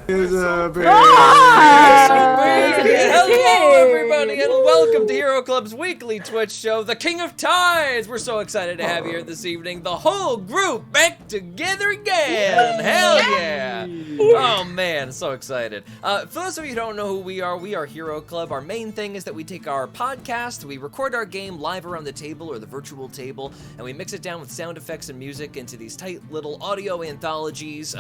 Hello, everybody, and welcome to Hero Club's weekly Twitch show, The King of Tides. We're so excited to have you here this evening. The whole group back together again. Hell yeah. Oh, man, so excited. For those of you who don't know who we are Hero Club. Our main thing is that we take our podcast, we record our game live around the table or the virtual table, and we mix it down with sound effects and music into these tight little audio anthologies,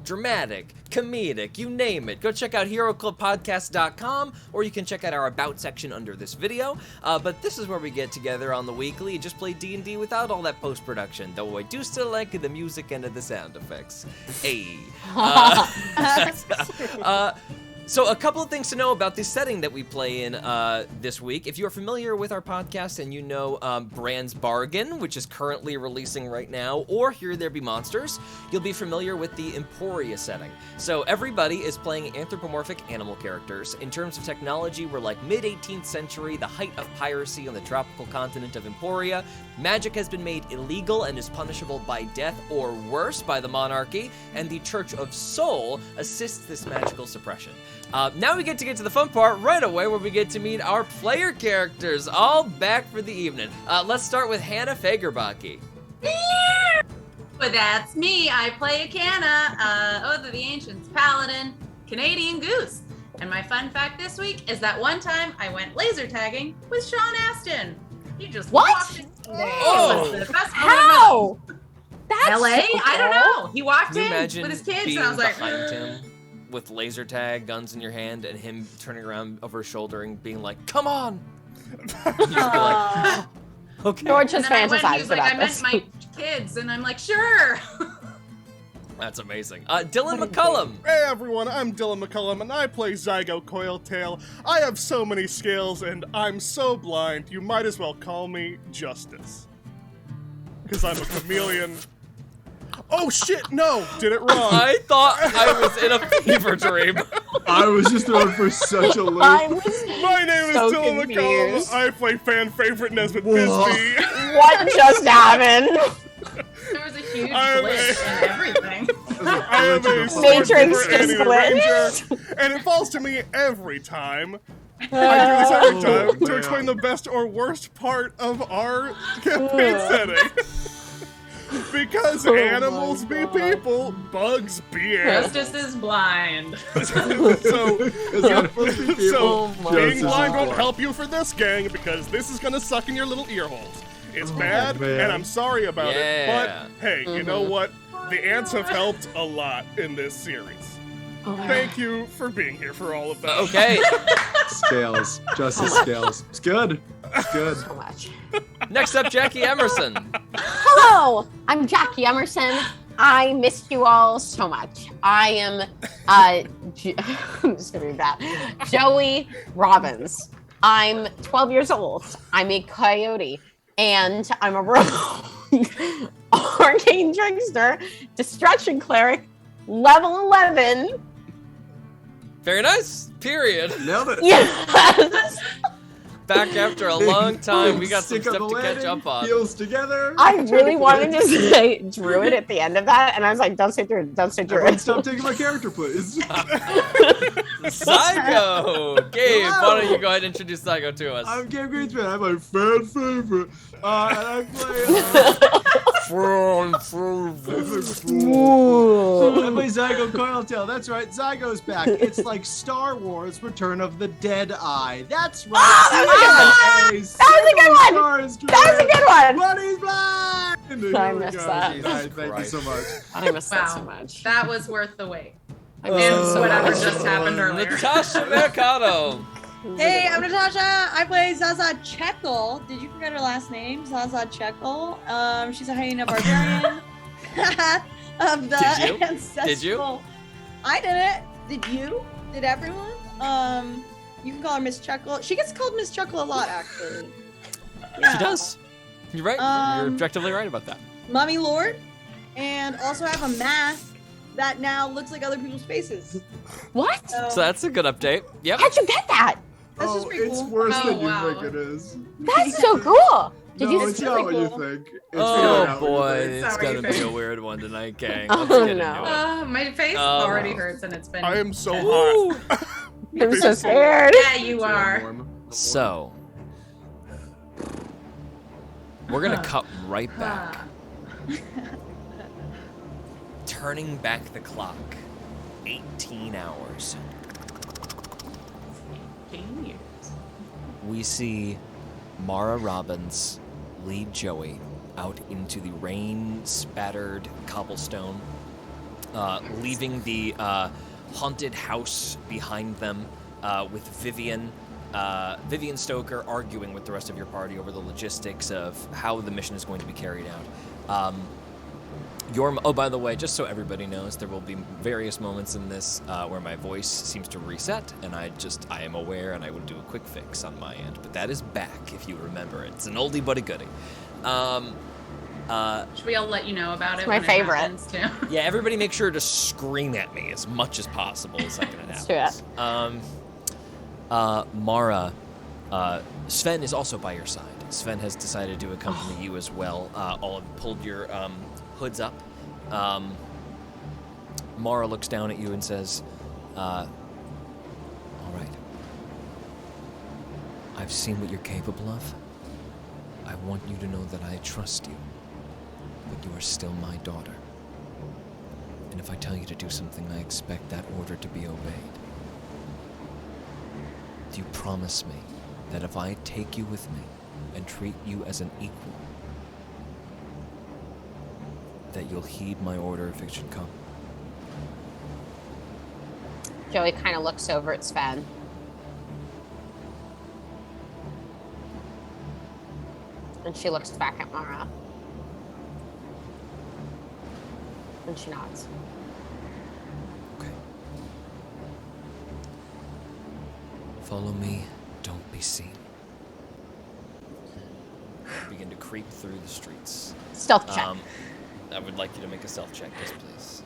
dramatic, comedic, you name it. Go check out HeroClubPodcast.com, or you can check out our About section under this video. But this is where we get together on the weekly and just play D&D without all that post-production, though I do still like the music and the sound effects. Hey. So a couple of things to know about the setting that we play in this week. If you're familiar with our podcast and you know Brand's Bargain, which is currently releasing right now, or Here There Be Monsters, you'll be familiar with the Emporia setting. So everybody is playing anthropomorphic animal characters. In terms of technology, we're like mid-18th century, the height of piracy on the tropical continent of Emporia. Magic has been made illegal and is punishable by death or worse by the monarchy, and the Church of Soul assists this magical suppression. Now we get to the fun part right away, where we get to meet our player characters, all back for the evening. Let's start with Hannah Fagerbaki. But that's me. I play Akana, Oath of the Ancients Paladin, Canadian Goose. And my fun fact this week is that one time I went laser tagging with Sean Astin. He just walked in today. Oh. It was the best How? That's LA? so I don't know. He walked Can you in imagine with his kids, being and I was like, behind him with laser tag, guns in your hand, and him turning around over his shoulder and being like, "Come on!" You just be like, "Okay." George has and then I went, fantasized he's like, about I this. meant my kids, and I'm like, sure. That's amazing. Dylan McCullum. Hey everyone, I'm Dylan McCullum and I play Zygo Coiltail. I have so many skills and I'm so blind, you might as well call me Justice. Because I'm a chameleon. Oh shit, no! Did it wrong. I thought I was in a fever dream. I was just throwing for such a loop. I was My name is so Dylan McCullum. confused. I play fan favorite Nesbitt Whoa. Bisbee. What just happened? There was a huge I'm glitch and everything. I am a sword Matrix keeper and just a ranger, glitched. and it falls to me every time. I do this every time Oh, to explain man. the best or worst part of our campaign setting. Because animals be people, bugs be animals. Justice is blind. So Oh my being God. blind won't help you for this, gang, because this is gonna suck in your little ear holes. It's bad, man. and I'm sorry about it, Yeah. but hey, you know what? The ants have helped a lot in this series. Thank you for being here for all of that. Okay. Scales. Justice scales. It's good. It's good. So much. Next up, Jackie Emerson. Hello, I'm Jackie Emerson. I missed you all so much. I am, I'm just gonna read that. Joey Robbins. I'm 12 years old. I'm a coyote, and I'm a rogue, arcane trickster, destruction cleric, level 11. Very nice. Period. Nailed it. Yes. Back after a long time, we got some Stick of stuff the to catch landing, up on. Heels together. I really wanted to say druid at the end of that, and I was like, don't say druid, don't say druid. Everyone stop taking my character, please. Zygo! Gabe, why don't you go ahead and introduce Zygo to us? I'm Gabe Greenspan. I'm my fan favorite. And I play. I play Zygo Coiltail. That's right, Zygo's back. It's like Star Wars: Return of the Dead Eye. That's right. that was a good one. That was a good one. But he's blind. I missed that. Jesus Thank you so much. I missed that so Wow. much. That was worth the wait. I And missed whatever so much. just happened earlier. Natasha Mercado. Hey, I'm Natasha. I play Zaza Chekel. Did you forget her last name? Zaza Chekel. She's a hyena barbarian of the Did you? ancestral. Did you? I did it. Did you? Did everyone? You can call her Miss Chekel. She gets called Miss Chekel a lot, actually. She does. You're right. You're objectively right about that. Mummy Lord, and also have a mask that now looks like other people's faces. What? So that's a good update. Yep. How'd you get that? That's just pretty It's cool. worse Oh, than you wow. think it is. That's so cool. Did no, you it's say not really what you cool? think. It's Oh really not what you boy, think. it's Sorry, gonna be Faye. a weird one tonight, gang. Oh, Let's get into no. it. My face already hurts and it's been. I am so Ooh. hot. I'm so scared. Yeah, you I'm are. warm. I'm warm. So, we're gonna cut right back, turning back the clock 18 hours. Genius. We see Mara Robbins lead Joey out into the rain-spattered cobblestone, leaving the haunted house behind them with Vivian Stoker arguing with the rest of your party over the logistics of how the mission is going to be carried out. Oh, by the way, just so everybody knows, there will be various moments in this where my voice seems to reset, and I am aware, and I will do a quick fix on my end. But that is back, if you remember it. It's an oldie but a goodie. Should we all let you know about it? my when favorite. It happens, too? Yeah, everybody make sure to scream at me as much as possible the second it Let's happens. Mara, Sven is also by your side. Sven has decided to accompany you as well. All have pulled your hoods up. Mara looks down at you and says, all right. I've seen what you're capable of. I want you to know that I trust you. But you are still my daughter. And if I tell you to do something, I expect that order to be obeyed. Do you promise me that if I take you with me and treat you as an equal, that you'll heed my order if it should come? Joey kind of looks over at Sven. And she looks back at Mara. And she nods. Okay. Follow me, don't be seen. Begin to creep through the streets. Stealth check. I would like you to make a stealth check, yes, please.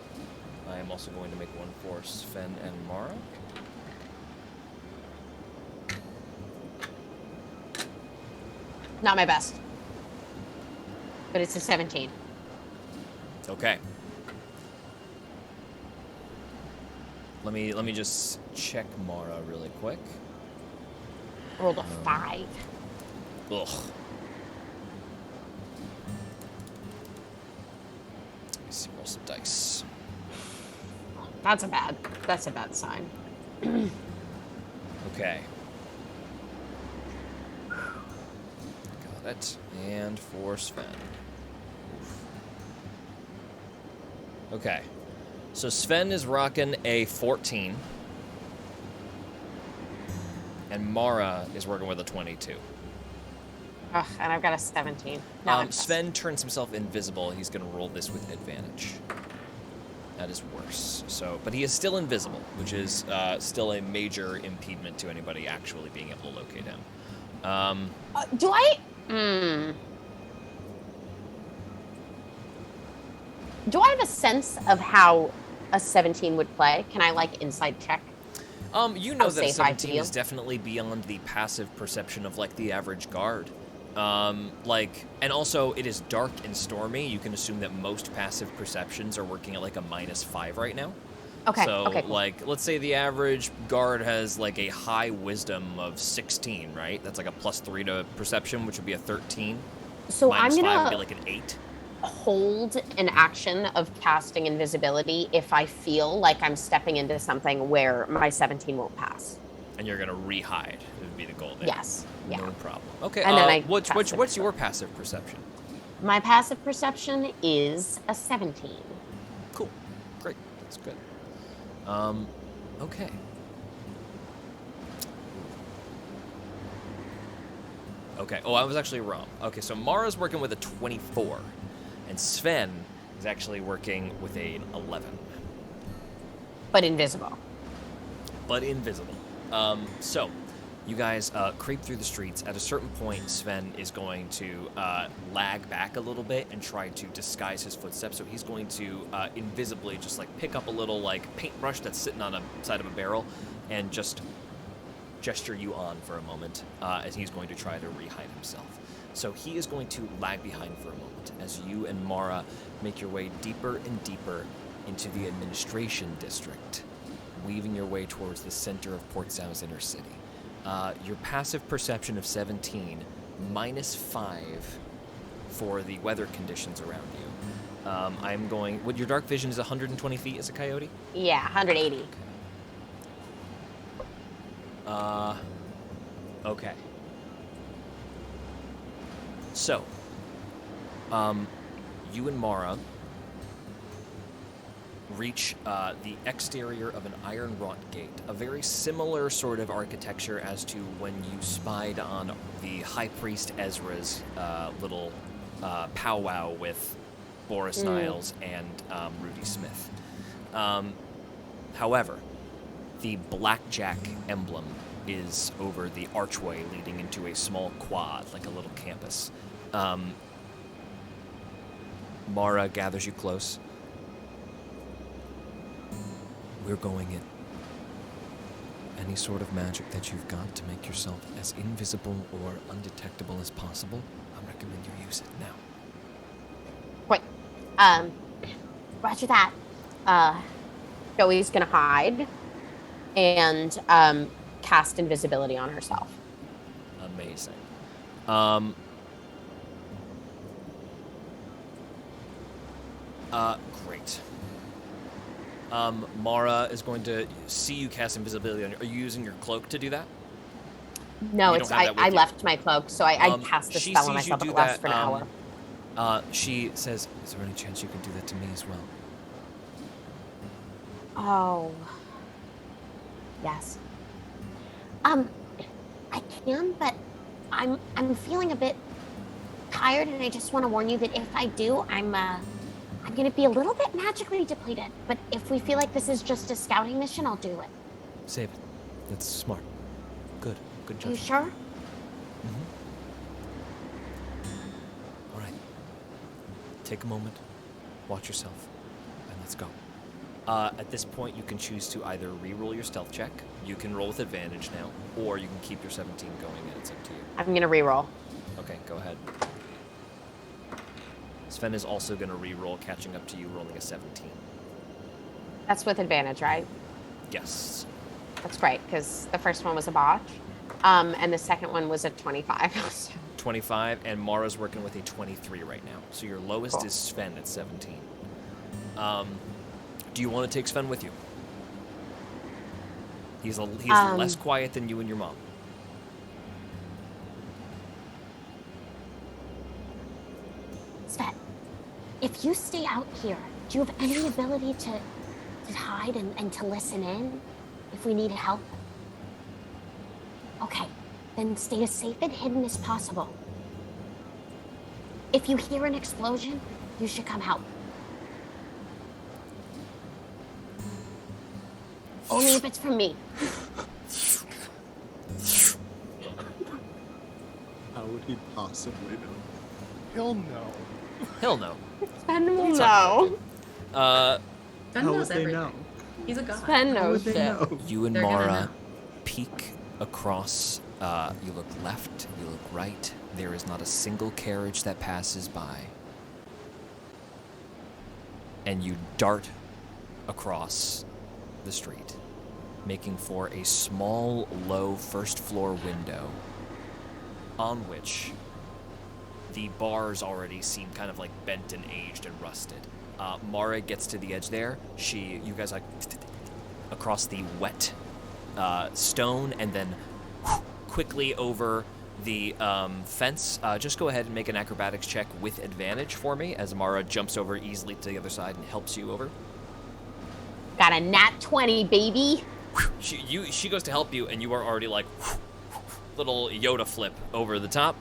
I am also going to make one for Sven and Mara. Not my best. But it's a 17. Okay. Let me just check Mara really quick. I rolled a 5. Ugh. Let me see, roll some dice. That's a bad sign. Okay. Got it. And for Sven. Oof. Okay. So Sven is rocking a 14. And Mara is working with a 22. Ugh, and I've got a 17. Not my best. Sven turns himself invisible. He's going to roll this with advantage. That is worse. So, but he is still invisible, which is still a major impediment to anybody actually being able to locate him. Do I? Do I have a sense of how a 17 would play? Can I like insight check? You know How that a safe I 17 feel. is definitely beyond the passive perception of like the average guard. And also it is dark and stormy. You can assume that most passive perceptions are working at like a -5 right now. Okay. So, okay. Cool. like, let's say the average guard has like a high wisdom of 16, right? That's like a +3 to perception, which would be a 13. So I'm -5 would gonna be like an 8. hold an action of casting invisibility if I feel like I'm stepping into something where my 17 won't pass. And you're gonna re-hide. Would be the goal there. Yes. Yeah. No problem. Okay. And then I what's cast what's your invisibility. passive perception? My passive perception is a 17. Cool. Great. That's good. Okay. Okay. Oh, I was actually wrong. Okay, so Mara's working with a 24, and Sven is actually working with an 11, But invisible. but invisible. So you guys creep through the streets. At a certain point, Sven is going to lag back a little bit and try to disguise his footsteps. So he's going to invisibly just like pick up a little like paintbrush that's sitting on a side of a barrel and just gesture you on for a moment as he's going to try to re-hide himself. So he is going to lag behind for a moment as you and Mara make your way deeper and deeper into the administration district, weaving your way towards the center of Port Sau's inner city. Your passive perception of 17, -5 for the weather conditions around you. I'm going. Your dark vision is 120 feet as a coyote? Yeah, 180. Okay. So, you and Mara reach the exterior of an iron wrought gate, a very similar sort of architecture as to when you spied on the High Priest Ezra's little powwow with Boris Niles and Rudy Smith. However, the blackjack emblem is over the archway leading into a small quad, like a little campus. Mara gathers you close. We're going in. Any sort of magic that you've got to make yourself as invisible or undetectable as possible, I recommend you use it now. Wait. Roger that. Joey's gonna hide and cast invisibility on herself. Amazing. Great. Mara is going to see you cast invisibility on you. Are you using your cloak to do that? No, You it's don't have that with I you. left my cloak, so I cast the she spell on sees you myself. do It lasts that, for an hour. She says, "Is there any chance you could do that to me as well?" Oh. Yes. I can, but I'm feeling a bit tired, and I just want to warn you that if I do, I'm gonna be a little bit magically depleted. But if we feel like this is just a scouting mission, I'll do it. Save it. That's smart. Good. Good Are you judgment. sure? Mm-hmm. All right. Take a moment, watch yourself, and let's go. At this point, you can choose to either re-roll your stealth check, you can roll with advantage now, or you can keep your 17 going, and it's up to you. I'm gonna re-roll. Okay, go ahead. Sven is also going to re-roll, catching up to you, rolling a 17. That's with advantage, right? Yes. That's great, because the first one was a botch, and the second one was a 25. 25, and Mara's working with a 23 right now. So your lowest Cool. is Sven at 17. Do you want to take Sven with you? He's less quiet than you and your mom. Sven, if you stay out here, do you have any ability to hide and to listen in if we need help? Okay, then stay as safe and hidden as possible. If you hear an explosion, you should come help. Only if it's from me. How would he possibly know? He'll know. Hell no. Sven will know. Ben How knows would they everything. know? He's a god. Sven How knows would they shit. know? You and They're gonna Mara know. peek across. You look left, you look right. There is not a single carriage that passes by. And you dart across the street, making for a small, low first-floor window on which the bars already seem kind of like bent and aged and rusted. Mara gets to the edge there. You guys like across the wet stone and then quickly over the fence. Just go ahead and make an acrobatics check with advantage for me as Mara jumps over easily to the other side and helps you over. Got a nat 20, baby. She goes to help you, and you are already like little Yoda flip over the top.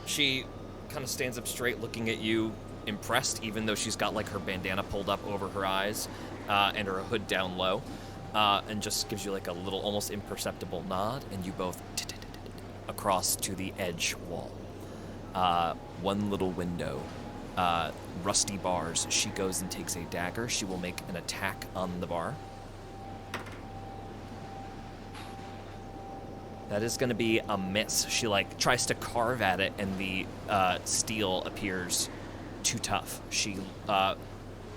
She kind of stands up straight, looking at you, impressed, even though she's got like her bandana pulled up over her eyes and her hood down low, and just gives you like a little, almost imperceptible nod, and you both across to the edge wall. One little window. Rusty bars. She goes and takes a dagger. She will make an attack on the bar. That is going to be a miss. She like tries to carve at it, and the steel appears too tough. She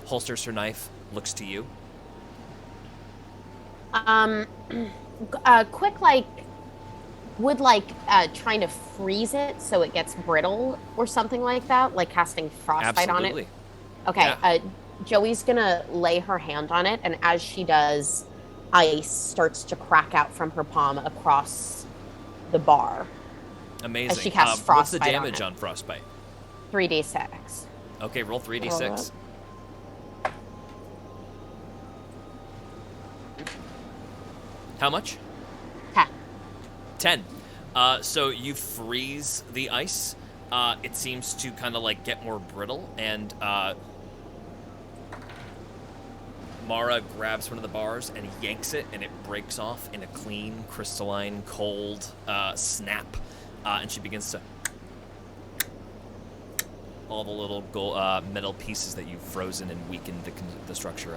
holsters her knife, looks to you. Quick, would trying to freeze it so it gets brittle or something like that, like casting frostbite Absolutely. on it. Okay, Yeah. Joey's gonna lay her hand on it, and as she does, ice starts to crack out from her palm across the bar. Amazing. As she casts What's the frostbite damage on on frostbite? 3d6. Okay, roll 3d6. How much? 10. 10. So you freeze the ice. It seems to kind of like get more brittle, and Mara grabs one of the bars and yanks it, and it breaks off in a clean, crystalline, cold snap. And she begins to all the little metal pieces that you've frozen and weakened the structure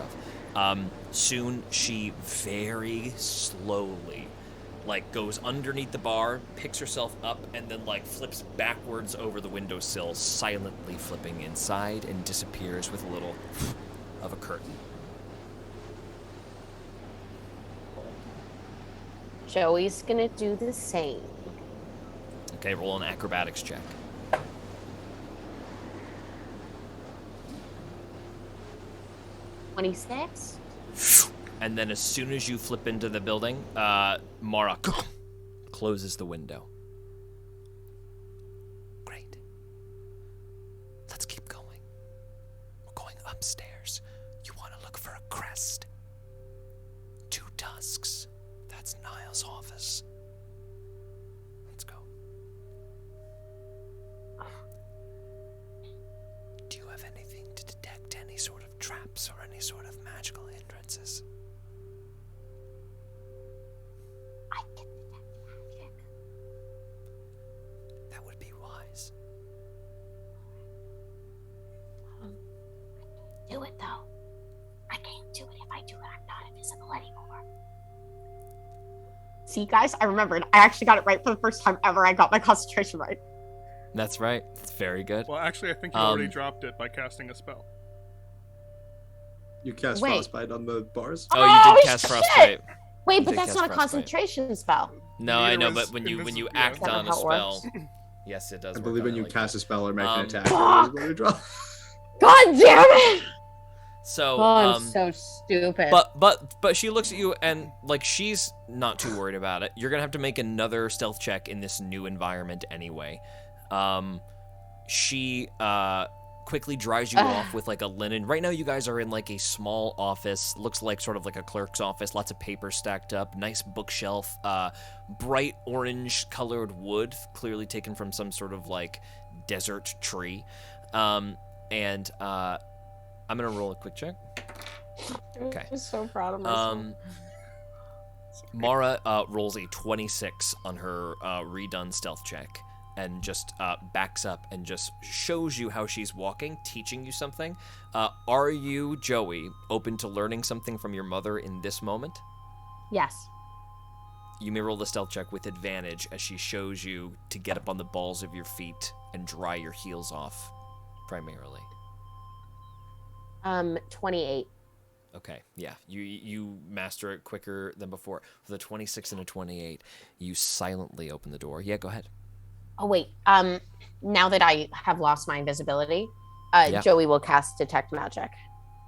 of. Soon she very slowly goes underneath the bar, picks herself up, and then flips backwards over the windowsill, silently flipping inside, and disappears with a little of a curtain. Joey's gonna do the same. Okay, roll an acrobatics check. 26. And then as soon as you flip into the building, Mara closes the window. Great. Let's keep going. We're going upstairs. You want to look for a crest. 2 tusks. That's Niall's office. Let's go. Do you have anything to detect any sort of traps or any sort of magical hindrances? I can detect magic. That would be wise. Do it though. I can't do it. If I do it, I'm not invisible anymore. See, guys, I remembered. I actually got it right for the first time ever. I got my concentration right. That's right. It's very good. Well, actually, I think you already dropped it by casting a spell. You cast Wait. frostbite on the bars? Oh, you did cast shit! frostbite. Wait, You but did that's cast not a frostbite. concentration spell. No, I know, Neither but when is you invisible. act That's on a not how it spell, yes, it does. I work believe on when it you like cast that. a spell or make an attack, Fuck! you lose 1 draw. God damn it! So, Oh, I'm so stupid. but she looks at you and she's not too worried about it. You're gonna have to make another stealth check in this new environment anyway. She quickly dries you off with a linen. Right now you guys are in a small office. Looks like sort of like a clerk's office. Lots of paper stacked up. Nice bookshelf. Bright orange colored wood, clearly taken from some sort of desert tree. And I'm gonna roll a quick check. Okay. I'm so proud of myself. Mara rolls a 26 on her redone stealth check, and just backs up and just shows you how she's walking, teaching you something. Are you, Joey, open to learning something from your mother in this moment? Yes. You may roll the stealth check with advantage as she shows you to get up on the balls of your feet and dry your heels off, primarily. 28. Okay, yeah, you master it quicker than before. With a 26 and a 28, you silently open the door. Yeah, go ahead. Oh wait. Now that I have lost my invisibility, Yeah. Joey will cast detect magic.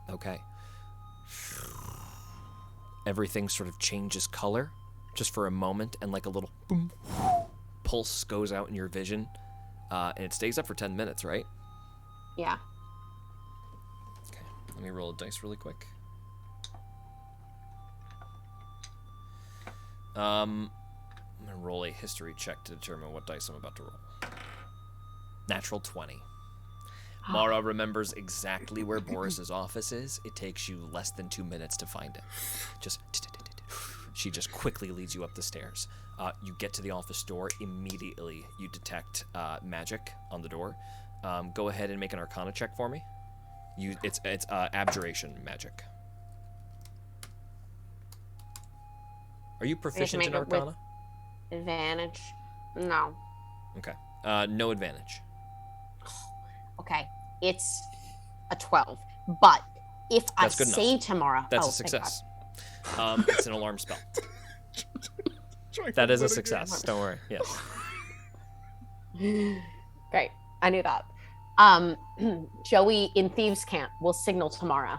Okay. Everything sort of changes color just for a moment, and a little boom, pulse goes out in your vision, and it stays up for 10 minutes, right? Yeah. Okay, let me roll a dice really quick. I'm gonna roll a history check to determine what dice I'm about to roll. Natural 20. Mara remembers exactly where Boris's office is. It takes you less than 2 minutes to find it. She just quickly leads you up the stairs. You get to the office door. Immediately, you detect magic on the door. Go ahead and make an Arcana check for me. It's abjuration magic. Are you proficient in make it with- Arcana? Advantage? No. Okay. No advantage. Okay. It's a 12. But if That's I good enough. save tomorrow... That's a thank success. It's an alarm spell. Trying That to is a win success. Don't worry. Yes. God. Great. I knew that. Joey in Thieves' Camp will signal tomorrow.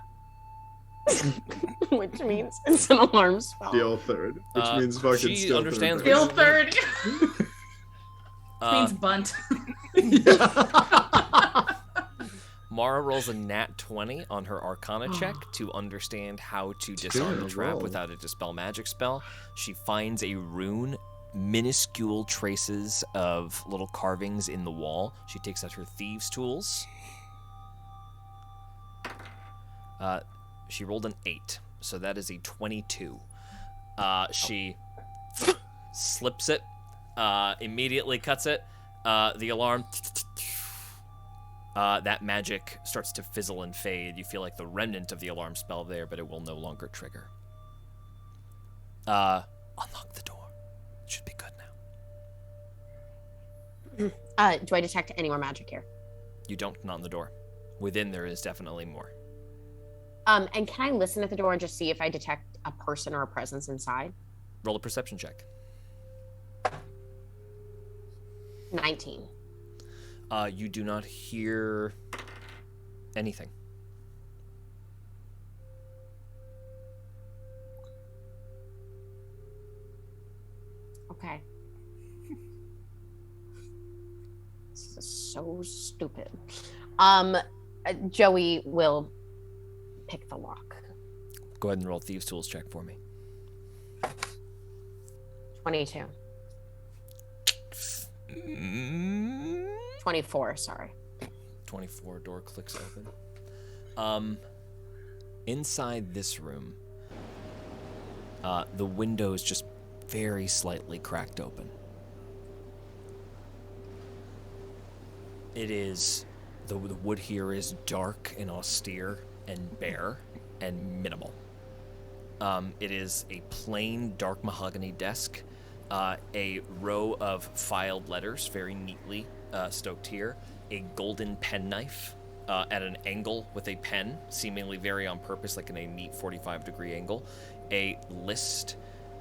Which means it's an alarm spell. Steal third, which means fucking she steal understands third. what Skill you third. Uh, Means bunt. Mara rolls a nat 20 on her Arcana check to understand how to disarm the Good trap roll. without a Dispel Magic spell. She finds a rune, minuscule traces of little carvings in the wall. She takes out her thieves' tools. She rolled an 8, so that is a 22. She slips it, immediately cuts it. The alarm... that magic starts to fizzle and fade. You feel like the remnant of the alarm spell there, but it will no longer trigger. Unlock the door. It should be good now. Do I detect any more magic here? You don't, not on the door. Within there is definitely more. And can I listen at the door and just see if I detect a person or a presence inside? Roll a perception check. 19. You do not hear anything. Okay. This is so stupid. Joey will pick the lock. Go ahead and roll Thieves' Tools check for me. 22. 24, sorry. 24, door clicks open. Inside this room, the window is just very slightly cracked open. It is, the wood here is dark and austere and bare and minimal. It is a plain dark mahogany desk, a row of filed letters very neatly stoked here, a golden penknife at an angle with a pen, seemingly very on purpose, like in a neat 45-degree angle, a list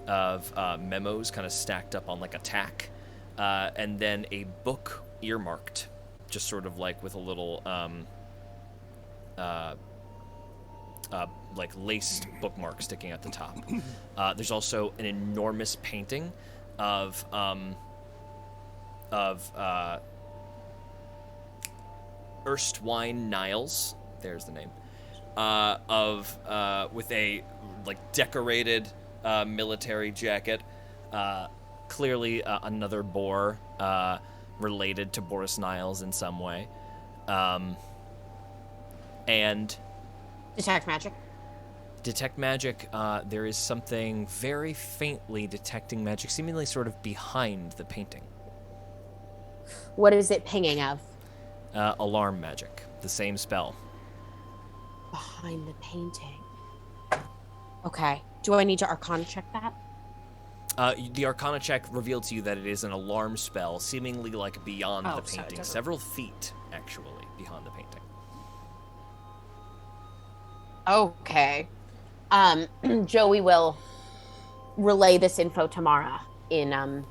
of memos kind of stacked up on like a tack, and then a book earmarked, just sort of like with a little like laced bookmark sticking at the top. There's also an enormous painting of erstwhile Niles. There's the name. With a like decorated military jacket. Clearly another boar related to Boris Niles in some way. And Detect magic. detect magic, there is something very faintly detecting magic, seemingly sort of behind the painting. What is it pinging of? Alarm magic, the same spell. Behind the painting. Okay. Do I need to Arcana check that? The Arcana check revealed to you that it is an alarm spell, seemingly like beyond Oh, the so it painting, doesn't- several feet actually beyond the painting. Okay. Joey will relay this info tomorrow in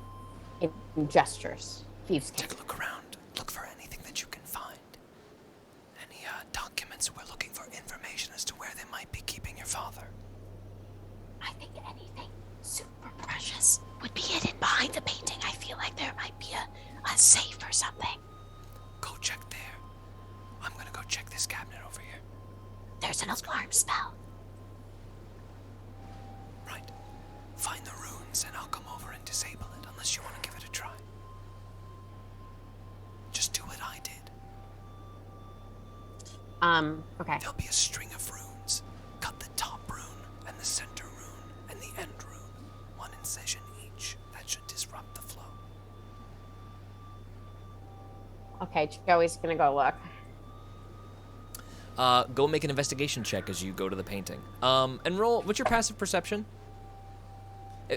gestures. Thieves' Camp. Take a look around. Look for anything that you can find. Any documents. We're looking for information as to where they might be keeping your father. I think anything super precious would be hidden behind the painting. I feel like there might be a safe or something. Go check there. I'm gonna go check this cabinet over here. There's an alarm spell. Right. Find the runes and I'll come over and disable it unless you want to give it a try. Just do what I did. Okay. There'll be a string of runes. Cut the top rune and the center rune and the end rune. One incision each. That should disrupt the flow. Okay, Joey's gonna go look. Go make an investigation check as you go to the painting. And roll, what's your passive perception?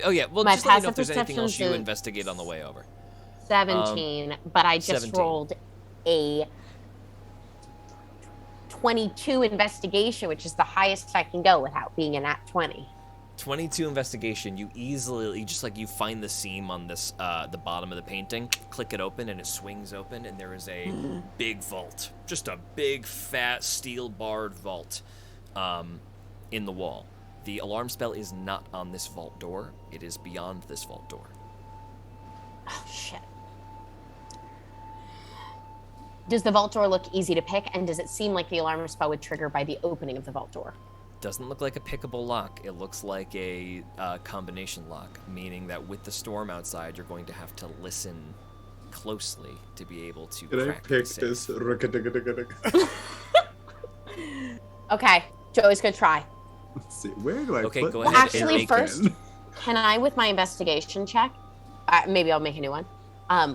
Oh yeah, well My just let me know if passive there's anything else perception you is investigate on the way over. 17, but I just 17. rolled a 22 investigation, which is the highest I can go without being an at 20. 22 investigation, you find the seam on this, the bottom of the painting, click it open, and it swings open, and there is a big vault. Just a big, fat, steel-barred vault in the wall. The alarm spell is not on this vault door. It is beyond this vault door. Oh, shit. Does the vault door look easy to pick, and does it seem like the alarm spell would trigger by the opening of the vault door? Doesn't look like a pickable lock. It looks like a combination lock, meaning that with the storm outside, you're going to have to listen closely to be able to Can I crack pick the safe. this? Okay, Joey's gonna try. Let's see, where do I Okay, put go this ahead and bacon? make first- Can I, with my investigation check, maybe I'll make a new one,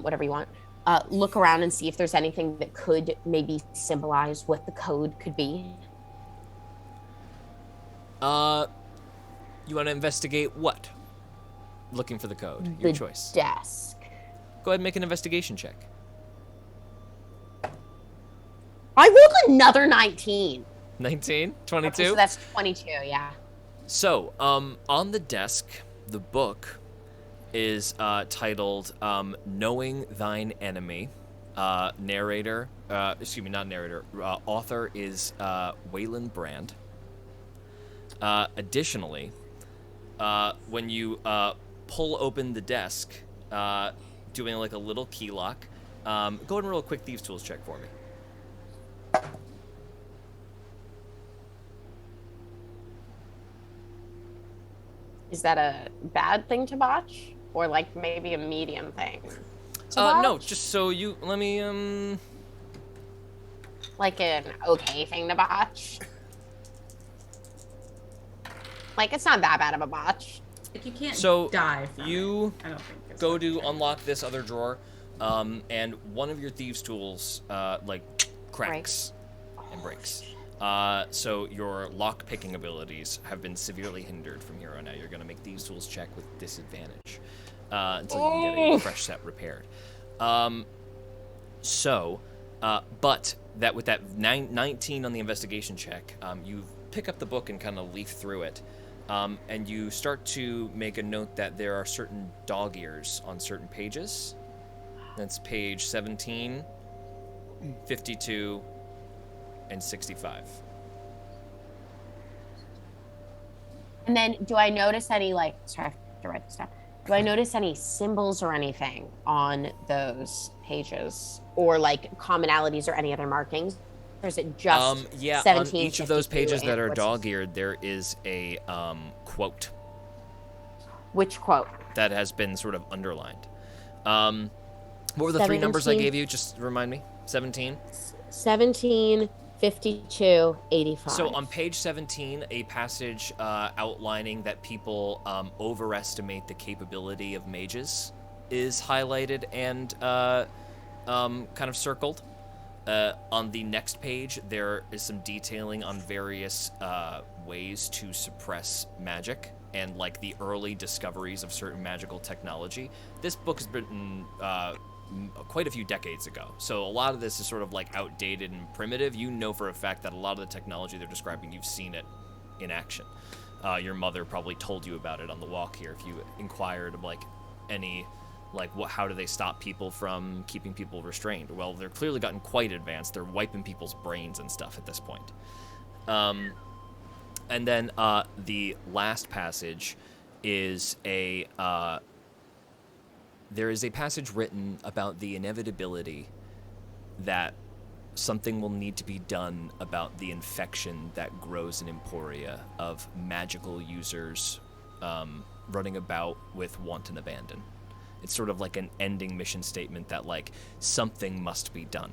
whatever you want, look around and see if there's anything that could maybe symbolize what the code could be? You want to investigate what? Looking for the code. Your The choice. desk. Go ahead and make an investigation check. I rolled another 19. 19? 22? Okay, so that's 22, yeah. So, on the desk, the book is titled Knowing Thine Enemy. Narrator, excuse me, not narrator. Author is Waylon Brand. Additionally, when you pull open the desk, doing like a little key lock, go ahead and roll a quick Thieves' Tools check for me. Is that a bad thing to botch? Or like maybe a medium thing? No, just so you, let me, Like an okay thing to botch? Like, it's not that bad of a botch. Like you can't So, die from you it. I don't think it's go what to you're saying. unlock this other drawer, and one of your Thieves' Tools, cracks and breaks. So your lock-picking abilities have been severely hindered from here on out. You're going to make Thieves' Tools check with disadvantage until you can get a fresh set repaired. But that with that 19 on the investigation check, you pick up the book and kind of leaf through it, and you start to make a note that there are certain dog ears on certain pages. That's page 17, 52, and 65. And then, do I notice any, like, sorry, I have to write this down. Do I notice any symbols or anything on those pages? Or, like, commonalities or any other markings? Or is it just yeah, 17, on each of those 52, pages that are what's- dog-eared, there is a quote Which quote? that has been sort of underlined. What were the three numbers I 17. gave you? Just remind me. 17? 17, 52, 85. So on page 17, a passage outlining that people overestimate the capability of mages is highlighted and kind of circled. On the next page, there is some detailing on various ways to suppress magic and like the early discoveries of certain magical technology. This book has been quite a few decades ago, so a lot of this is sort of like outdated and primitive. You know for a fact that a lot of the technology they're describing, you've seen it in action. Your mother probably told you about it on the walk here if you inquired like any like how do they stop people from keeping people restrained. Well, they're clearly gotten quite advanced. They're wiping people's brains and stuff at this point. And then the last passage is there is a passage written about the inevitability that something will need to be done about the infection that grows in Emporia of magical users running about with wanton abandon. It's sort of like an ending mission statement that, like, something must be done.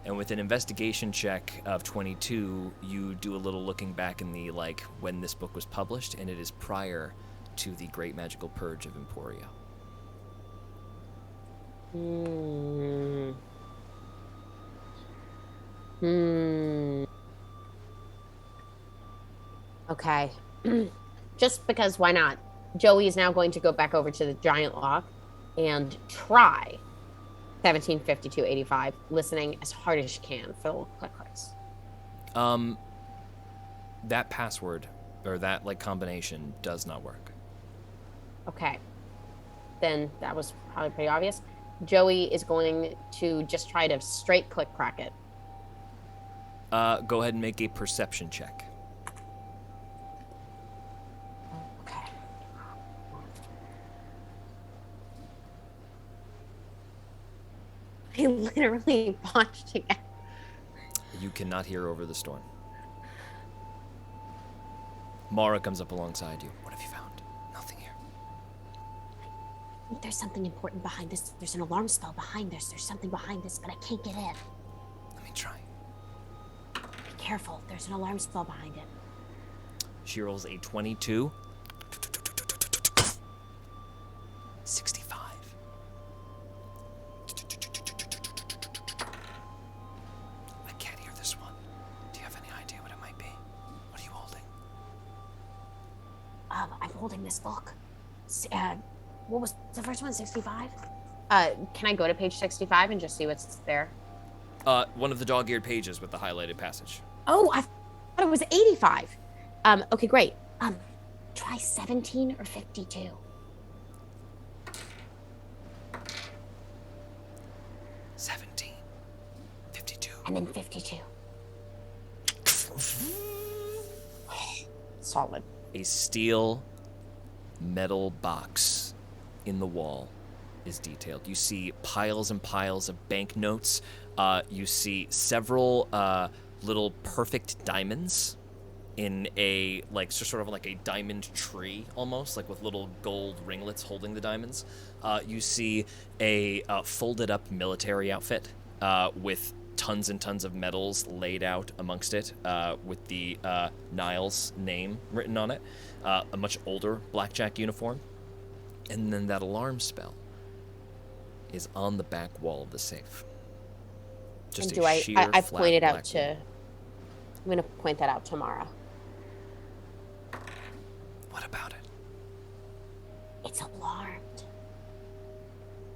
And with an investigation check of 22, you do a little looking back in the, like, when this book was published, and it is prior to the Great Magical Purge of Emporia. Okay. Just because, why not? Joey is now going to go back over to the giant lock and try 175285, listening as hard as she can for the little click clicks. That password or that like combination does not work. Okay. Then that was probably pretty obvious. Joey is going to just try to straight click crack it. Go ahead and make a perception check. Okay. I literally botched again. You cannot hear over the storm. Mara comes up alongside you. What have you found? Nothing here. I think there's something important behind this. There's an alarm spell behind this. There's something behind this, but I can't get in. Let me try. Be careful. There's an alarm spell behind it. She rolls a 22. 65. I can't hear this one. Do you have any idea what it might be? What are you holding? I'm holding this book. What was the first one? 65? Can I go to page 65 and just see what's there? One of the dog-eared pages with the highlighted passage. Oh, I thought it was 85. Okay, great. Try 17 or 52. 17. 52. And then 52. Solid. A steel metal box in the wall is detailed. You see piles and piles of banknotes. You see several little perfect diamonds in a sort of like a diamond tree almost, like with little gold ringlets holding the diamonds. You see a folded up military outfit with tons and tons of medals laid out amongst it, with the Niles name written on it. A much older blackjack uniform. And then that alarm spell is on the back wall of the safe. Just and a sheer I flat pointed out black to. wall. I'm gonna point that out to Mara. What about it? It's alarmed.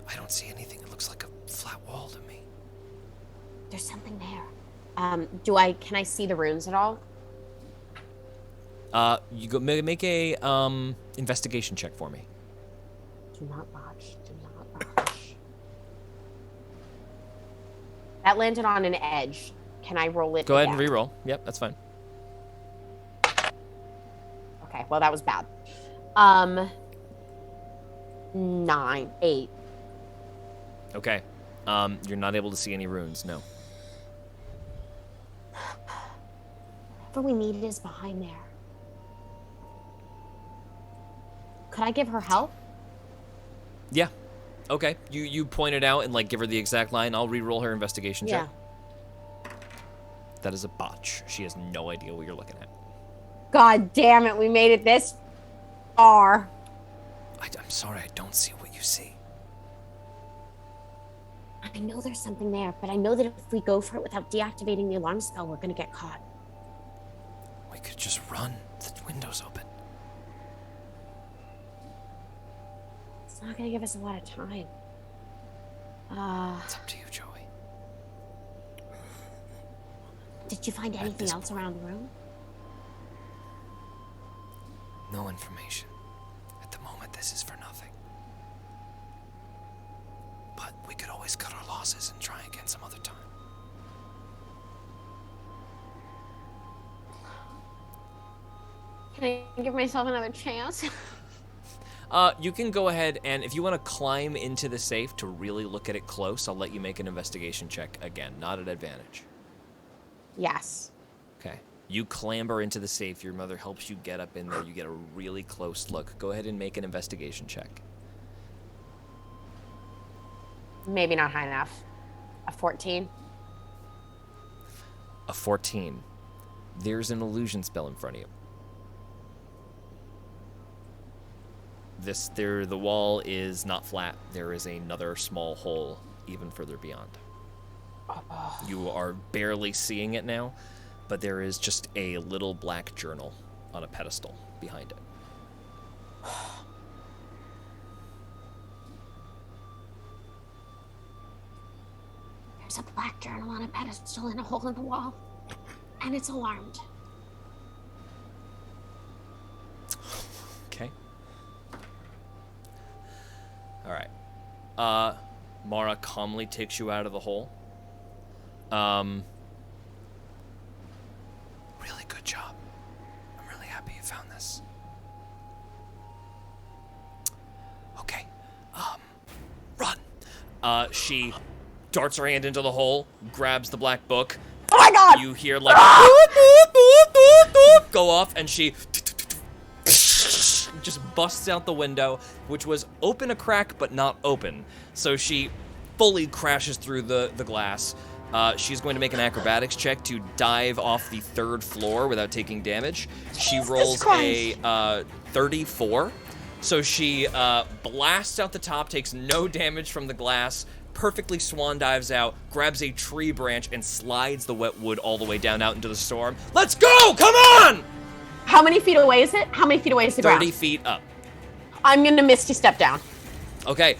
I don't see anything. It looks like a flat wall to me. There's something there. Can I see the runes at all? You go make a investigation check for me. Do not botch. Do not botch. That landed on an edge. Can I roll it? Go ahead again? and re-roll. Yep, that's fine. Okay, well that was bad. 9, 8. Okay. You're not able to see any runes, no. Whatever we need is behind there. Could I give her help? Yeah. Okay. You point it out and like give her the exact line. I'll re-roll her investigation check. That is a botch. She has no idea what you're looking at. God damn it, we made it this far. I'm sorry, I don't see what you see. I know there's something there, but I know that if we go for it without deactivating the alarm spell, we're gonna get caught. We could just run. The window's open. It's not gonna give us a lot of time. It's up to you, Joey. Did you find anything else around the room? No information. At the moment, this is for nothing. But we could always cut our losses and try again some other time. Can I give myself another chance? You can go ahead and if you want to climb into the safe to really look at it close, I'll let you make an investigation check again, not at advantage. Yes. Okay. You clamber into the safe. Your mother helps you get up in there. You get a really close look. Go ahead and make an investigation check. Maybe not high enough. A 14. A 14. There's an illusion spell in front of you. The wall is not flat. There is another small hole even further beyond. You are barely seeing it now, but there is just a little black journal on a pedestal behind it. It's a black journal on a pedestal in a hole in the wall. And it's alarmed. Okay. All right. Mara calmly takes you out of the hole. Really good job. I'm really happy you found this. Okay. Run. She darts her hand into the hole, grabs the black book. Oh my god! You hear like boop, boop, boop, boop, boop, go off, and she just busts out the window, which was open a crack but not open. So she fully crashes through the glass. She's going to make an acrobatics check to dive off the 3rd floor without taking damage. She rolls a 34. So she blasts out the top, takes no damage from the glass, perfectly swan dives out, grabs a tree branch, and slides the wet wood all the way down out into the storm. Let's go! Come on! How many feet away is it? How many feet away is the ground? 30 feet up. I'm gonna Misty Step down. Okay,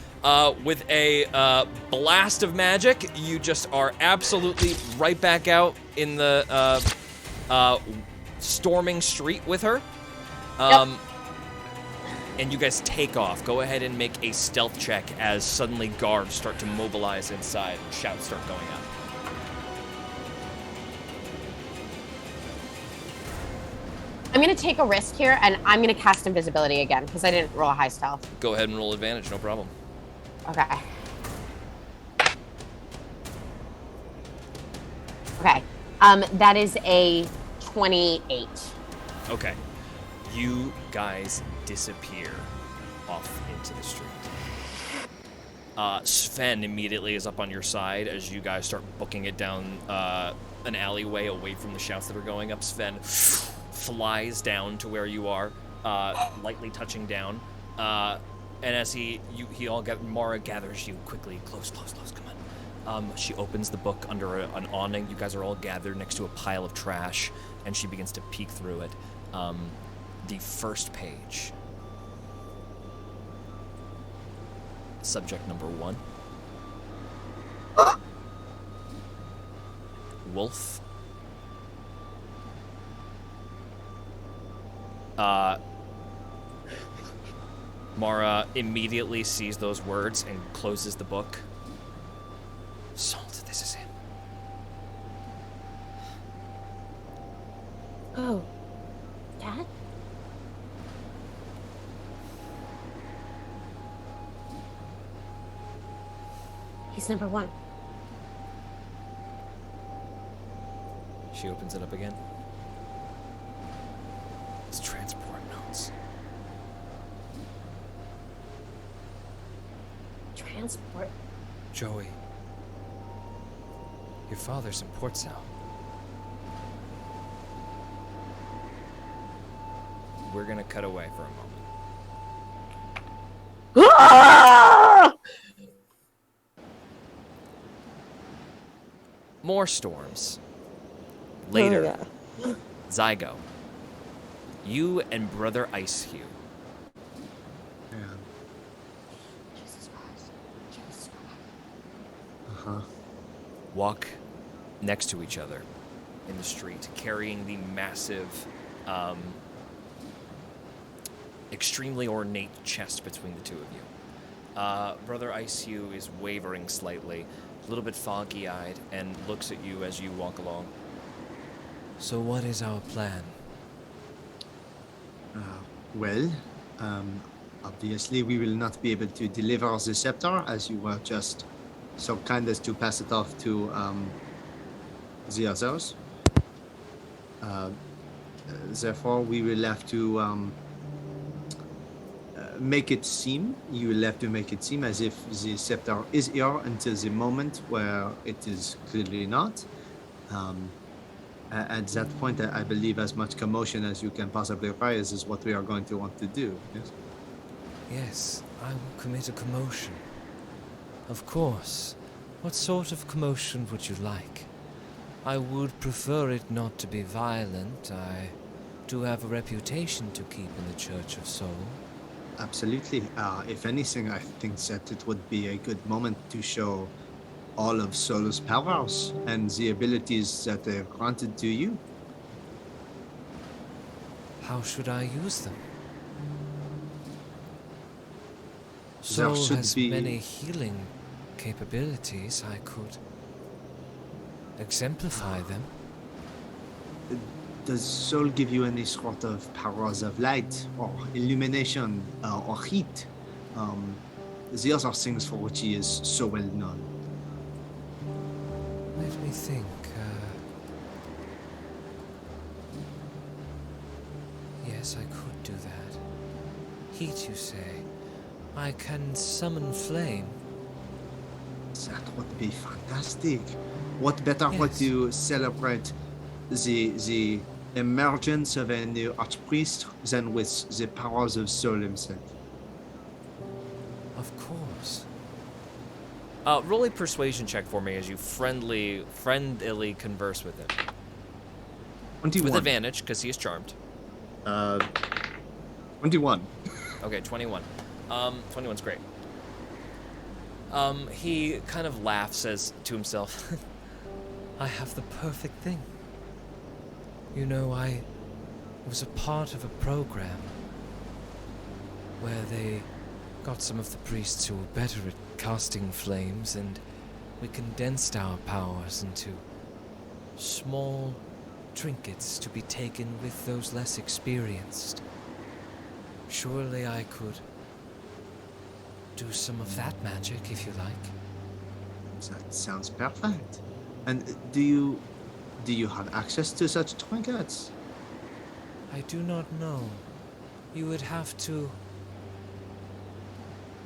with a blast of magic, you just are absolutely right back out in the storming street with her. Yep. And you guys take off. Go ahead and make a stealth check as suddenly guards start to mobilize inside and shouts start going up. I'm gonna take a risk here, and I'm gonna cast invisibility again because I didn't roll a high stealth. Go ahead and roll advantage, no problem. Okay. Okay. That is a 28. Okay. You guys disappear off into the street. Sven immediately is up on your side as you guys start booking it down an alleyway away from the shouts that are going up. Sven flies down to where you are, lightly touching down. And as Mara gathers you quickly. Close, come on. She opens the book under an awning. You guys are all gathered next to a pile of trash, and she begins to peek through it. The first page. Subject number 1. Wolf. Mara immediately sees those words and closes the book. Salt, this is him. Oh. Dad? He's number 1. She opens it up again. It's transport notes. Transport? Joey, your father's in Port Sal. We're gonna cut away for a moment. Ah! More storms. Later, Zygo, you and Brother Icehue Yeah. Jesus Christ. Jesus Christ. Uh-huh. walk next to each other in the street, carrying the massive, extremely ornate chest between the two of you. Brother Icehue is wavering slightly, a little bit foggy-eyed, and looks at you as you walk along. So what is our plan? Well, obviously we will not be able to deliver the scepter as you were just so kind as to pass it off to the others. Therefore, we will have to make it seem, you will have to make it seem as if the scepter is here until the moment where it is clearly not. At that point, I believe as much commotion as you can possibly raise is what we are going to want to do. Yes? Yes, I will commit a commotion. Of course. What sort of commotion would you like? I would prefer it not to be violent. I do have a reputation to keep in the Church of Soul. Absolutely. If anything, I think that it would be a good moment to show all of Sol's powers and the abilities that they've granted to you. How should I use them? There Sol should has be- many healing capabilities. I could exemplify them. Does Sol give you any sort of powers of light or illumination or heat? These are things for which he is so well known. Let me think. Yes, I could do that. Heat, you say? I can summon flame. That would be fantastic. What better way Yes. to celebrate the emergence of a new archpriest than with the powers of Sol himself? Of course. Roll a persuasion check for me as you friendly converse with him. 21. With advantage, because he is charmed. 21. Okay, 21. 21's great. He kind of laughs, says to himself, I have the perfect thing. You know, I was a part of a program where they got some of the priests who were better at casting flames, and we condensed our powers into small trinkets to be taken with those less experienced. Surely I could do some of that magic if you like. That sounds perfect. And do you have access to such trinkets? I do not know. You would have to...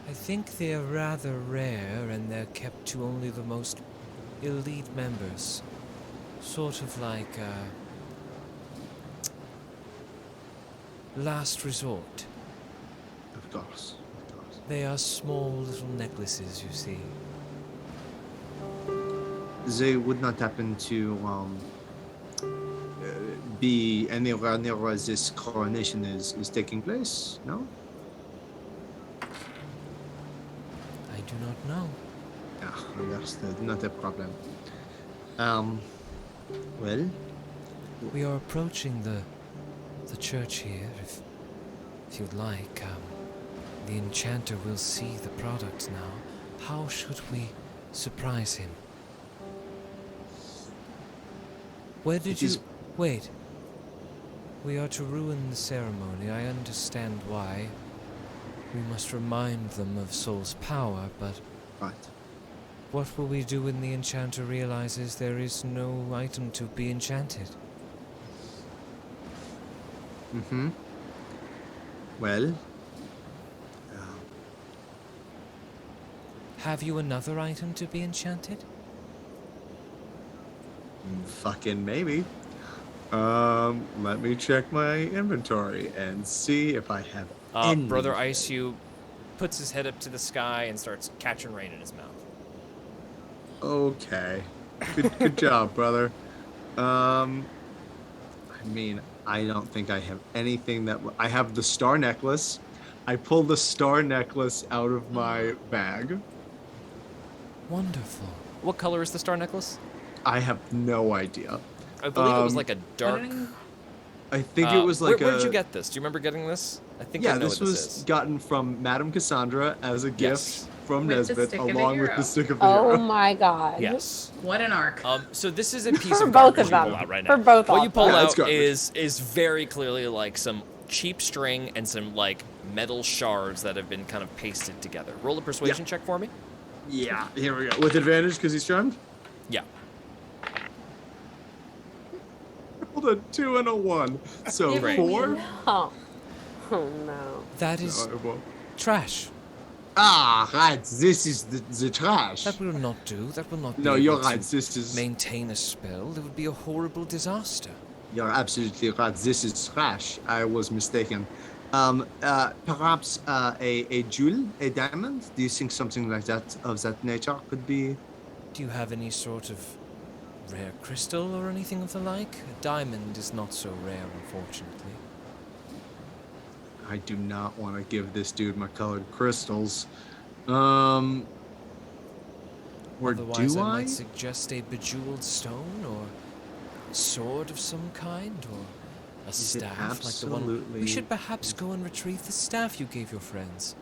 I think they're rather rare and they're kept to only the most elite members. Sort of like last resort. Of course. They are small little necklaces, you see. They would not happen to be anywhere near where this coronation is taking place, no? I do not know. Ah, understood. Not a problem. Well, We are approaching the church here. If you'd like, the enchanter will see the product now. How should we surprise him? Where did It you... is- Wait. We are to ruin the ceremony. I understand why. We must remind them of Sol's power, but right. what will we do when the enchanter realizes there is no item to be enchanted? Mm-hmm. Well, Have you another item to be enchanted? fucking maybe. Let me check my inventory and see if I have any. Brother Ice You puts his head up to the sky and starts catching rain in his mouth. Okay. Good job, brother. I mean, I don't think I have anything that... I have the star necklace. I pulled the star necklace out of my bag. Wonderful. What color is the star necklace? I have no idea. I believe it was Um, like a dark... I think it was like where did you get this? Do you remember getting this? I think I Yeah, know this what was this is. gotten from Madame Cassandra as a gift Yes. from With the Nesbit, stick of the along with hero. the stick of the Oh hero. my god. Yes. What an arc. So this is a piece For of both garbage of you them. pull out right For now. both What of you pull them. Yeah, it's out garbage. is very clearly like some cheap string and some like metal shards that have been kind of pasted together. Roll a persuasion check for me. Yeah, here we go. With advantage because he's charmed? Yeah. Rolled a 2 and a 1. So Great. 4? Oh. Oh no. That is No, well- trash. Ah, right. This is the trash. That will not do. That will not be No, able you're to right. This is... maintain a spell. It would be a horrible disaster. You're absolutely right. This is trash. I was mistaken. Perhaps a jewel, a diamond? Do you think something like that, of that nature, could be... Do you have any sort of rare crystal or anything of the like? A diamond is not so rare, unfortunately. I do not want to give this dude my colored crystals. Or Otherwise, do I I? might suggest a bejeweled stone or a sword of some kind or a Is it staff like the one. absolutely- We should perhaps go and retrieve the staff you gave your friends.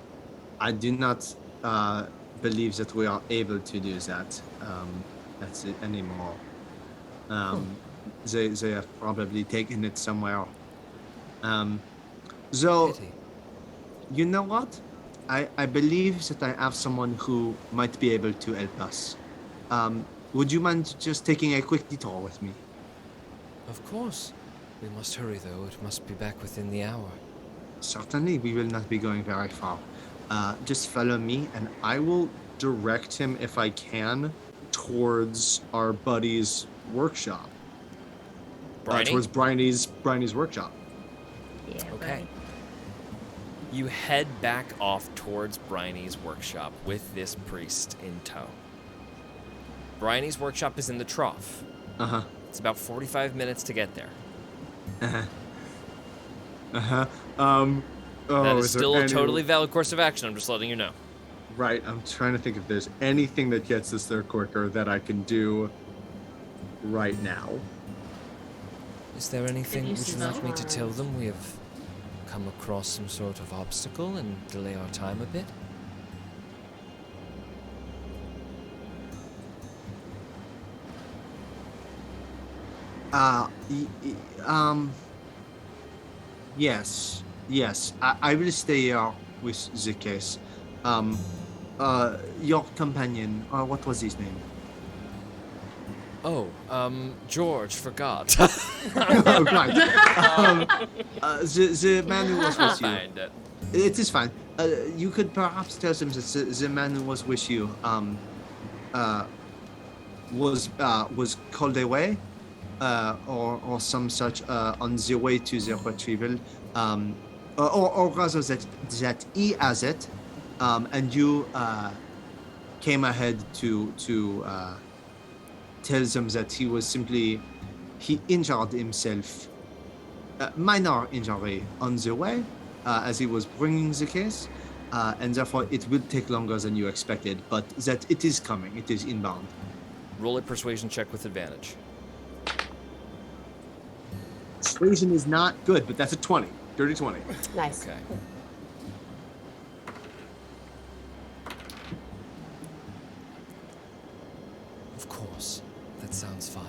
I do not believe that we are able to do that. That's it anymore. They have probably taken it somewhere. So, Pity. you know what? I believe that I have someone who might be able to help us. Would you mind just taking a quick detour with me? Of course. We must hurry, though. It must be back within the hour. Certainly, we will not be going very far. Just follow me, and I will direct him, if I can, towards our buddy's workshop. Bryony? Towards Bryony's workshop. Yeah. Okay. You head back off towards Bryony's workshop with this priest in tow. Bryony's workshop is in the trough. Uh-huh. It's about 45 minutes to get there. Oh, That is is there still a any- totally valid course of action. I'm just letting you know. Right, I'm trying to think if there's anything that gets us there quicker that I can do right now. Is there anything use would you the like me to tell words. them? We have come across some sort of obstacle and delay our time a bit? Yes. I will stay here with the case. Your companion, what was his name? Oh, George, forgot. Oh, right. The man who was with you. Find it. It is fine. You could perhaps tell them that the man who was with you was called away, or some such on the way to the retrieval, or rather that he has it, and you came ahead to tell them that he injured himself, minor injury on the way, as he was bringing the case, and therefore it will take longer than you expected, but that it is coming, it is inbound. Roll a persuasion check with advantage. Persuasion is not good, but that's a 20. Dirty 20. Nice. Okay. Of course. That sounds fine.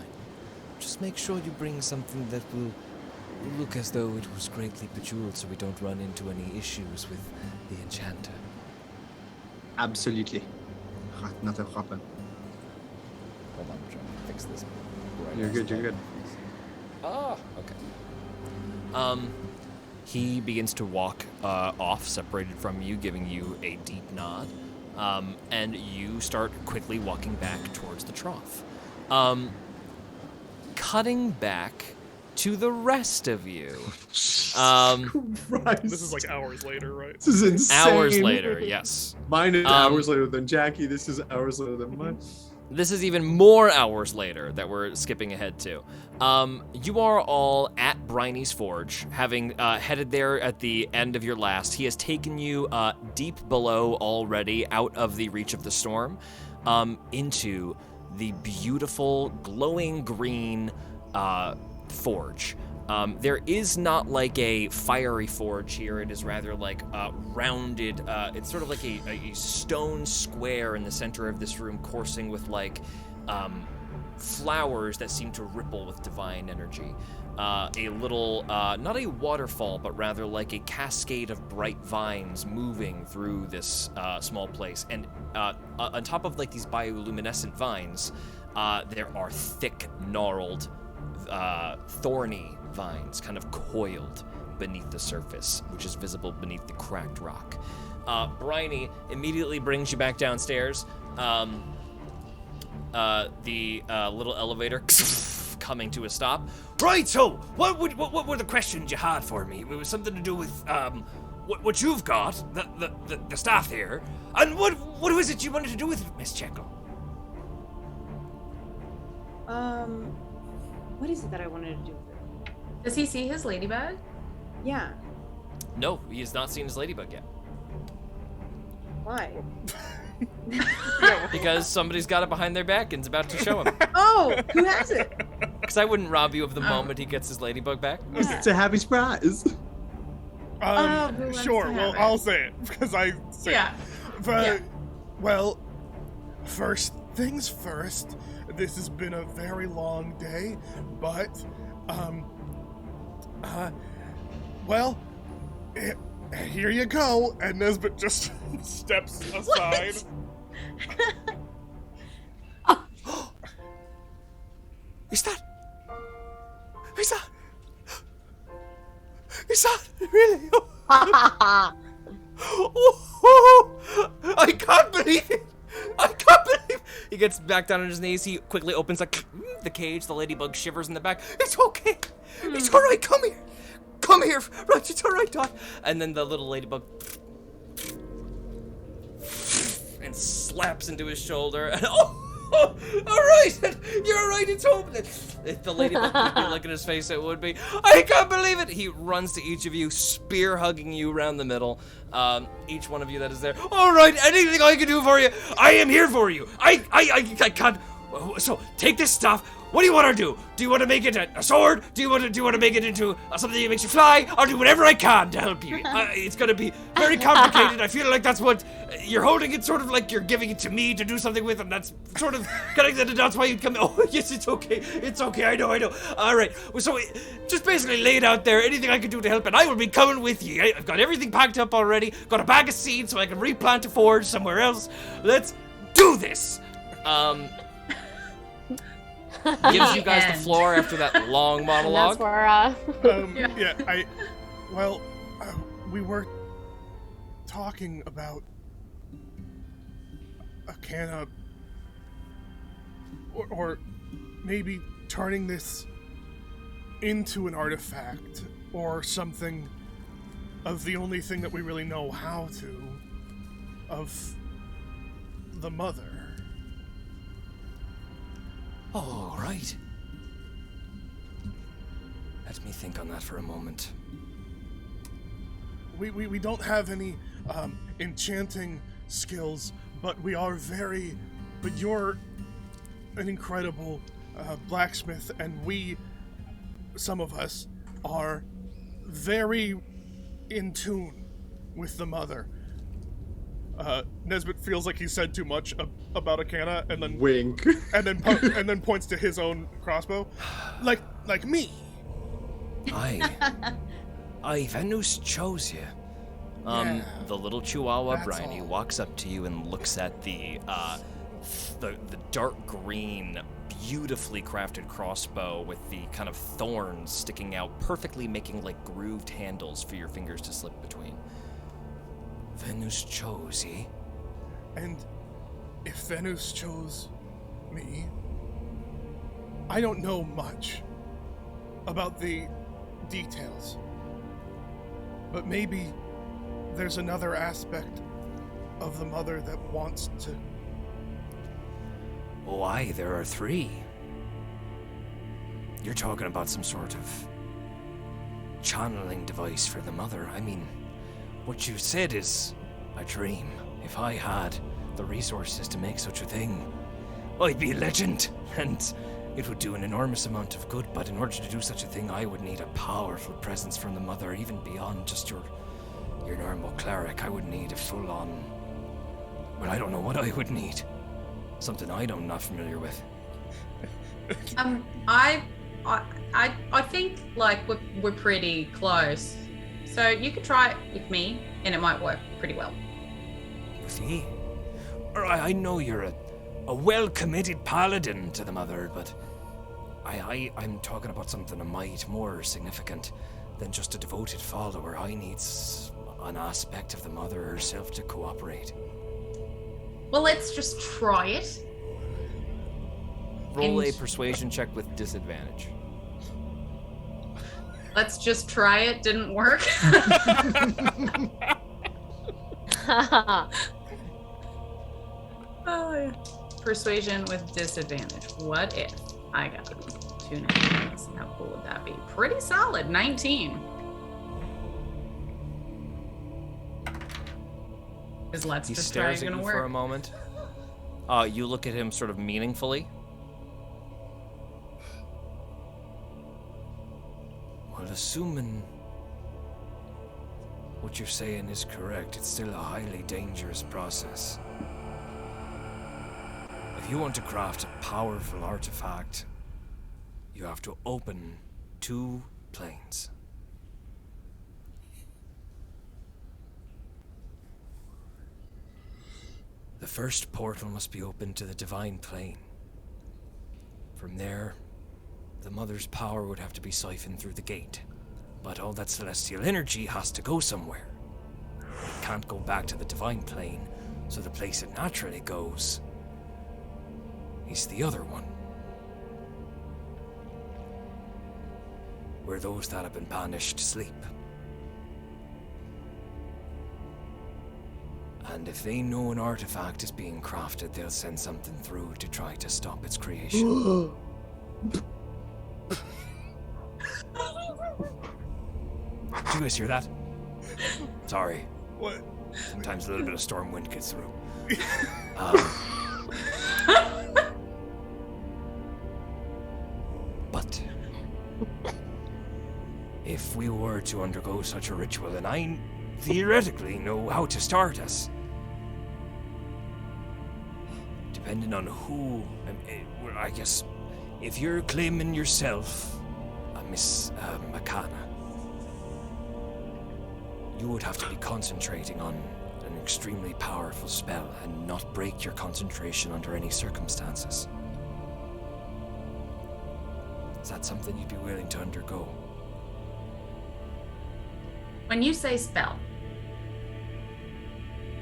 Just make sure you bring something that will look as though it was greatly bejeweled so we don't run into any issues with the enchanter. Absolutely. Not a problem. Hold on, I'm trying to fix this. You're good. Ah, okay. He begins to walk off, separated from you, giving you a deep nod. And you start quickly walking back towards the trough. Cutting back to the rest of you. This is like hours later, right? This is insane. Hours later, yes. Mine is hours later than Jackie. This is hours later than mine. This is even more hours later that we're skipping ahead to. You are all at Bryony's Forge, having headed there at the end of your last. He has taken you deep below already, out of the reach of the storm, into the beautiful, glowing green forge. There is not like a fiery forge here. It is rather like rounded. It's sort of like a stone square in the center of this room, coursing with like flowers that seem to ripple with divine energy. A little, not a waterfall, but rather like a cascade of bright vines moving through this small place. And on top of like these bioluminescent vines, there are thick, gnarled, thorny vines kind of coiled beneath the surface, which is visible beneath the cracked rock. Bryony immediately brings you back downstairs. The little elevator coming to a stop. Right, so what were the questions you had for me? It was something to do with what you've got, the staff here, and what was it you wanted to do with it, Miss Checkle? What is it that I wanted to do with it? Does he see his ladybug? Yeah. No, he has not seen his ladybug yet. Why? Because somebody's got it behind their back and is about to show him. Oh, who has it? Because I wouldn't rob you of the moment he gets his ladybug back. It's a happy surprise. Who wants Sure. to Well, have it? I'll say it because I say Yeah. it. But, Yeah. well, first things first. This has been a very long day, but, well, here you go. And Nesbit just steps aside. Is that really? I can't believe it. He gets back down on his knees. He quickly opens the cage. The ladybug shivers in the back. It's okay. It's all right. Come here. Right, it's all right, Dot. And then the little ladybug and slaps into his shoulder. And all right. You're all right. It's home. If the ladybug could be looking his face, it would be. I can't believe it. He runs to each of you, spear hugging you around the middle. Each one of you that is there. All right, anything I can do for you, I am here for you. I can't. So take this stuff. What do you want to do? Do you want to make it a sword? Do you want to make it into something that makes you fly? I'll do whatever I can to help you. It's gonna be very complicated. I feel like that's what you're holding it, sort of like you're giving it to me to do something with, and that's sort of connected. That's why you come. Oh yes, it's okay. It's okay. I know. All right. So just basically lay it out there. Anything I can do to help, and I will be coming with you. I've got everything packed up already. Got a bag of seeds so I can replant a forge somewhere else. Let's do this. Gives you guys the floor after that long monologue. That's where, We were talking about a can of, or maybe turning this into an artifact or something of the only thing that we really know how to, of the mother. All right. Let me think on that for a moment. We don't have any enchanting skills, but you're an incredible blacksmith, and some of us are very in tune with the mother. Nesbit feels like he said too much about Akana, and then Wink. and then points to his own crossbow, like me. Venus chose you. Yeah, The little Chihuahua that's Bryony all. walks up to you and looks at the dark green, beautifully crafted crossbow with the kind of thorns sticking out, perfectly making like grooved handles for your fingers to slip between. Venus chose ye? And if Venus chose me, I don't know much about the details, but maybe there's another aspect of the mother that wants to. Why, there are three. You're talking about some sort of channeling device for the mother. I mean, what you said is a dream. If I had the resources to make such a thing, I'd be a legend, and it would do an enormous amount of good, but in order to do such a thing, I would need a powerful presence from the mother, even beyond just your normal cleric. I would need a full-on... Well, I don't know what I would need. Something I'm not familiar with. I think like we're pretty close. So you could try it with me, and it might work pretty well. See? I know you're a well-committed paladin to the mother, but I'm talking about something a mite more significant than just a devoted follower. I need an aspect of the mother herself to cooperate. Well, let's just try it. Roll a persuasion check with disadvantage. Let's just try it. Didn't work. Oh, yeah. Persuasion with disadvantage. What if I got 2 19s? How cool would that be? Pretty solid. 19. Is let's He just stares try at gonna you work. for a moment. You look at him sort of meaningfully. Well, assuming what you're saying is correct, it's still a highly dangerous process. If you want to craft a powerful artifact, you have to open 2 planes. The first portal must be opened to the divine plane. From there, the Mother's power would have to be siphoned through the gate. But all that celestial energy has to go somewhere. It can't go back to the divine plane, so the place it naturally goes is the other one. Where those that have been banished sleep. And if they know an artifact is being crafted, they'll send something through to try to stop its creation. Did you guys hear that? Sorry. What? Sometimes a little bit of storm wind gets through. But if we were to undergo such a ritual, and I theoretically know how to start us, depending on who, I guess, if you're claiming yourself a Miss Makana, you would have to be concentrating on an extremely powerful spell and not break your concentration under any circumstances. Is that something you'd be willing to undergo? When you say spell,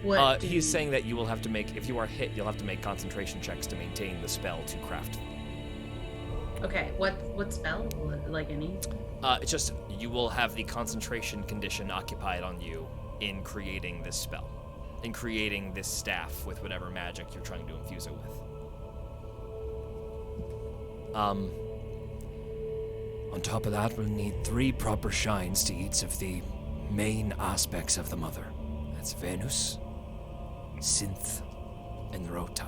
what do He's you- saying that you will have to make, if you are hit, you'll have to make concentration checks to maintain the spell to craft. Okay, what spell? Like any? It's just, you will have the concentration condition occupied on you in creating this spell. In creating this staff with whatever magic you're trying to infuse it with. On top of that, we'll need 3 proper shrines to each of the main aspects of the Mother. That's Venus, Synth, and Rota.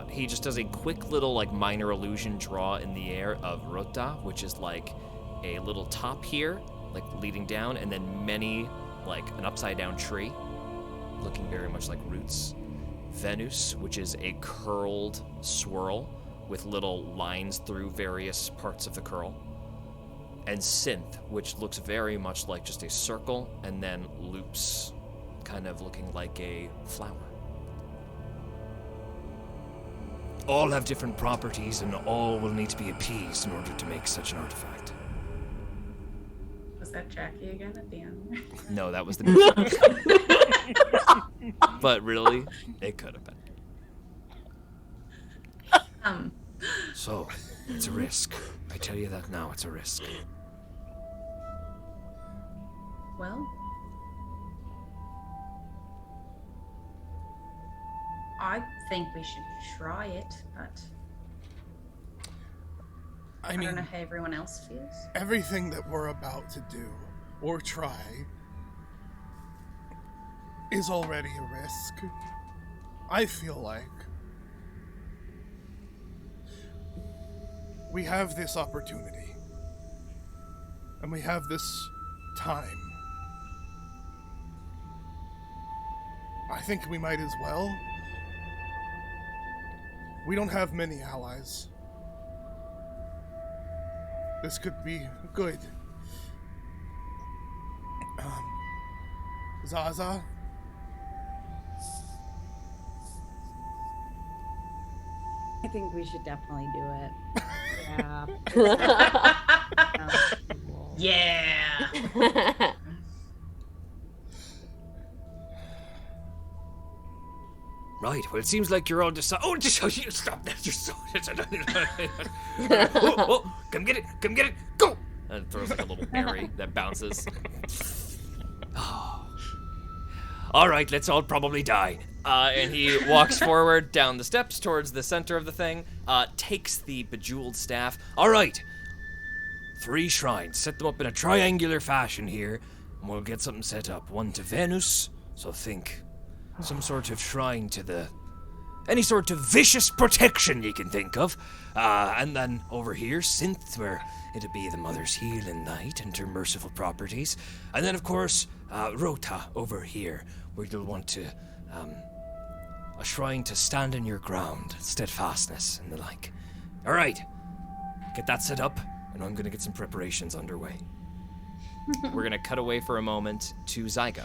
He just does a quick little, like, minor illusion draw in the air of Rota, which is like a little top here, like leading down, and then many, like an upside down tree, looking very much like roots. Venus, which is a curled swirl with little lines through various parts of the curl. And Synth, which looks very much like just a circle and then loops, kind of looking like a flower. All have different properties, and all will need to be appeased in order to make such an artifact. Was that Jackie again at the end? No, that was the music. But really, it could have been. So, it's a risk. I tell you that now, it's a risk. Well, I think we should try it, but I I mean, don't know how everyone else feels. everything that we're about to do or try is already a risk. I feel like we have this opportunity and we have this time. I think we might as well. We don't have many allies. This could be good. Zaza? I think we should definitely do it. Yeah. Yeah. Right, well, it seems like you're all decided. Oh, you stop that. You're so. oh, come get it, go! And it throws like a little berry that bounces. Oh. All right, let's all probably die. And he walks forward down the steps towards the center of the thing, takes the bejeweled staff. All right, 3 shrines. Set them up in a triangular fashion here. and we'll get something set up. One to Venus, so think some sort of shrine to any sort of vicious protection you can think of. And then over here, Synth, where it'll be the Mother's Healing Night and her merciful properties. And then, of course, Rota over here, where you'll want to, a shrine to stand in your ground, steadfastness and the like. All right, get that set up, and I'm gonna get some preparations underway. We're gonna cut away for a moment to Zygo.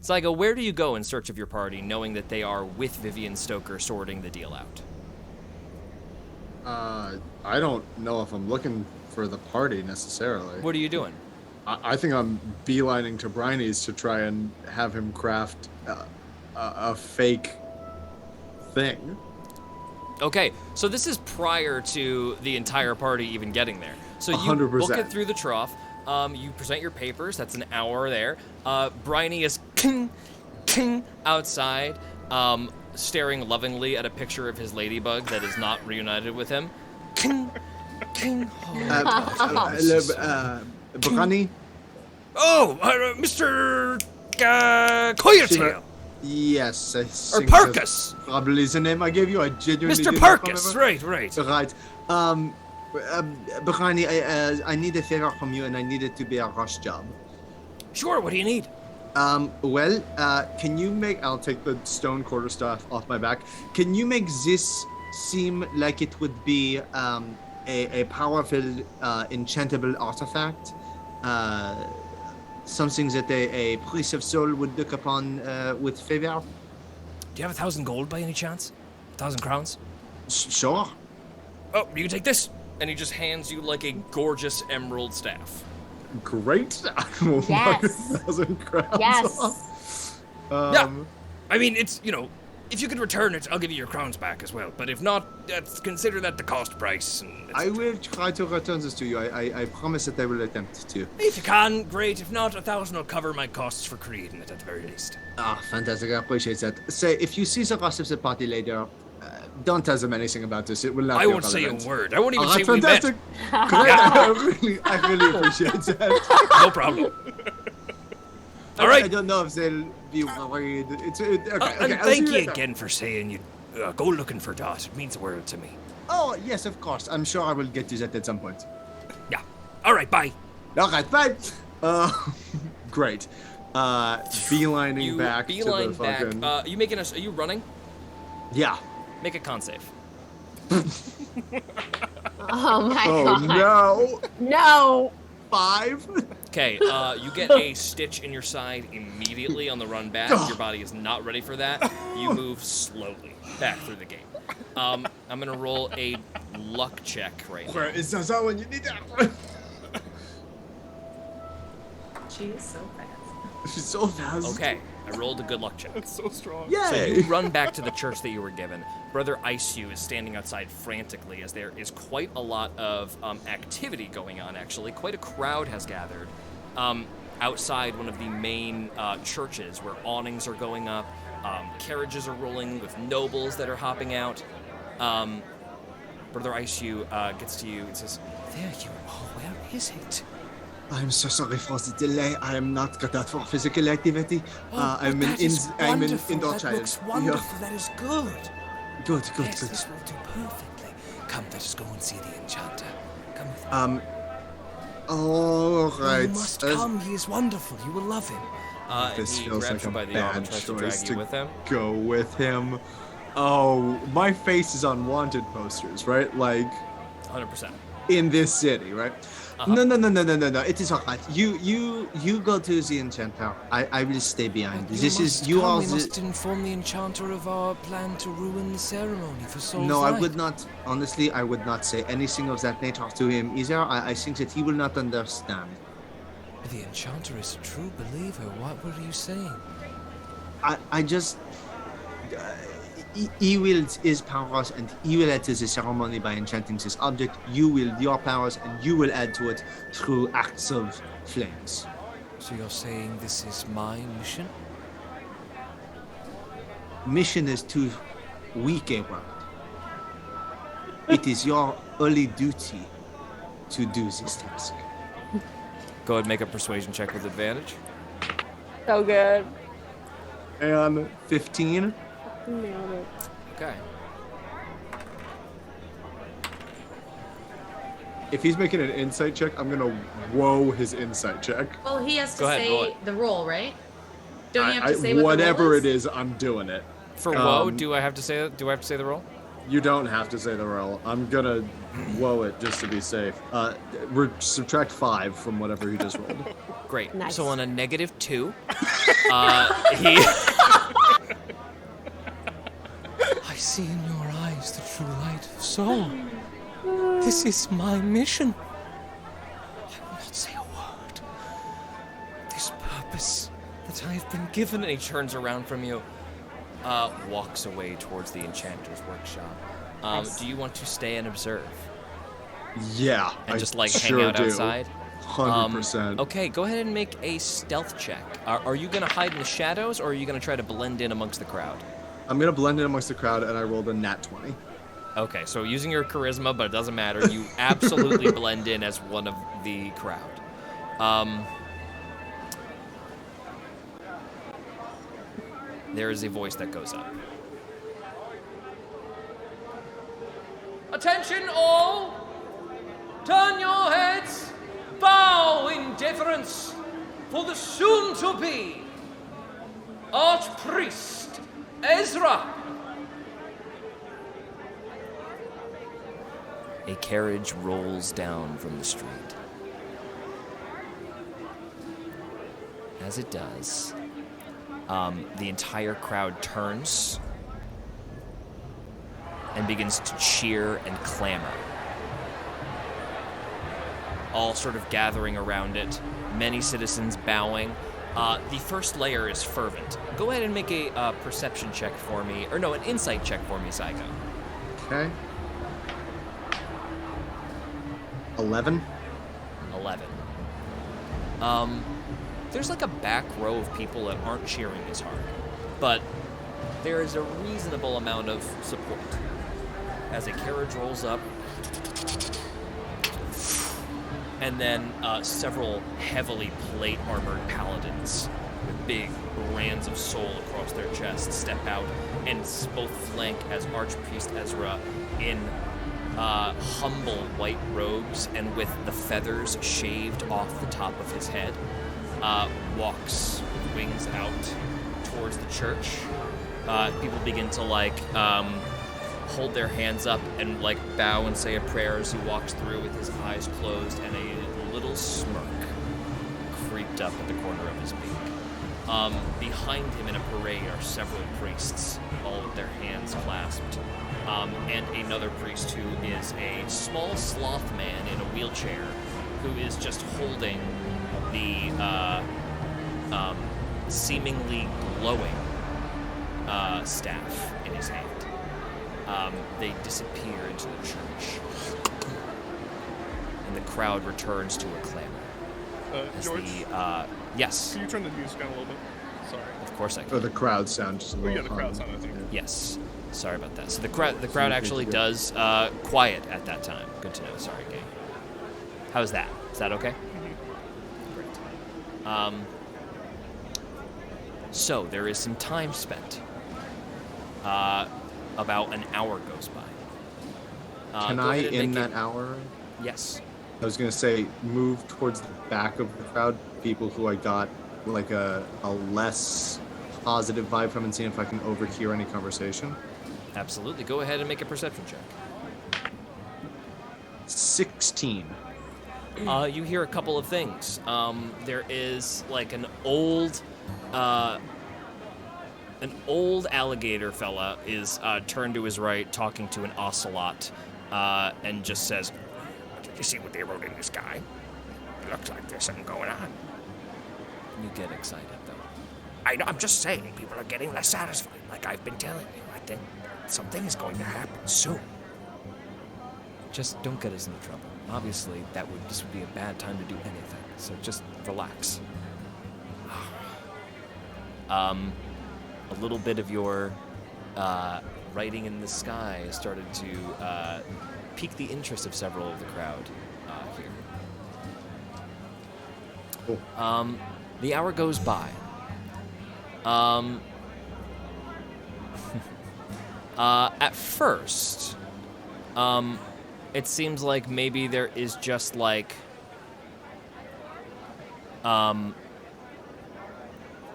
Zygo, where do you go in search of your party, knowing that they are with Vivian Stoker sorting the deal out? I don't know if I'm looking for the party necessarily. What are you doing? I think I'm beelining to Briney's to try and have him craft a fake thing. Okay, so this is prior to the entire party even getting there. So you 100%. book it through the trough. You present your papers. That's an hour there. Briney is king outside, staring lovingly at a picture of his ladybug that is not reunited with him. King. Bukhani? Mr. Coyotail. Yes, I Or think Parkus. that's probably the name I gave you. I genuinely Mr. did not Parkus, remember. right. Right. Bukhani, I need a favor from you, and I need it to be a rush job. Sure, what do you need? Can you make... I'll take the stone quarterstaff off my back. Can you make this seem like it would be a powerful, enchantable artifact? Something that a priest of soul would look upon with favor? Do you have 1,000 gold by any chance? 1,000 crowns? Sure. Oh, you can take this. And he just hands you like a gorgeous emerald staff. Great. I will mark Yes. 1,000 crowns Yes. off. Yeah. I mean, it's, if you could return it, I'll give you your crowns back as well. But if not, consider that the cost price. And I will try to return this to you. I promise that I will attempt to. if you can, great. If not, 1,000 will cover my costs for creating it at the very least. Ah, fantastic. I appreciate that. Say, if you see the rest of the party later, don't tell them anything about this. It will not I be won't say a relevant. word. I won't even Oh, say that's we met. fantastic. Great. I really appreciate that. No problem. All right. I don't know if they'll be worried. Okay. And I'll see thank you later. again for saying you go looking for Dot. It means the world to me. Oh, yes, of course. I'm sure I will get to that at some point. Yeah. All right, bye. All right, bye. Great. Beelining You back beeline to the back. fucking... Are you running? yeah. Make a con save. Oh my Oh, god. no. No. 5? Okay, you get a stitch in your side immediately on the run back. Your body is not ready for that. You move slowly back through the gate. I'm gonna roll a luck check right now. Where is Zaza when you need that? She is so fast. She's so fast. Okay, I rolled a good luck check. That's so strong. So Yay. you run back to the church that you were given. Brother Iceyu is standing outside frantically as there is quite a lot of activity going on, actually. Quite a crowd has gathered outside one of the main churches where awnings are going up, carriages are rolling with nobles that are hopping out. Brother Iceyu gets to you and says, "There you are, where is it?" I'm so sorry for the delay. I am not cut out for physical activity. I'm an indoor That child. looks wonderful. That is good. Good. Yes, this will do perfectly. Come, let us go and see the enchanter. Come with me. All right. You must come. He is wonderful. You will love him. This and he feels grabs like you a by the arm and bad tries to choice drag you to with him. go with him. Oh, my face is on wanted posters, right? Like 100%. in this city, right? Uh-huh. No. It is alright. You go to the enchanter. I will stay behind. We must inform the enchanter of our plan to ruin the ceremony for Soul's No, I Light. would not. Honestly, I would not say anything of that nature to him either. I think that he will not understand. The enchanter is a true believer. What were you saying? I just. He wields his powers and he will add to the ceremony by enchanting this object. You wield your powers and you will add to it through acts of flames. So you're saying this is my mission? Mission is too weak a word. It is your only duty to do this task. Go ahead and make a persuasion check with advantage. So good. And 15. Nailed it. Okay. If he's making an insight check, I'm gonna whoa his insight check. Well, he has to Go ahead, roll say it. the roll, right? Don't you have to say what whatever the roll it is, I'm doing it. For woe, do I have to say the roll? You don't have to say the roll. I'm gonna whoa it just to be safe. Subtract 5 from whatever he just rolled. Great. Nice. So on a -2, he. I see in your eyes the true light of soul. This is my mission. I will not say a word. This purpose that I have been given. And he turns around from you, walks away towards the enchanter's workshop. Nice. Do you want to stay and observe? Yeah, And I just like sure hang out do. outside? 100%. Okay, go ahead and make a stealth check. Are you going to hide in the shadows, or are you going to try to blend in amongst the crowd? I'm gonna blend in amongst the crowd, and I rolled a nat 20. Okay, so using your charisma, but it doesn't matter. You absolutely blend in as one of the crowd. There is a voice that goes up. Attention all! Turn your heads! Bow in deference for the soon-to-be Archpriest Ezra! A carriage rolls down from the street. As it does, the entire crowd turns and begins to cheer and clamor. All sort of gathering around it, many citizens bowing. The first layer is fervent. Go ahead and make a perception check for me, or no, an insight check for me, Zygo. Okay. 11. 11. There's like a back row of people that aren't cheering as hard, but there is a reasonable amount of support. As a carriage rolls up, and then several heavily plate-armored paladins with big brands of soul across their chests step out and both flank as Archpriest Ezra in humble white robes and with the feathers shaved off the top of his head, walks with wings out towards the church. People begin to hold their hands up and bow and say a prayer as he walks through with his eyes closed and a little smirk creeped up at the corner of his beak. Behind him in a parade are several priests, all with their hands clasped, and another priest who is a small sloth man in a wheelchair who is just holding the seemingly glowing staff in his hand. They disappear into the church, and the crowd returns to a clamor. As George, yes, can you turn the music down a little bit? Sorry. of course I can. Or the crowd sound just a Oh, little yeah, the crowd hum. sound, I think. Yes, sorry about that. So the crowd actually does quiet at that time. Good to know. Sorry, gang. How's that? Is that okay? Great. So there is some time spent. About an hour goes by. Can Go I, ahead and in make that hour, Yes. I was going to say, move towards the back of the crowd, people who I got a less positive vibe from, and see if I can overhear any conversation? Absolutely. Go ahead and make a perception check. 16. You hear a couple of things. There is an old alligator fella is turned to his right, talking to an ocelot, and just says, "Did you see what they wrote in the sky? Looks like there's something going on." You get excited, though. I'm just saying, people are getting less satisfied, like I've been telling you. I think something is going to happen soon. Just don't get us into trouble. Obviously, this would be a bad time to do anything, so just relax. A little bit of your writing in the sky started to pique the interest of several of the crowd here. The hour goes by. At first, it seems like maybe there is just like a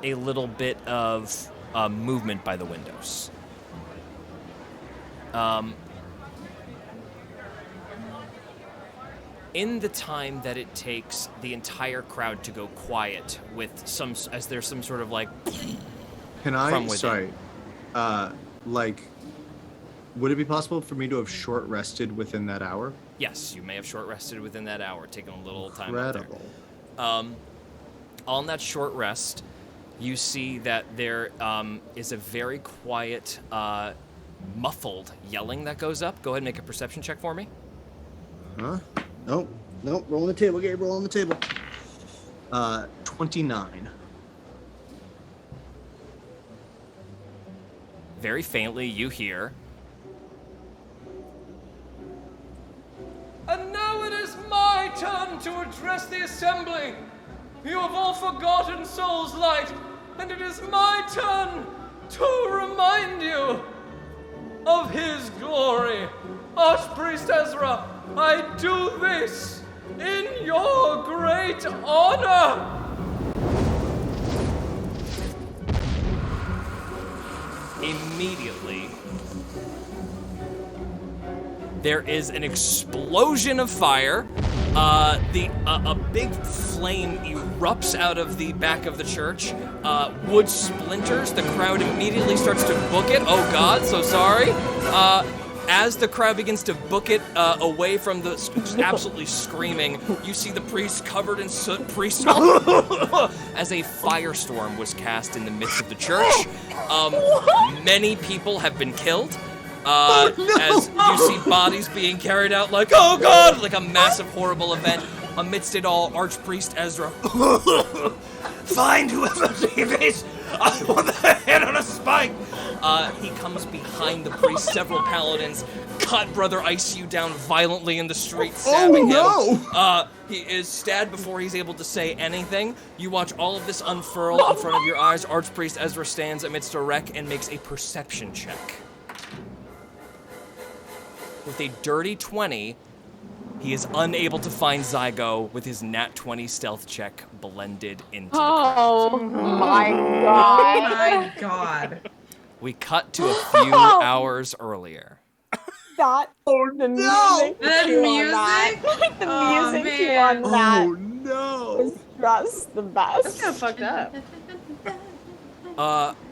little bit of movement by the windows. In the time that it takes the entire crowd to go quiet, with as there's some sort of like. Can I? Sorry. Would it be possible for me to have short rested within that hour? Yes, you may have short rested within that hour, taking a little time Incredible. out there. On that short rest, you see that there is a very quiet, muffled yelling that goes up. Go ahead and make a perception check for me. Huh? Nope. Roll on the table, Gabe. Roll on the table. 29. Very faintly, you hear. And now it is my turn to address the assembly. You have all forgotten Soul's light, and it is my turn to remind you of his glory. Archpriest Ezra, I do this in your great honor. Immediately, there is an explosion of fire. A big flame erupts out of the back of the church. Wood splinters. The crowd immediately starts to book it. Oh God, so sorry. As the crowd begins to book it away from the absolutely screaming, you see the priest covered in soot. As a firestorm was cast in the midst of the church. Many people have been killed. As you see bodies being carried out like, oh God, like a massive, horrible event. Amidst it all, Archpriest Ezra. Find whoever he is. I want the head on a spike. He comes behind the priest. Several paladins cut Brother ICU down violently in the street, stabbing him. He is stabbed before he's able to say anything. You watch all of this unfurl in front of your eyes. Archpriest Ezra stands amidst a wreck and makes a perception check. With a dirty 20, he is unable to find Zygo with his nat 20 stealth check blended into the crowd. Oh my God. Oh my God. We cut to a few hours earlier. That the music The on that. music? The Oh, music man. on that Oh no! is just the best. That's kind of fucked up.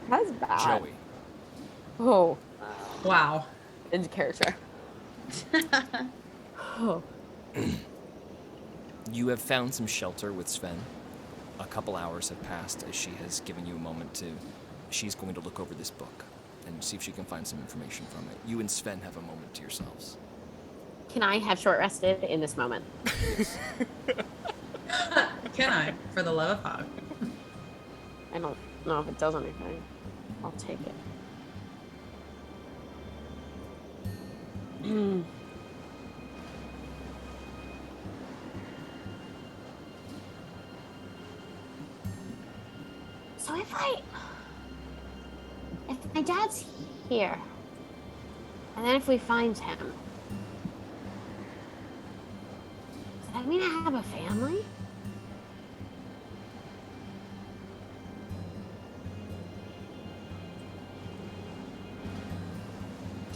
That's bad. Joey. Oh, Wow. into character. Oh. You have found some shelter with Sven. A couple hours have passed as she has given you a moment to... She's going to look over this book and see if she can find some information from it. You and Sven have a moment to yourselves. Can I have short rested in this moment? Can I? For the love of Hog. I don't know if it does anything. I'll take it. So if my dad's here, and then if we find him, does that mean I have a family?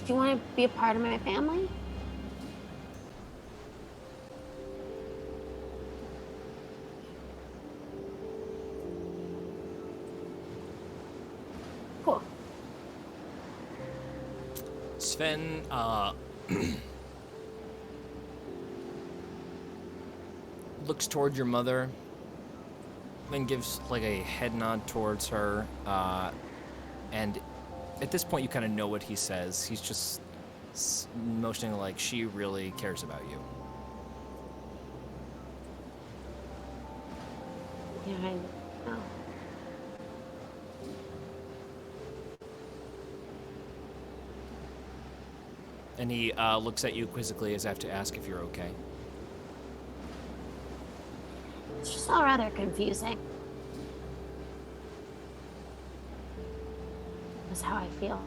Do you want to be a part of my family? Cool. Sven, looks toward your mother and gives like a head nod towards her, and at this point you kind of know what he says. He's just motioning like she really cares about you. Yeah, I know. And he looks at you quizzically as if to ask if you're okay. It's just all rather confusing. That's how I feel.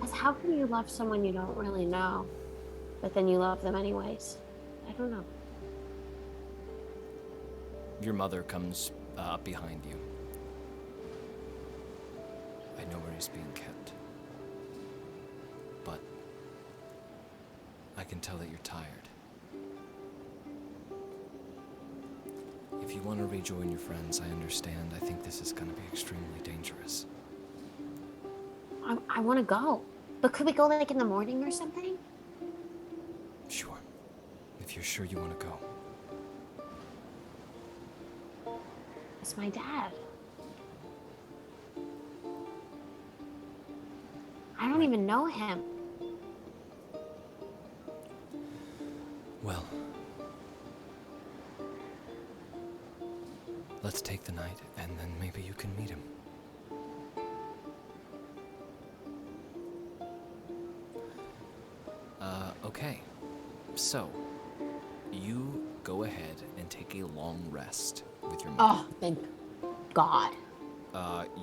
As how can you love someone you don't really know, but then you love them anyways? I don't know. Your mother comes up behind you. I know where he's being kept. But I can tell that you're tired. If you want to rejoin your friends, I understand. I think this is going to be extremely dangerous. I want to go. But could we go like in the morning or something? Sure. If you're sure you want to go. It's my dad. I don't even know him. Well, let's take the night, and then maybe you can meet him. Okay. So, you go ahead and take a long rest with your mother. Oh, thank God.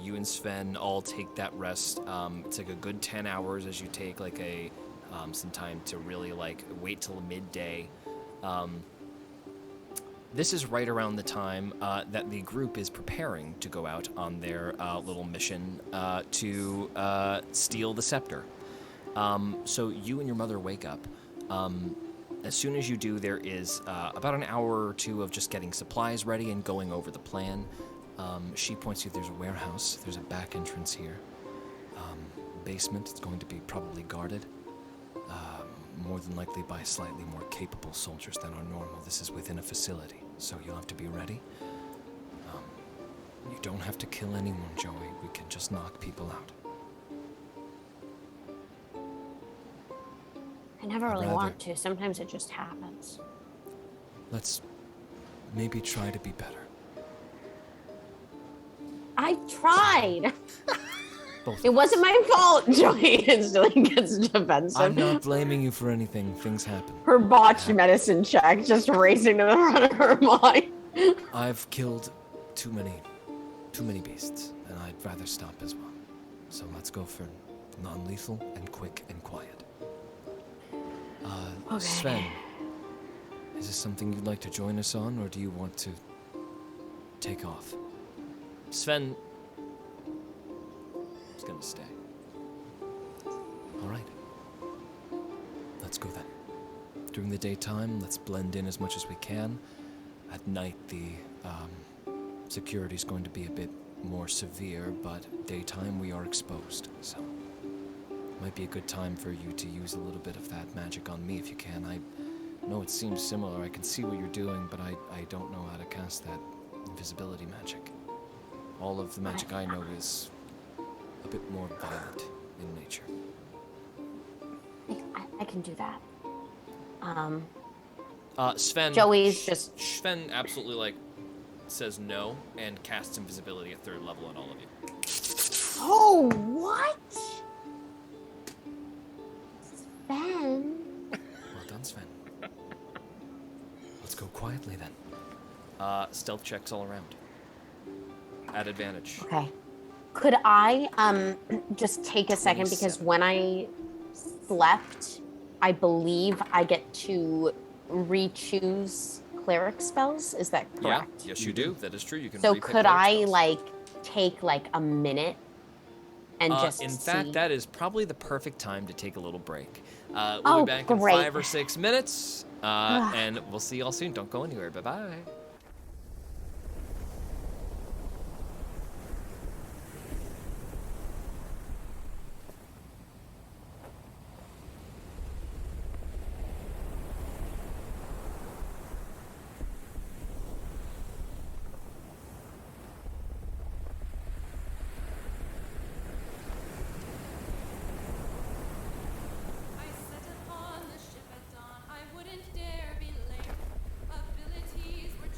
You and Sven all take that rest. It's like a good 10 hours as you take like a some time to really like wait till midday. This is right around the time that the group is preparing to go out on their little mission to steal the scepter. So you and your mother wake up. As soon as you do, there is about an hour or two of just getting supplies ready and going over the plan. She points you, there's a warehouse, there's a back entrance here. Basement, it's going to be probably guarded. More than likely by slightly more capable soldiers than are normal. This is within a facility, so you'll have to be ready. You don't have to kill anyone, Joey. We can just knock people out. I never really want to. Sometimes it just happens. Let's maybe try to be better. I tried. Both It wasn't my fault. Joey instantly gets defensive. I'm not blaming you for anything. Things happen. Her botched medicine check just racing to the front of her mind. I've killed too many beasts, and I'd rather stop as well. So let's go for non-lethal and quick and quiet. Okay. Sven, is this something you'd like to join us on, or do you want to take off? Sven is gonna stay. All right. Let's go then. During the daytime, let's blend in as much as we can. At night, the security's going to be a bit more severe, but daytime we are exposed, so might be a good time for you to use a little bit of that magic on me if you can. I know it seems similar, I can see what you're doing, but I don't know how to cast that invisibility magic. All of the magic I know is a bit more violent in nature. I can do that. Sven. Joey's just. Sven absolutely like says no and casts invisibility at 3rd level on all of you. Oh, what? Sven. Well done, Sven. Let's go quietly then. Stealth checks all around. At advantage. Okay. Could I just take a second, because 27. when I slept, I believe I get to re-choose cleric spells. Is that correct? Yeah, yes you do. That is true. You can So repick could cleric I spells. like take like a minute and just in see? fact, that is probably the perfect time to take a little break. We'll Oh, be back in great. 5 or 6 minutes, and we'll see y'all soon. Don't go anywhere. Bye-bye. I set upon the ship at dawn. I wouldn't dare be late. Abilities were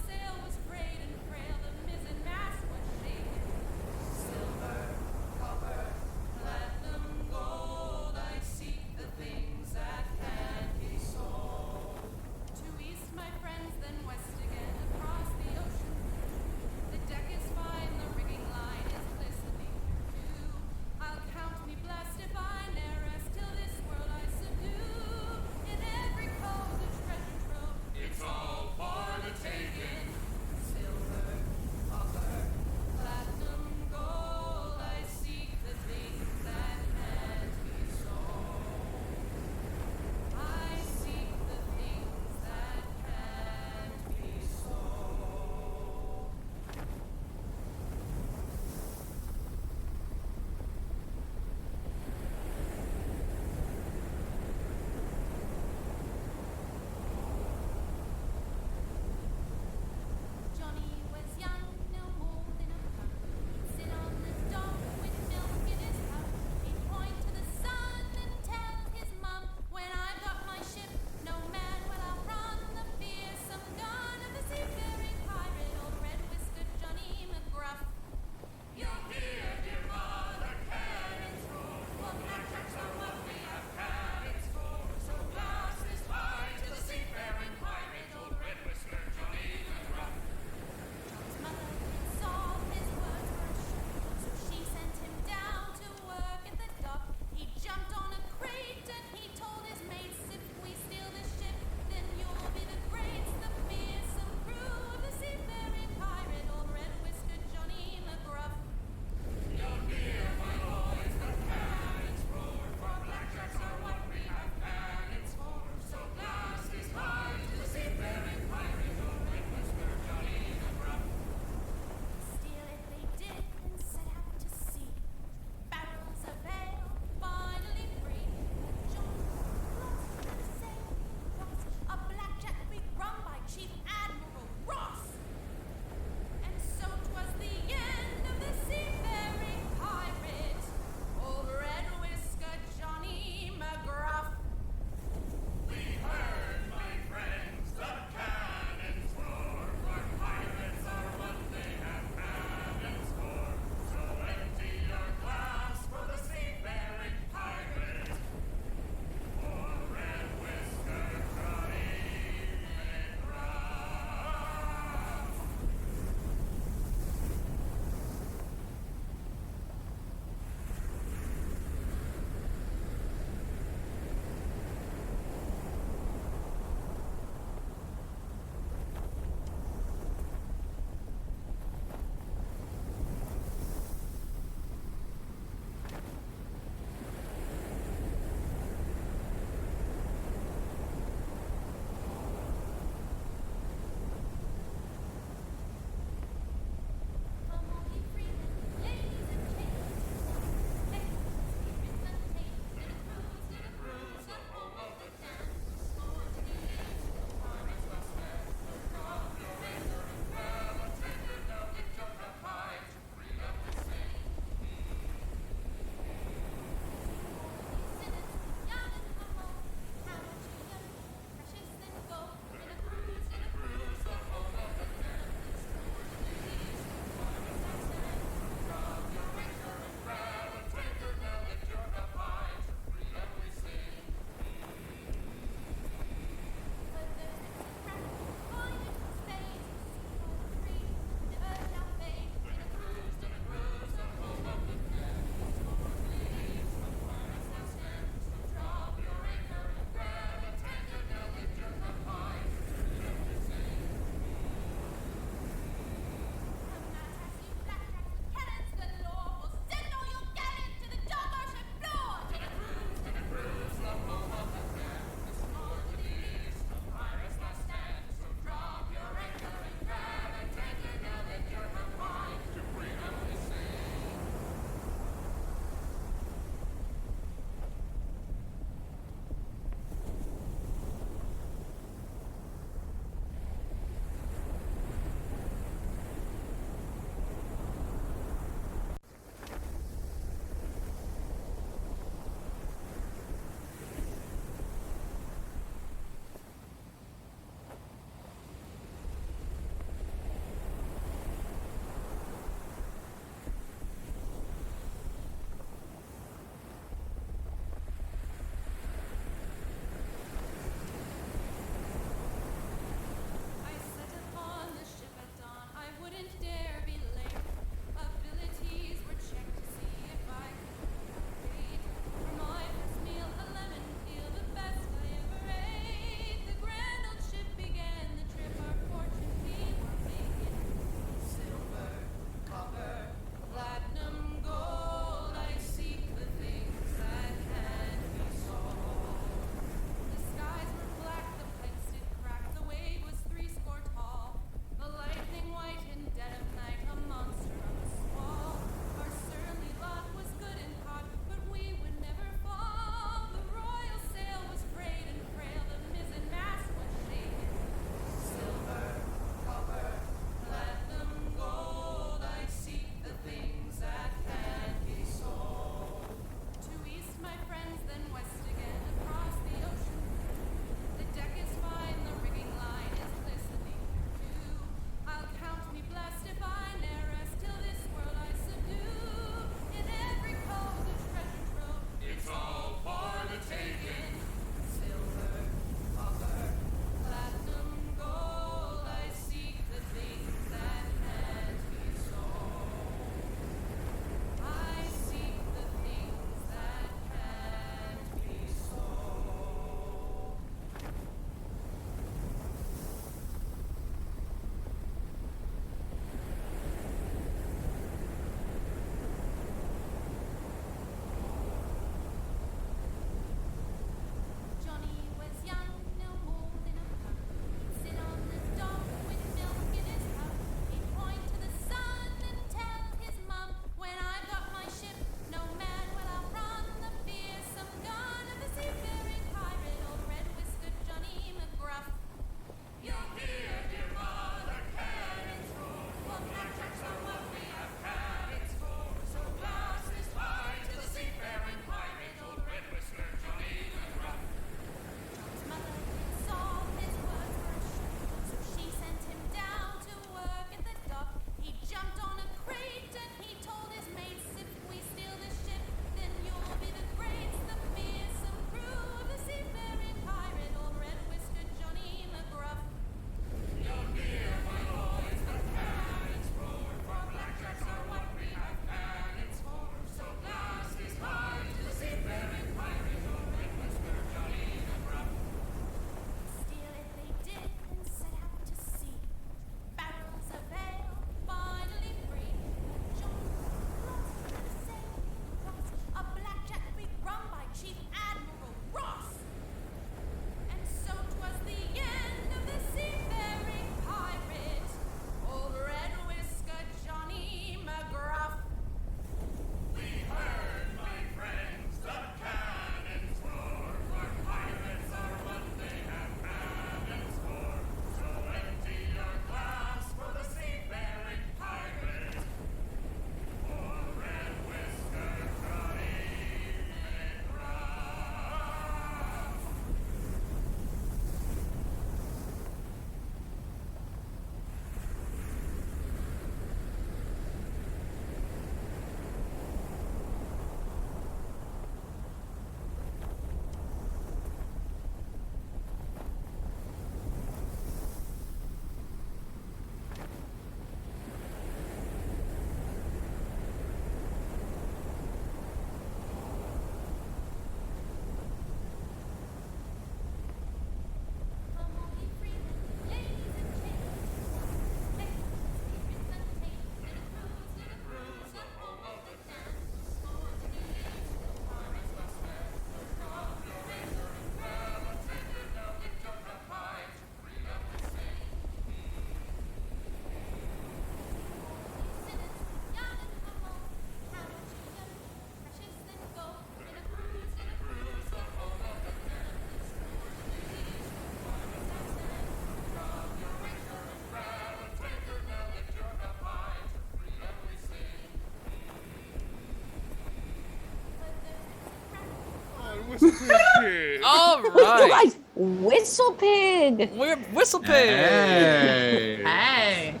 Whistle Pig. All You right. guys, Whistle Pig. We're Whistle Pig. Hey. Hey,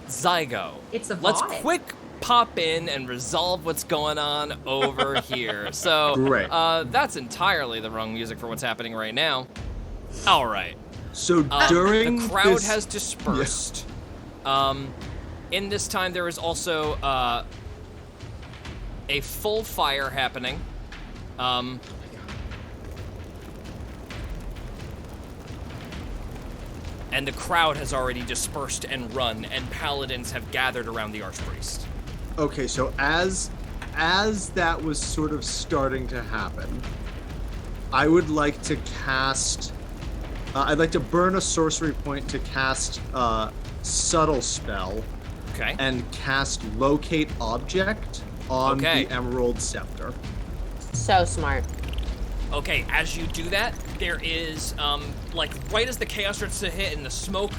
Zygo. it's a Let's vibe. quick pop in and resolve what's going on over here. So, Great. that's entirely the wrong music for what's happening right now. All right. So during the crowd this, has dispersed. In this time, there is also a full fire happening. And the crowd has already dispersed and run, and paladins have gathered around the archpriest. Okay, so as that was sort of starting to happen, I would like to cast. I'd like to burn a sorcery point to cast subtle spell Okay. and cast locate object on Okay. the emerald scepter. So smart. Okay, as you do that, there is, like, right as the chaos starts to hit and the smoke,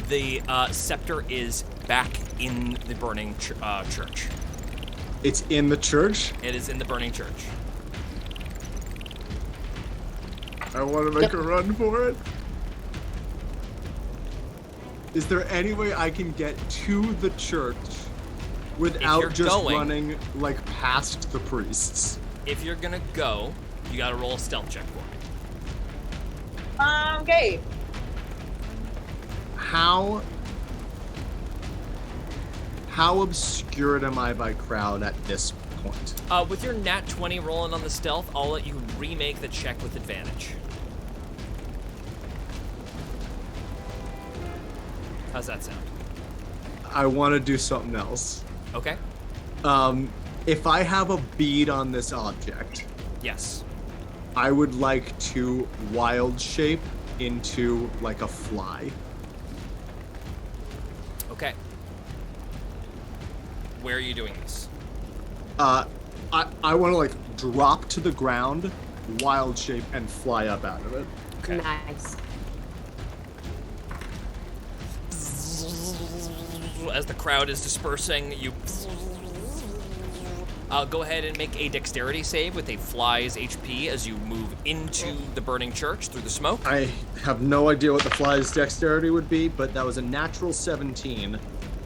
the scepter is back in the burning church. It's in the church. It is in the burning church. I want to make a run for it. Is there any way I can get to the church you're without just going- running like past the priests? If you're gonna go, you gotta roll a stealth check for me. Okay. How obscured am I by crowd at this point? With your nat 20 rolling on the stealth, I'll let you remake the check with advantage. How's that sound? I want to do something else. Okay. If I have a bead on this object, Yes. I would like to wild shape into like a fly. Okay. Where are you doing this? I want to like drop to the ground, wild shape, and fly up out of it. Okay. Nice. As the crowd is dispersing, you go ahead and make a dexterity save with a fly's HP as you move into the burning church through the smoke. I have no idea what the fly's dexterity would be, but that was a natural 17.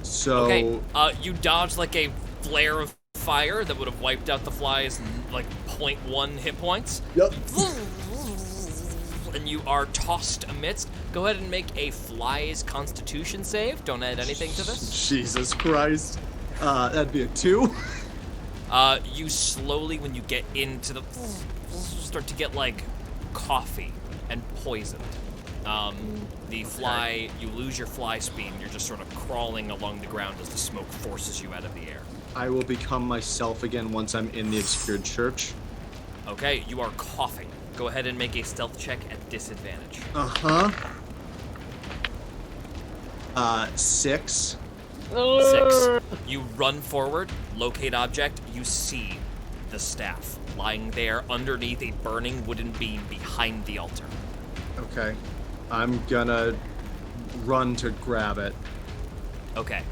So Okay, you dodge like a flare of fire that would have wiped out the fly's like 0.1 hit points. Yep. And you are tossed amidst. Go ahead and make a fly's constitution save. Don't add anything to this. Jesus Christ. That'd be a 2. You slowly, when you get into the, start to get like coffee and poisoned. The fly, you lose your fly speed, and you're just sort of crawling along the ground as the smoke forces you out of the air. I will become myself again once I'm in the obscured church. Okay, you are coughing. Go ahead and make a stealth check at disadvantage. 6. 6. You run forward, locate object, you see the staff lying there underneath a burning wooden beam behind the altar. Okay. I'm gonna run to grab it. Okay.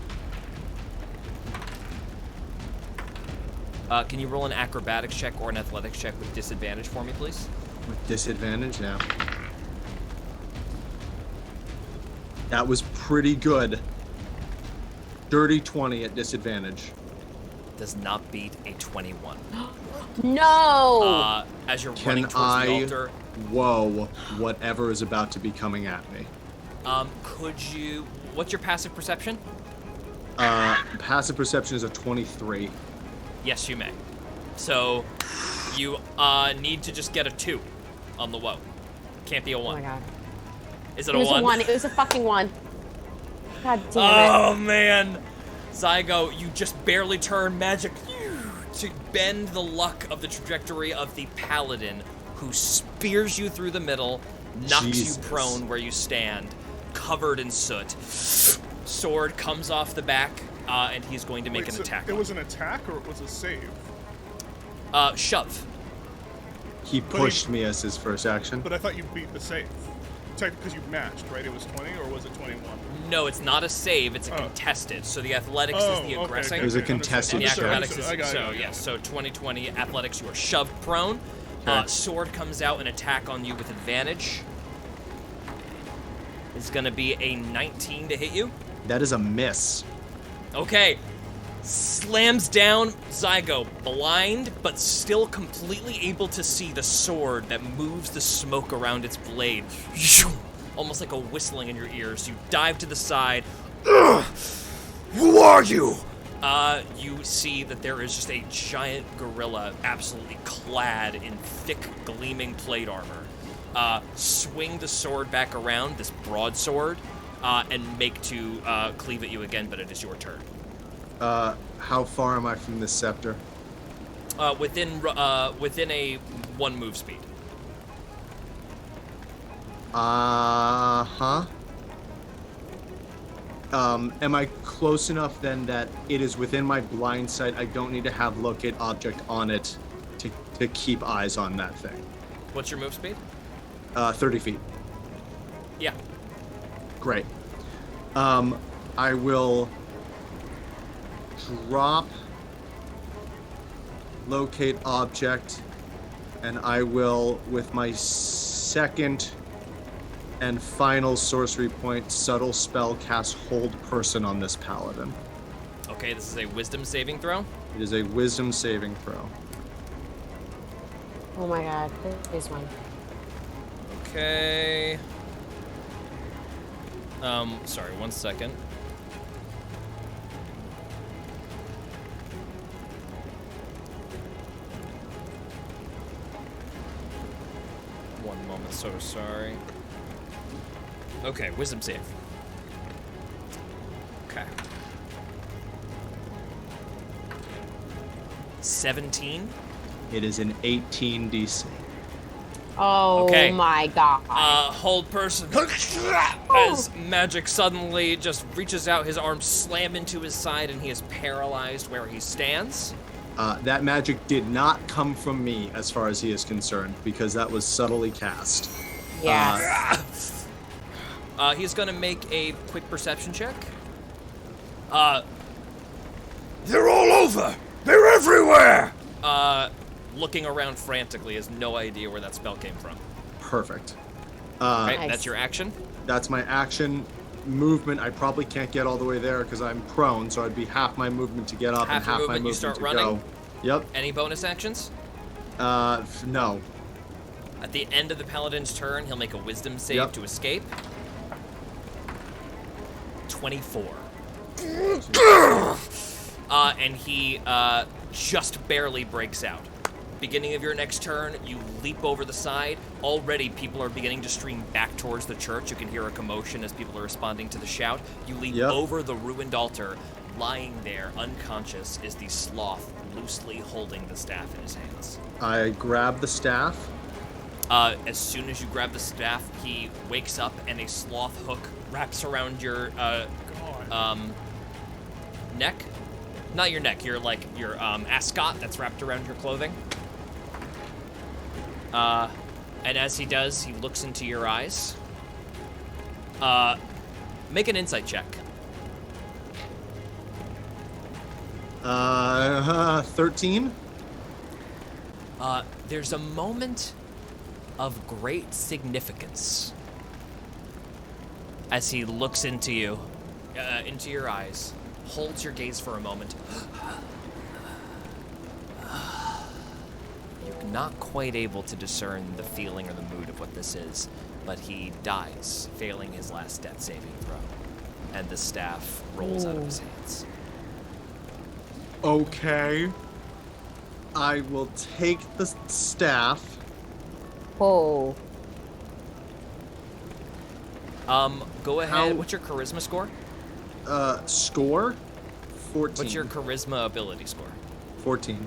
Can you roll an acrobatics check or an athletics check with disadvantage for me, please? With disadvantage now. That was pretty good. Dirty 20 at disadvantage. Does not beat a 21. No. As you're Can running towards the I altar, whoa whatever is about to be coming at me? could you... What's your passive perception? Passive perception is a 23. Yes, you may. So, you need to just get a 2 on the woe. Can't be a 1. Oh my god. Is it It a was 1? a 1. It was a fucking 1. God damn it. Oh, man. Zygo, you just barely turn magic to bend the luck of the trajectory of the paladin who spears you through the middle, knocks Jesus. you prone where you stand, covered in soot. Sword comes off the back, and he's going to make an attack. It was an attack or it was a save? Shove. He pushed me as his first action. But I thought you beat the save. because you matched, right? It was 20 or was it 21? No, it's not a save. It's a contested. So the athletics is the okay, aggressing. It was a contested And the shove. acrobatics is I got it. so yes. So 2020 athletics, you are shoved prone. Okay. Sword comes out and attack on you with advantage. It's gonna be a 19 to hit you. That is a miss. Okay. Slams down Zygo, blind, but still completely able to see the sword that moves the smoke around its blade. Almost like a whistling in your ears. You dive to the side. Ugh! Who are you? You see that there is just a giant gorilla, absolutely clad in thick, gleaming plate armor. Swing the sword back around, this broadsword, and make to cleave at you again, but it is your turn. How far am I from this scepter? Within a 1 move speed. Huh? Am I close enough then that it is within my blind sight? I don't need to have locate object on it to keep eyes on that thing. What's your move speed? 30 feet. Yeah. Great. I will drop locate object, and I will, with my second and final sorcery point, subtle spell cast hold person on this paladin. Okay, this is a wisdom saving throw. It is a wisdom saving throw. Oh my god, please one. Okay. Sorry, 1 second. One moment, so sorry. Okay, wisdom save. Okay. 17. It is an 18 DC. Oh Okay. my god. Hold person. As magic suddenly just reaches out, his arms slam into his side, and he is paralyzed where he stands. That magic did not come from me, as far as he is concerned, because that was subtly cast. Yes. He's gonna make a quick perception check. They're all over! They're everywhere! Looking around frantically, has no idea where that spell came from. Perfect. Right, Nice. that's your action. That's my action. Movement, I probably can't get all the way there because I'm prone, so I'd be half my movement to get up Half and your half my movement, you movement start to running? go. Yep. Any bonus actions? No. At the end of the paladin's turn, he'll make a wisdom save Yep. to escape. 24. And he just barely breaks out. Beginning of your next turn, you leap over the side. Already, people are beginning to stream back towards the church. You can hear a commotion as people are responding to the shout. You leap Yep. over the ruined altar. Lying there, unconscious, is the sloth, loosely holding the staff in his hands. I grab the staff. As soon as you grab the staff, he wakes up, and a sloth hook wraps around your neck. Not your neck, your ascot that's wrapped around your clothing. And as he does, he looks into your eyes. Make an insight check. 13. There's a moment of great significance as he looks into you, into your eyes, holds your gaze for a moment. You're not quite able to discern the feeling or the mood of what this is, but he dies, failing his last death saving throw, and the staff rolls out of his hands. Okay. I will take the staff. Oh. Go ahead. How- What's your charisma score? Score? 14. What's your charisma ability score? 14.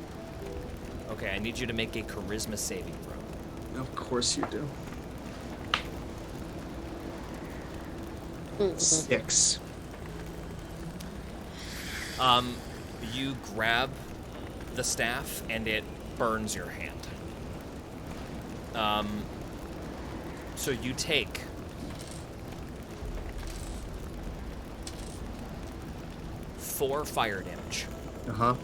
Okay, I need you to make a charisma saving throw. Of course you do. 6. You grab the staff and it burns your hand. So you take 2d4 fire damage. Uh-huh.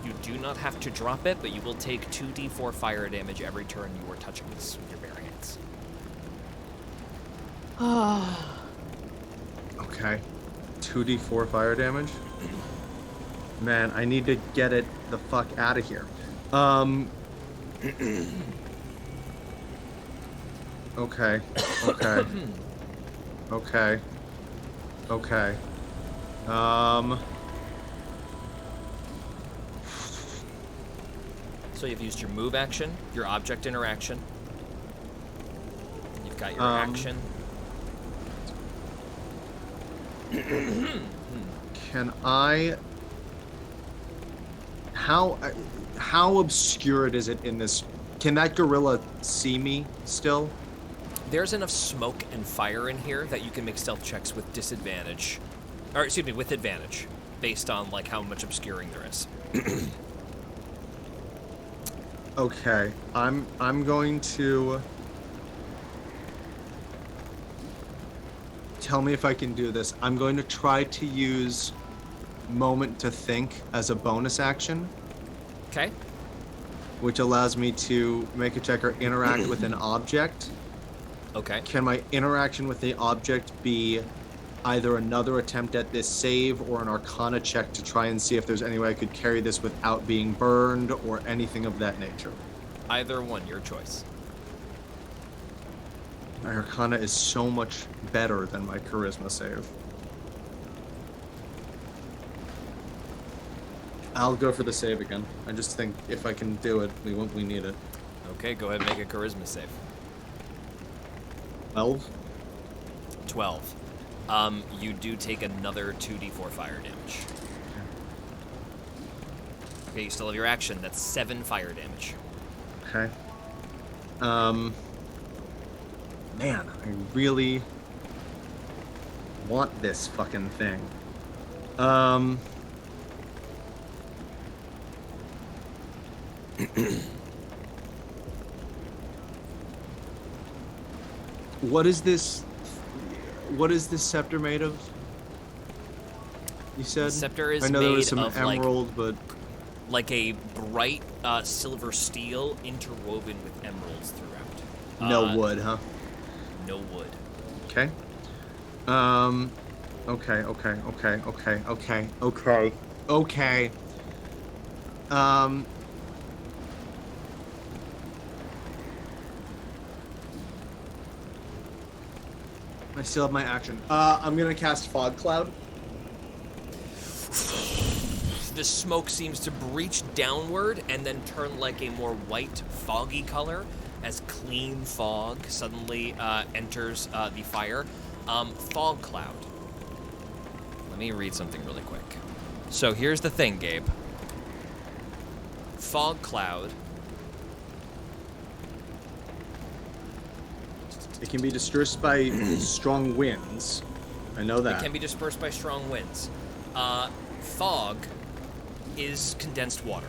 You do not have to drop it, but you will take 2d4 fire damage every turn you are touching this with your bare hands. Okay. 2d4 fire damage? Man, I need to get it the fuck out of here. Okay. Okay. Okay. Okay. So you've used your move action, your object interaction. You've got your action. Can I... How obscured is it in this? Can that gorilla see me still? There's enough smoke and fire in here that you can make stealth checks with disadvantage. Or, excuse me, with advantage. Based on, like, how much obscuring there is. Okay, I'm going to... Tell me if I can do this. I'm going to try to use Moment to Think as a bonus action. Okay. Which allows me to make a check or interact with an object. Okay. Can my interaction with the object be either another attempt at this save or an Arcana check to try and see if there's any way I could carry this without being burned or anything of that nature? Either one, your choice. My Arcana is so much better than my Charisma save. I'll go for the save again. I just think if I can do it, we need it. Okay, go ahead and make a charisma save. 12? 12. You do take another 2d4 fire damage. Okay, you still have your action. That's 7 fire damage. Okay. Man, I really want this fucking thing. What is this scepter made of? You said? The scepter is I know there was made some of, emerald, but like a bright silver steel interwoven with emeralds throughout. no wood, huh? No wood. Okay. Okay. I still have my action. I'm gonna cast Fog Cloud. The smoke seems to breach downward and then turn like a more white, foggy color as clean fog suddenly enters the fire. Fog cloud. Let me read something really quick. So here's the thing, Gabe. Fog cloud. It can be dispersed by strong winds. I know that. It can be dispersed by strong winds. Fog is condensed water.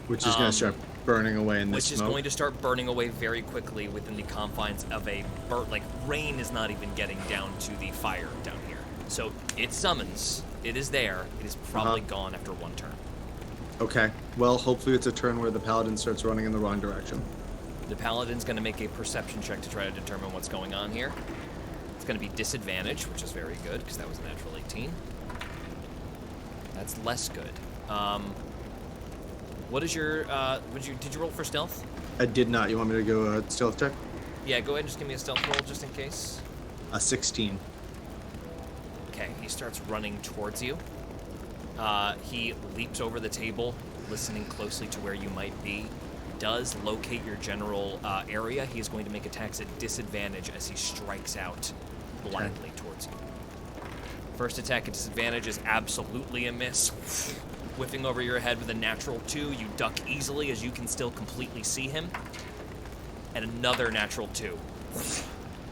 Which is going to start burning away in this Which smoke. is going to start burning away very quickly within the confines of a like rain is not even getting down to the fire down here. So it summons. It is there. It is probably gone after one turn. Okay. Well, hopefully it's a turn where the paladin starts running in the wrong direction. The paladin's going to make a perception check to try to determine what's going on here. It's going to be disadvantage, which is very good because that was a natural 18. That's less good. What is your did you roll for stealth? I did not. You want me to go stealth check? Yeah, go ahead and just give me a stealth roll just in case. A 16. Okay, he starts running towards you. He leaps over the table, listening closely to where you might be. Does locate your general area. He is going to make attacks at disadvantage as he strikes out blindly towards you. First attack at disadvantage is absolutely a miss. Whiffing over your head with a natural 2, you duck easily as you can still completely see him. And another natural 2.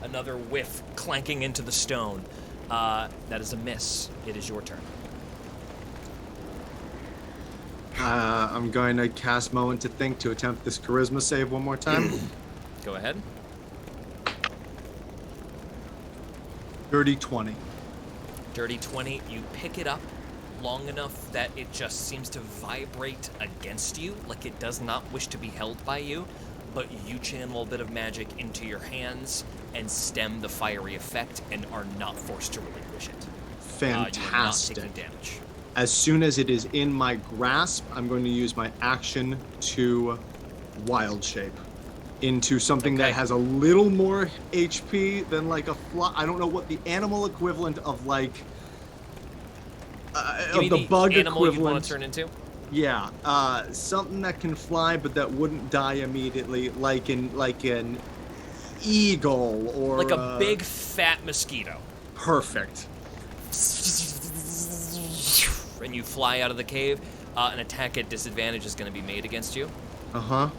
Another whiff clanking into the stone. That is a miss. It is your turn. I'm going to cast Moment to Think to attempt this charisma save one more time. Go ahead. 30-20. Dirty 20, you pick it up long enough that it just seems to vibrate against you, like it does not wish to be held by you, but you channel a bit of magic into your hands and stem the fiery effect and are not forced to relinquish it. Fantastic. You are not taking damage. As soon as it is in my grasp, I'm going to use my action to wild shape into something that has a little more HP than like a fly. I don't know what the animal equivalent of like Give me of the bug animal equivalent. you want to turn into? Yeah, something that can fly but that wouldn't die immediately, like an eagle or Like a big fat mosquito. Perfect. And you fly out of the cave. An attack at disadvantage is going to be made against you. Uh-huh.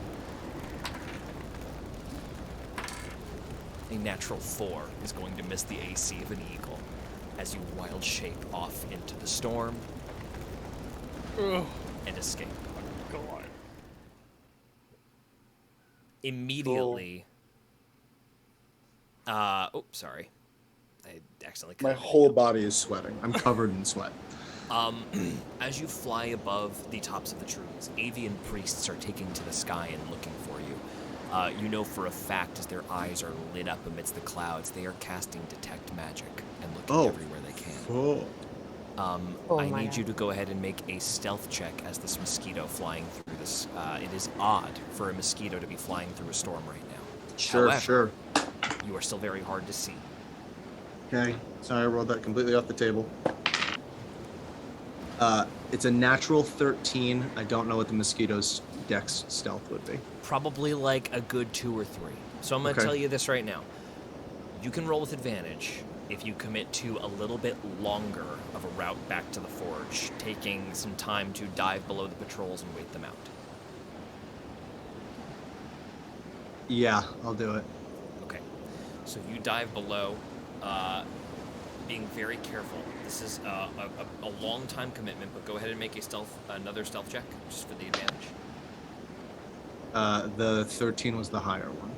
A natural 4 is going to miss the AC of an eagle as you wild shape off into the storm and escape. Go on. Immediately. Sorry. I accidentally. My whole body is sweating. I'm covered in sweat. As you fly above the tops of the trees, avian priests are taking to the sky and looking for you. You know for a fact, as their eyes are lit up amidst the clouds, they are casting detect magic and looking everywhere they can. I need you to go ahead and make a stealth check as this mosquito flying through this. It is odd for a mosquito to be flying through a storm right now. However, you are still very hard to see. Okay, sorry, I rolled that completely off the table. It's a natural 13. I don't know what the mosquito's dex stealth would be. Probably like a good 2 or 3. So I'm going to tell you this right now. You can roll with advantage if you commit to a little bit longer of a route back to the forge, taking some time to dive below the patrols and wait them out. Yeah, I'll do it. Okay. So you dive below, being very careful. This is a long time commitment, but go ahead and make another stealth check, just for the advantage. The 13 was the higher one.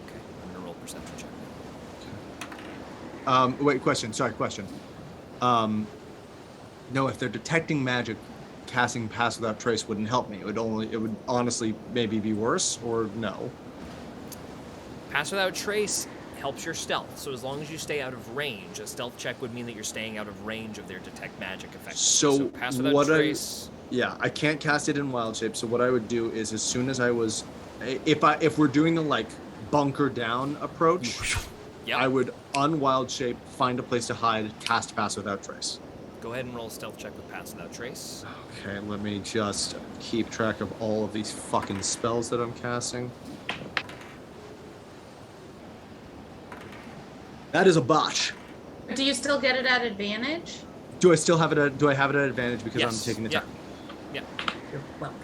Okay, I'm gonna roll perception check. Wait, question. No, if they're detecting magic, casting Pass Without Trace wouldn't help me. It would honestly maybe be worse, or no. Pass Without Trace helps your stealth, so as long as you stay out of range, a stealth check would mean that you're staying out of range of their detect magic effect. So Pass Without Trace. Yeah, I can't cast it in wild shape. So what I would do is, as soon as I was, if we're doing a like bunker down approach, I would unwild shape, find a place to hide, cast Pass Without Trace. Go ahead and roll a stealth check with Pass Without Trace. Okay, let me just keep track of all of these fucking spells that I'm casting. That is a botch. Do you still get it at advantage? Do I still have it? Do I have it at advantage because I'm taking the time? Yeah. You're welcome.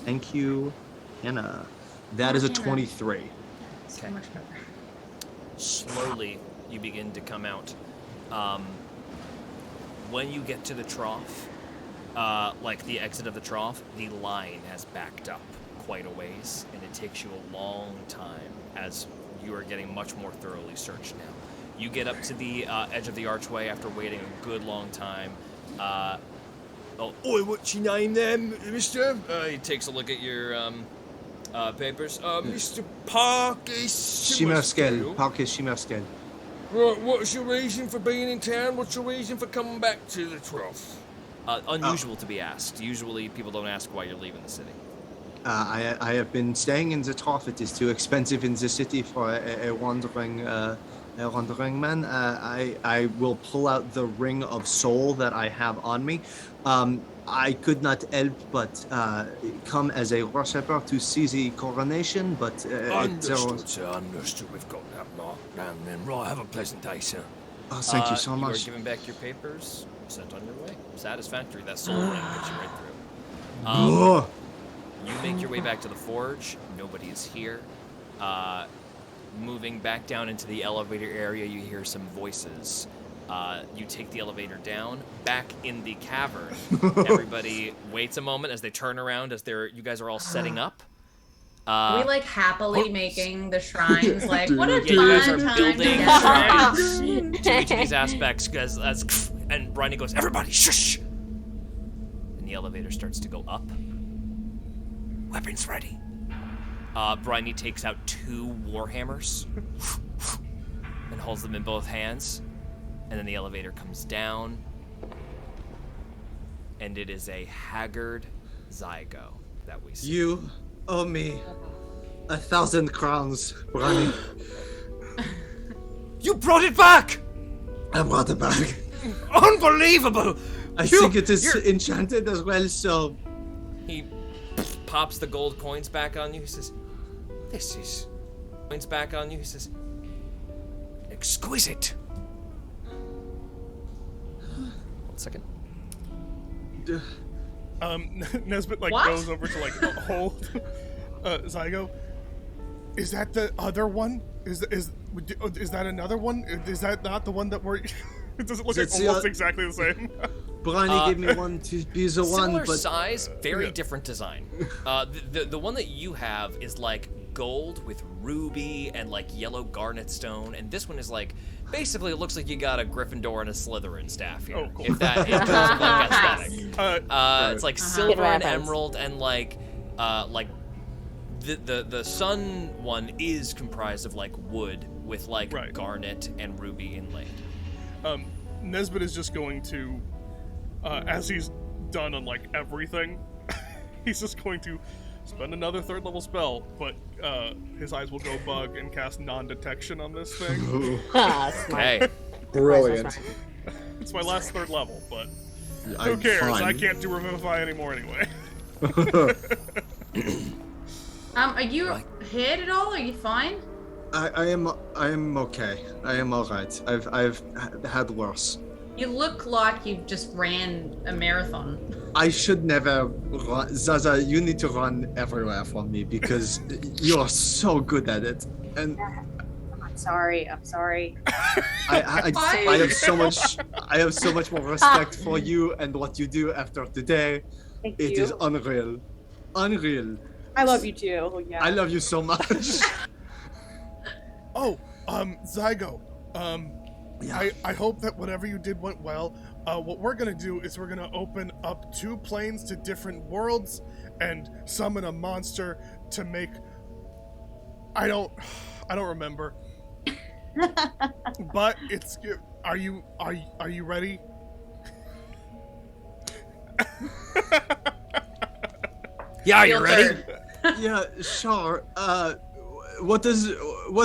Thank you, Hannah. That is a 23. So much better. Slowly, you begin to come out. When you get to the trough, like the exit of the trough, the line has backed up quite a ways, and it takes you a long time as you are getting much more thoroughly searched now. You get up to the edge of the archway after waiting a good long time. Oi, what's your name then, mister? He takes a look at your papers. Mr. Parkes Shimerskel. Parkes Shimerskel. Right, what's your reason for being in town? What's your reason for coming back to the trough? Unusual to be asked. Usually people don't ask why you're leaving the city. I have been staying in the trough. It is too expensive in the city for a wandering man. I will pull out the ring of soul that I have on me. I could not help but come as a worshipper to see the coronation, but... Understood, sir. Understood. We've got that marked down then. Right, have a pleasant day, sir. Oh, thank you so You much. are giving back your papers. Sent on your way. Satisfactory. That soul ring gets you right through. You make your way back to the forge. Nobody is here. Moving back down into the elevator area, you hear some voices. You take the elevator down. Back in the cavern, everybody waits a moment as they turn around as you guys are all setting up. Are we like happily making the shrines? Like, what a Yeah, you guys are fun time building together. shrines to each of these aspects, and Bryony goes, "Everybody, shush!" And the elevator starts to go up. Weapons ready. Bryony takes out 2 warhammers and holds them in both hands, and then the elevator comes down, and it is a haggard Zygo that we see. You owe me 1,000 crowns, Bronny. You brought it back! I brought it back. Unbelievable! I think it is enchanted as well, so... He pops the gold coins back on you. He says, "This is..." Coins back on you. He says, "Exquisite." 1 second. Nesbit like What? goes over to like hold Zygo. Is that the other one? Is that another one? Is that not the one that we're? It doesn't look like It's the almost o- exactly the same. Bronny gave me one to be the one, Similar but... size, very Yeah. different design. The one that you have is like gold with ruby and like yellow garnet stone, and this one is like basically it looks like you got a Gryffindor and a Slytherin staff here. Oh, cool. If that in terms of like aesthetic. It's like silver and reference. emerald and like the sun one is comprised of like wood with like Right. garnet and ruby inlaid. Nesbit is just going to, as he's done on like everything, he's just going to spend another 3rd level spell, but his eyes will go bug and cast non-detection on this thing. Okay. Brilliant. It's my last 3rd level, but who I'm cares? fine. I can't do Revivify anymore anyway. Are you hit at all? Are you fine? I am okay. I am alright. I've had worse. You look like you just ran a marathon. I should never run. Zaza, you need to run everywhere for me because you're so good at it. And I'm sorry. I have so much more respect for you and what you do after today. Thank It you. is unreal. Unreal. I love you too. Yeah. I love you so much. Oh, Zygo, Yeah. I hope that whatever you did went well. What we're gonna do is we're gonna open up 2 planes to different worlds and summon a monster to make. I don't remember. But it's. Are you ready? Yeah, are you Field ready? third. Yeah, sure. What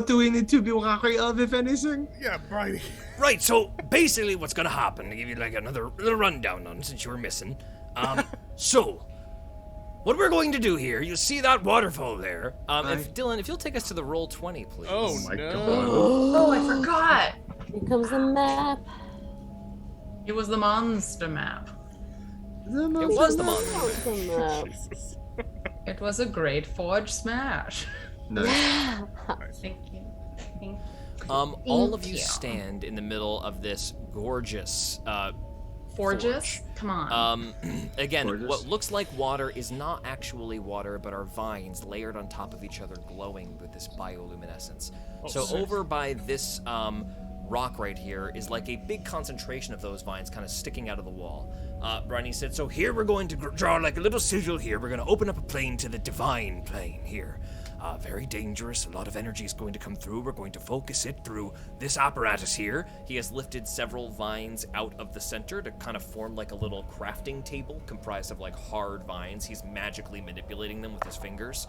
do we need to be wary of, if anything? Yeah, Bridie. Right, so basically what's gonna happen, to give you like another little rundown on it since you were missing. So, what we're going to do here, you see that waterfall there? If Dylan, if you'll take us to the roll 20, please. Oh my no. God. Oh, I forgot. Here comes the map. It was the monster map. It was the monster. The map. Jesus. It was a great Forge Smash. Nice. Thank you. Thank you. All of you you. stand in the middle of this gorgeous Forges? Come on. again, Gorgeous. what looks like water is not actually water, but are vines layered on top of each other, glowing with this bioluminescence. So sick. over by this rock right here is like a big concentration of those vines kind of sticking out of the wall. Bryony said, so here we're going to draw like a little sigil here. We're going to open up a plane to the divine plane here. Very dangerous. A lot of energy is going to come through. We're going to focus it through this apparatus here. He has lifted several vines out of the center to kind of form like a little crafting table comprised of like hard vines. He's magically manipulating them with his fingers.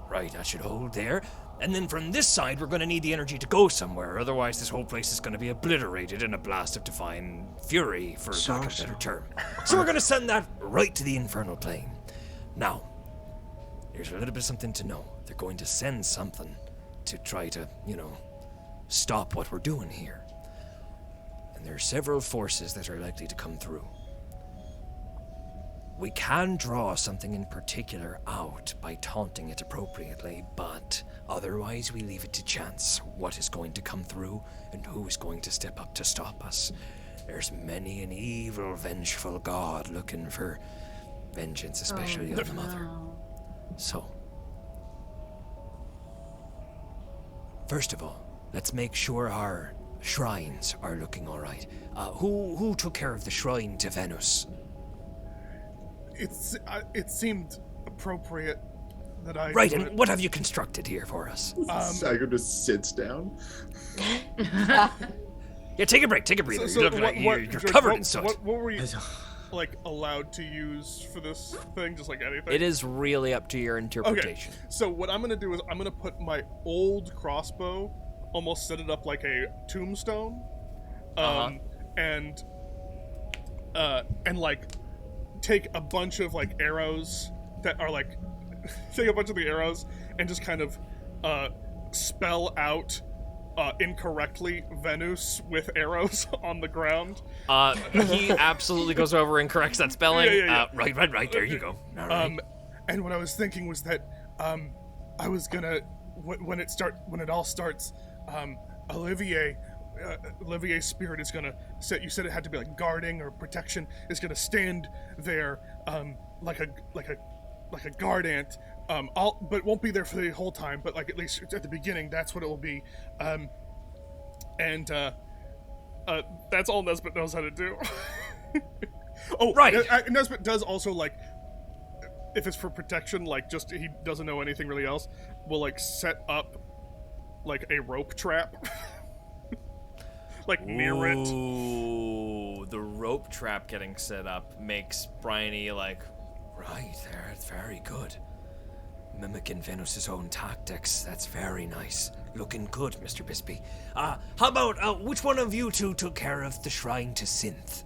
Right, that should hold there. And then from this side, we're going to need the energy to go somewhere. Otherwise, this whole place is going to be obliterated in a blast of divine fury, for lack of a better term. So we're going to send that right to the infernal plane. Now, there's a little bit of something to know. They're going to send something to try to, stop what we're doing here. And there are several forces that are likely to come through. We can draw something in particular out by taunting it appropriately, but otherwise we leave it to chance what is going to come through and who is going to step up to stop us. There's many an evil, vengeful god looking for vengeance, especially on the mother. No. So, first of all, let's make sure our shrines are looking all right. Who took care of the shrine to Venus? It seemed appropriate that I. Right, do and it. what have you constructed here for us? Zygo just sits down. Yeah, take a break, take a breather. So You look like you're covered in soot. What were we like allowed to use for this thing? Just like anything. It is really up to your Okay. interpretation. So what I'm gonna do is I'm gonna put my old crossbow, almost set it up like a tombstone, and like take a bunch of like arrows that are like take a bunch of the arrows and just kind of spell out incorrectly Venus with arrows on the ground. He absolutely goes over and corrects that spelling. Yeah. Right, there you go. All right. And what I was thinking was that I was gonna when it all starts, Olivier's spirit is gonna set. You said it had to be like guarding or protection. Is gonna stand there like a guard ant. But won't be there for the whole time. But like at least at the beginning, that's what it will be. That's all Nesbit knows how to do. Oh, right. Nesbit does also like, if it's for protection, like just he doesn't know anything really else, will like set up like a rope trap, like near it. Ooh, the rope trap getting set up makes Bryony like, Right there, it's very good. Mimicking Venus's own tactics, that's very nice. Looking good, Mr. Bispy. How about, which one of you two took care of the shrine to Synth?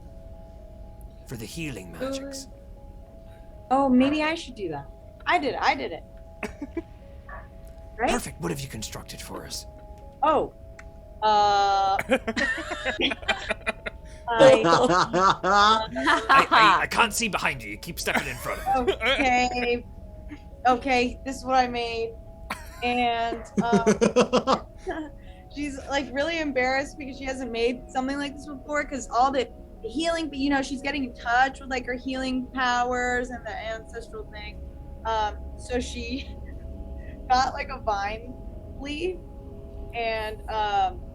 For the healing magics. Oh, maybe I should do that. I did it. Right? Perfect, what have you constructed for us? Oh. I can't see behind you, you keep stepping in front of it. Okay, this is what I made. And she's like really embarrassed because she hasn't made something like this before because all the healing, she's getting in touch with like her healing powers and the ancestral thing. So she got like a vine leaf and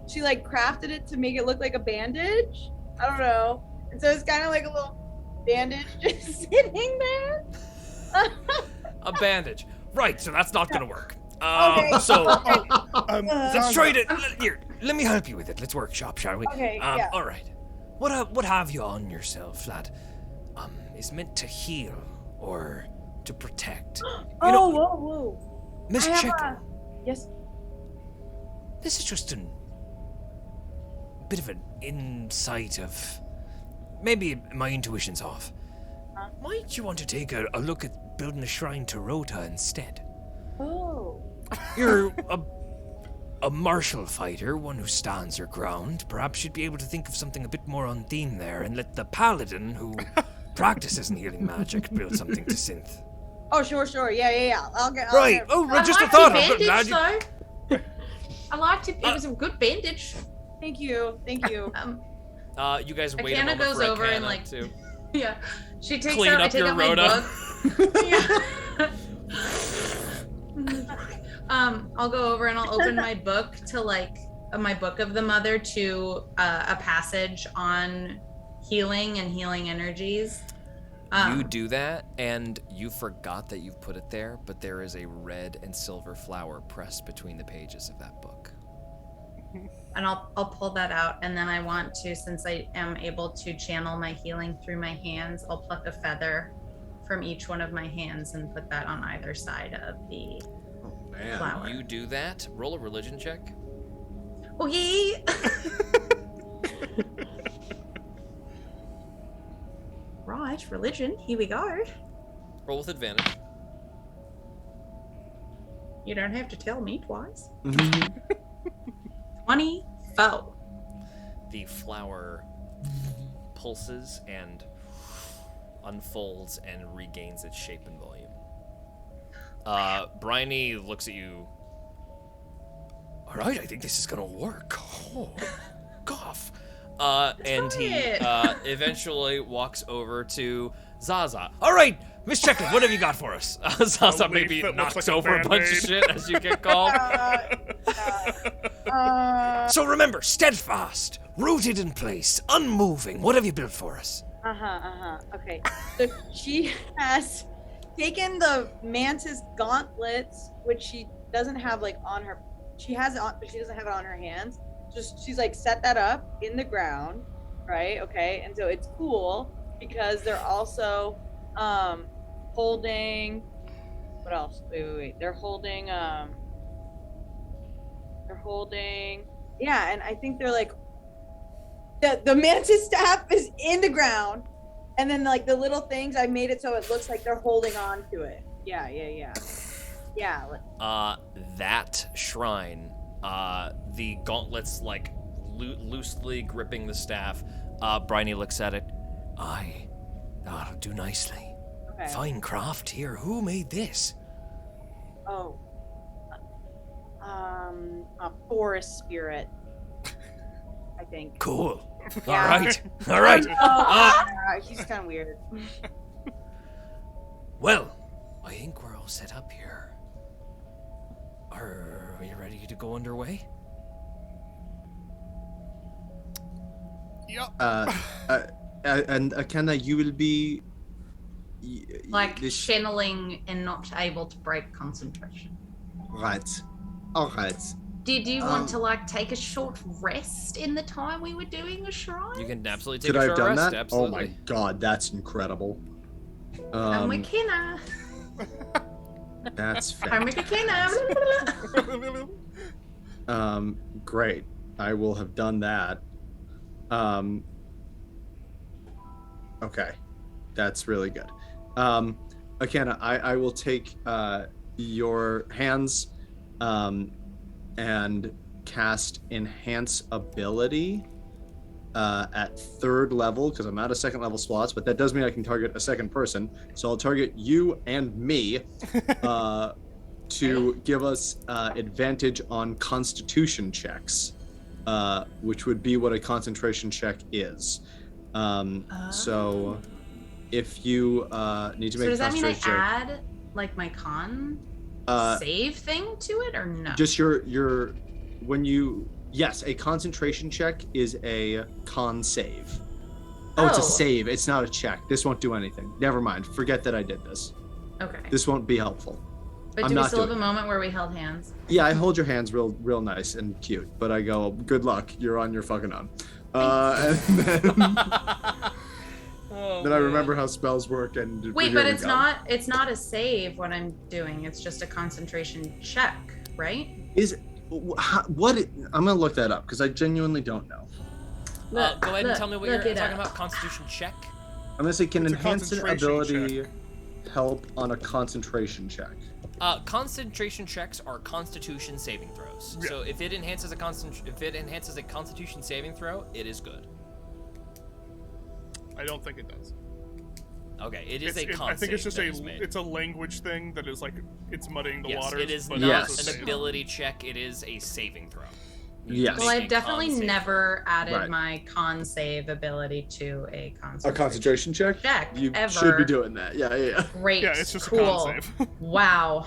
she like crafted it to make it look like a bandage. I don't know. And so it's kind of like a little bandage just sitting there. a bandage. Right, so that's not gonna work. Okay. Let's try to, here, let me help you with it. Let's workshop, shall we? Okay, yeah. All right. What have you on yourself that is meant to heal or to protect? Whoa. Miss I have Checker, Yes. this is just a bit of an insight of, maybe my intuition's off. Might you want to take a look at building a shrine to Rota instead? Oh. You're a martial fighter, one who stands her ground. Perhaps you'd be able to think of something a bit more on theme there and let the paladin, who practices in healing magic, build something to Synth. Oh, sure. Yeah. I'll get. Just a I thought. liked I'm the glad bandage, you... though. I liked it. It was a good bandage. Thank you. You guys wait a Akana moment goes for over Akana and, like, to Yeah. She takes clean out. I up take your out my Rhoda. book. Yeah. I'll go over and I'll open my book to my book of the mother to a passage on healing and healing energies. You do that, and you forgot that you've put it there, but there is a red and silver flower pressed between the pages of that book. And I'll pull that out, and then I want to, since I am able to channel my healing through my hands, I'll pluck a feather from each one of my hands and put that on either side of the flower. You do that. Roll a religion check. Okay. Right, religion. Here we go. Roll with advantage. You don't have to tell me twice. 24. The flower pulses and unfolds and regains its shape and volume. Bryony looks at you. All right, I think this is gonna work. Oh, cough. And he eventually walks over to Zaza. All right, Miss Checklet, what have you got for us? Zaza A leaf maybe that looks knocks like a over a bunch of Band-Aid. shit as you get called. So remember, steadfast, rooted in place, unmoving. What have you built for us? Okay. So she has taken the mantis gauntlets, which she doesn't have like on her. She has it on, but she doesn't have it on her hands. Just she's like set that up in the ground, right? Okay, and so it's cool because they're also holding. What else? Wait. They're holding. Yeah, and I think they're like. The mantis staff is in the ground, and then like the little things I made it so it looks like they're holding on to it. Yeah. That shrine, the gauntlets like loosely gripping the staff. Bryony looks at it. Aye, that'll do nicely. Okay. Fine craft here. Who made this? Oh. A forest spirit. I think. Cool. Yeah. All right. He's kind of weird. Well, I think we're all set up here. Are you ready to go underway? Yep. And Akana, you will be Like channeling and not able to break concentration. right. All right. Did you want to like take a short rest in the time we were doing a shrine? You can absolutely take Could a I short have done rest. that? Absolutely. Oh my god, that's incredible. I'm McKenna. That's I'm fantastic. McKenna. Great. I will have done that. Okay. That's really good. Akana, I will take your hands and cast Enhance Ability at 3rd level, because I'm out of 2nd level slots, but that does mean I can target a second person. So I'll target you and me to give us advantage on Constitution checks, which would be what a concentration check is. So if you need to make So does a that mean I concentration check, add like my con save thing to it or no? just your when you yes, a concentration check is a con save. Oh, it's a save. It's not a check. This won't do anything. Never mind. Forget that I did this. Okay. This won't be helpful. But I'm do we not still have a doing moment where we held hands? Yeah, I hold your hands real nice and cute, but I go, good luck. You're on your fucking own. And then I remember how spells work and Wait, here but we it's go. not a save what I'm doing. It's just a concentration check, right? What I'm gonna look that up because I genuinely don't know. Go ahead and tell me what you're look it talking up. about. Constitution check. I'm gonna say, can It's a enhance an concentration ability help on a concentration check? Concentration checks are Constitution saving throws. Yeah. So if it enhances a Constitution saving throw, it is good. I don't think it does. Okay, it is a con I think it's save just that is made. it's a language thing that is like it's muddying the Yes, waters. it is but not it's also an saying- ability check. It is a saving throw. Yes. Well, Make a I've definitely con save. never added Right. my con save ability to a A concentration check? check. You ever. should be doing that. Yeah. Great. Yeah, it's just a cool. con save. Wow.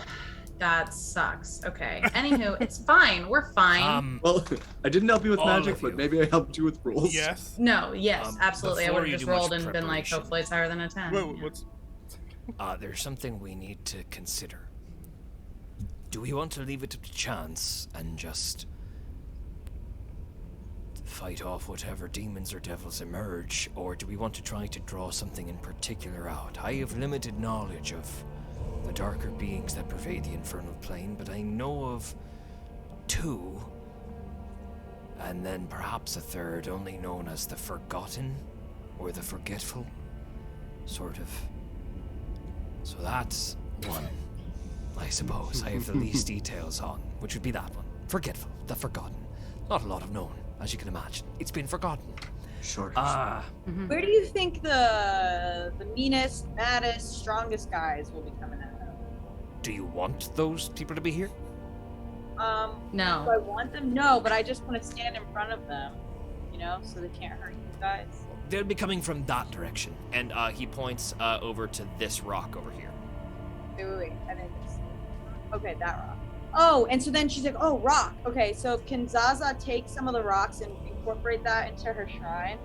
That sucks. Okay. Anywho, it's fine. We're fine. Well, I didn't help you with All magic, of but you. maybe I helped you with rules. Yes. No, yes, absolutely. I before would you have just do much rolled and been like, preparation. hopefully it's higher than a 10. Wait, what's? There's something we need to consider. Do we want to leave it up to chance and just fight off whatever demons or devils emerge, or do we want to try to draw something in particular out? I have limited knowledge of the darker beings that pervade the infernal plane, but I know of 2, and then perhaps a 3rd, only known as the Forgotten or the Forgetful, sort of. So that's 1, I suppose. I have the least details on, which would be that one. Forgetful, the Forgotten. Not a lot of known, as you can imagine. It's been forgotten. Sure. Where do you think the meanest, maddest, strongest guys will be coming out of? Do you want those people to be here? No. Do I want them? No, but I just want to stand in front of them, so they can't hurt you guys. they'll be coming from that direction. And he points over to this rock over here. Wait. I didn't see. Okay, that rock. Oh, and so then she's like, oh, rock. Okay, so can Zaza take some of the rocks and incorporate that into her shrine?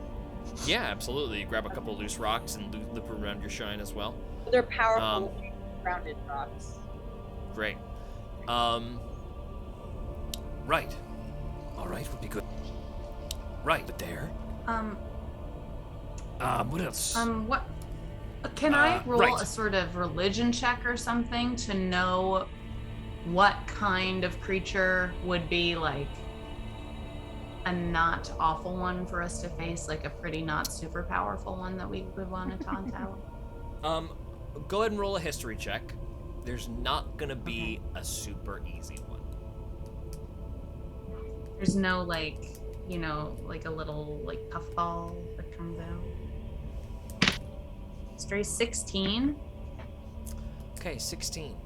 Yeah, absolutely. You grab a couple loose rocks and loop around your shrine as well. They're powerful, grounded rocks. Great. Right. All right, would be good. Right, but there. What else? What? Can I roll right. a sort of religion check or something to know what kind of creature would be like a not awful one for us to face, like a pretty not super powerful one that we would want to taunt out? Go ahead and roll a history check. There's not gonna be a super easy one. There's no like, you know, like a little like puffball that comes out. History 16. Okay, 16.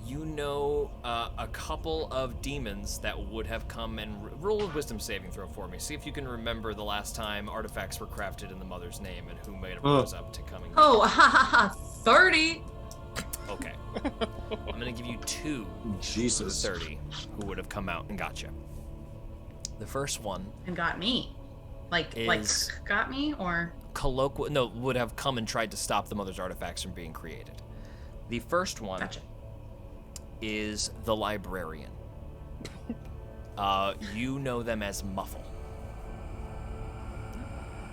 You know a couple of demons that would have come and roll a wisdom saving throw for me. See if you can remember the last time artifacts were crafted in the Mother's name and who made a rose up to coming. Oh, 30. Okay. I'm gonna give you 2 Jesus. 30 who would have come out and got you. The first one And got me. Like is got me or would have come and tried to stop the Mother's artifacts from being created. The first one gotcha. is the librarian. You know them as Muffle.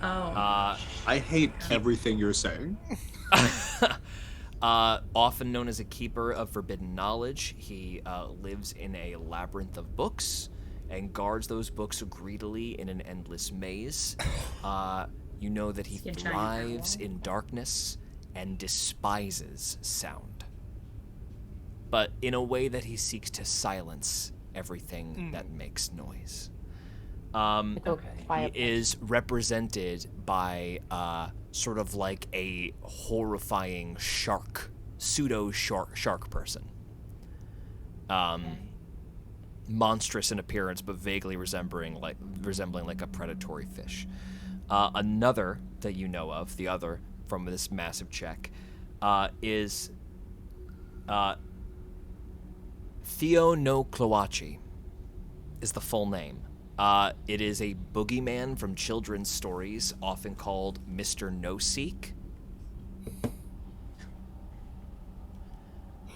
Oh. I hate everything you're saying. Often known as a keeper of forbidden knowledge, he lives in a labyrinth of books and guards those books greedily in an endless maze. You know that he thrives in darkness and despises sound, but in a way that he seeks to silence everything that makes noise. He is represented by sort of like a horrifying pseudo-shark person. Monstrous in appearance, but vaguely resembling like a predatory fish. Another that you know of, the other from this massive check, is Theo no Cloachi is the full name. It is a boogeyman from children's stories, often called Mr. No-Seek.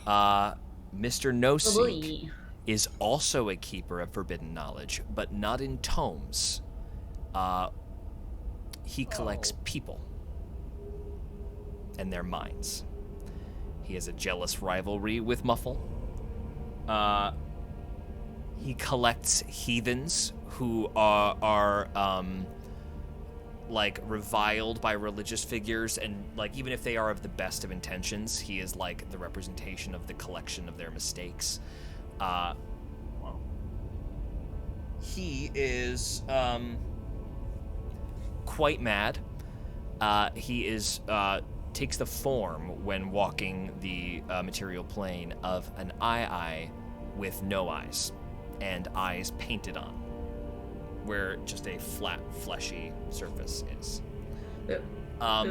Mr. No-Seek is also a keeper of forbidden knowledge, but not in tomes. He collects people and their minds. He has a jealous rivalry with Muffle. He collects heathens who are like reviled by religious figures, and like even if they are of the best of intentions, he is like the representation of the collection of their mistakes. He is quite mad. He is takes the form when walking the material plane of an eye with no eyes and eyes painted on, where just a flat, fleshy surface is. I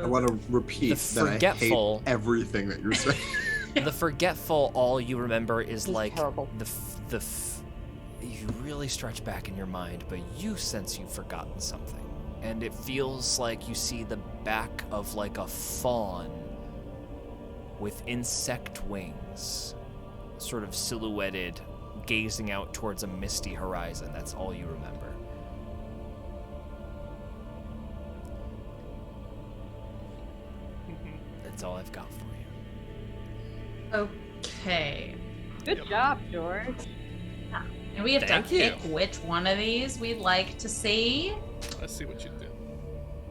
want to repeat that I hate everything that you're saying. The forgetful, all you remember is like terrible. You really stretch back in your mind, but you sense you've forgotten something. And it feels like you see the back of like a fawn with insect wings, sort of silhouetted, gazing out towards a misty horizon. That's all you remember. That's all I've got for you. Okay. Good job, George. And we have Thank to you. pick which one of these we'd like to see. I see what you did.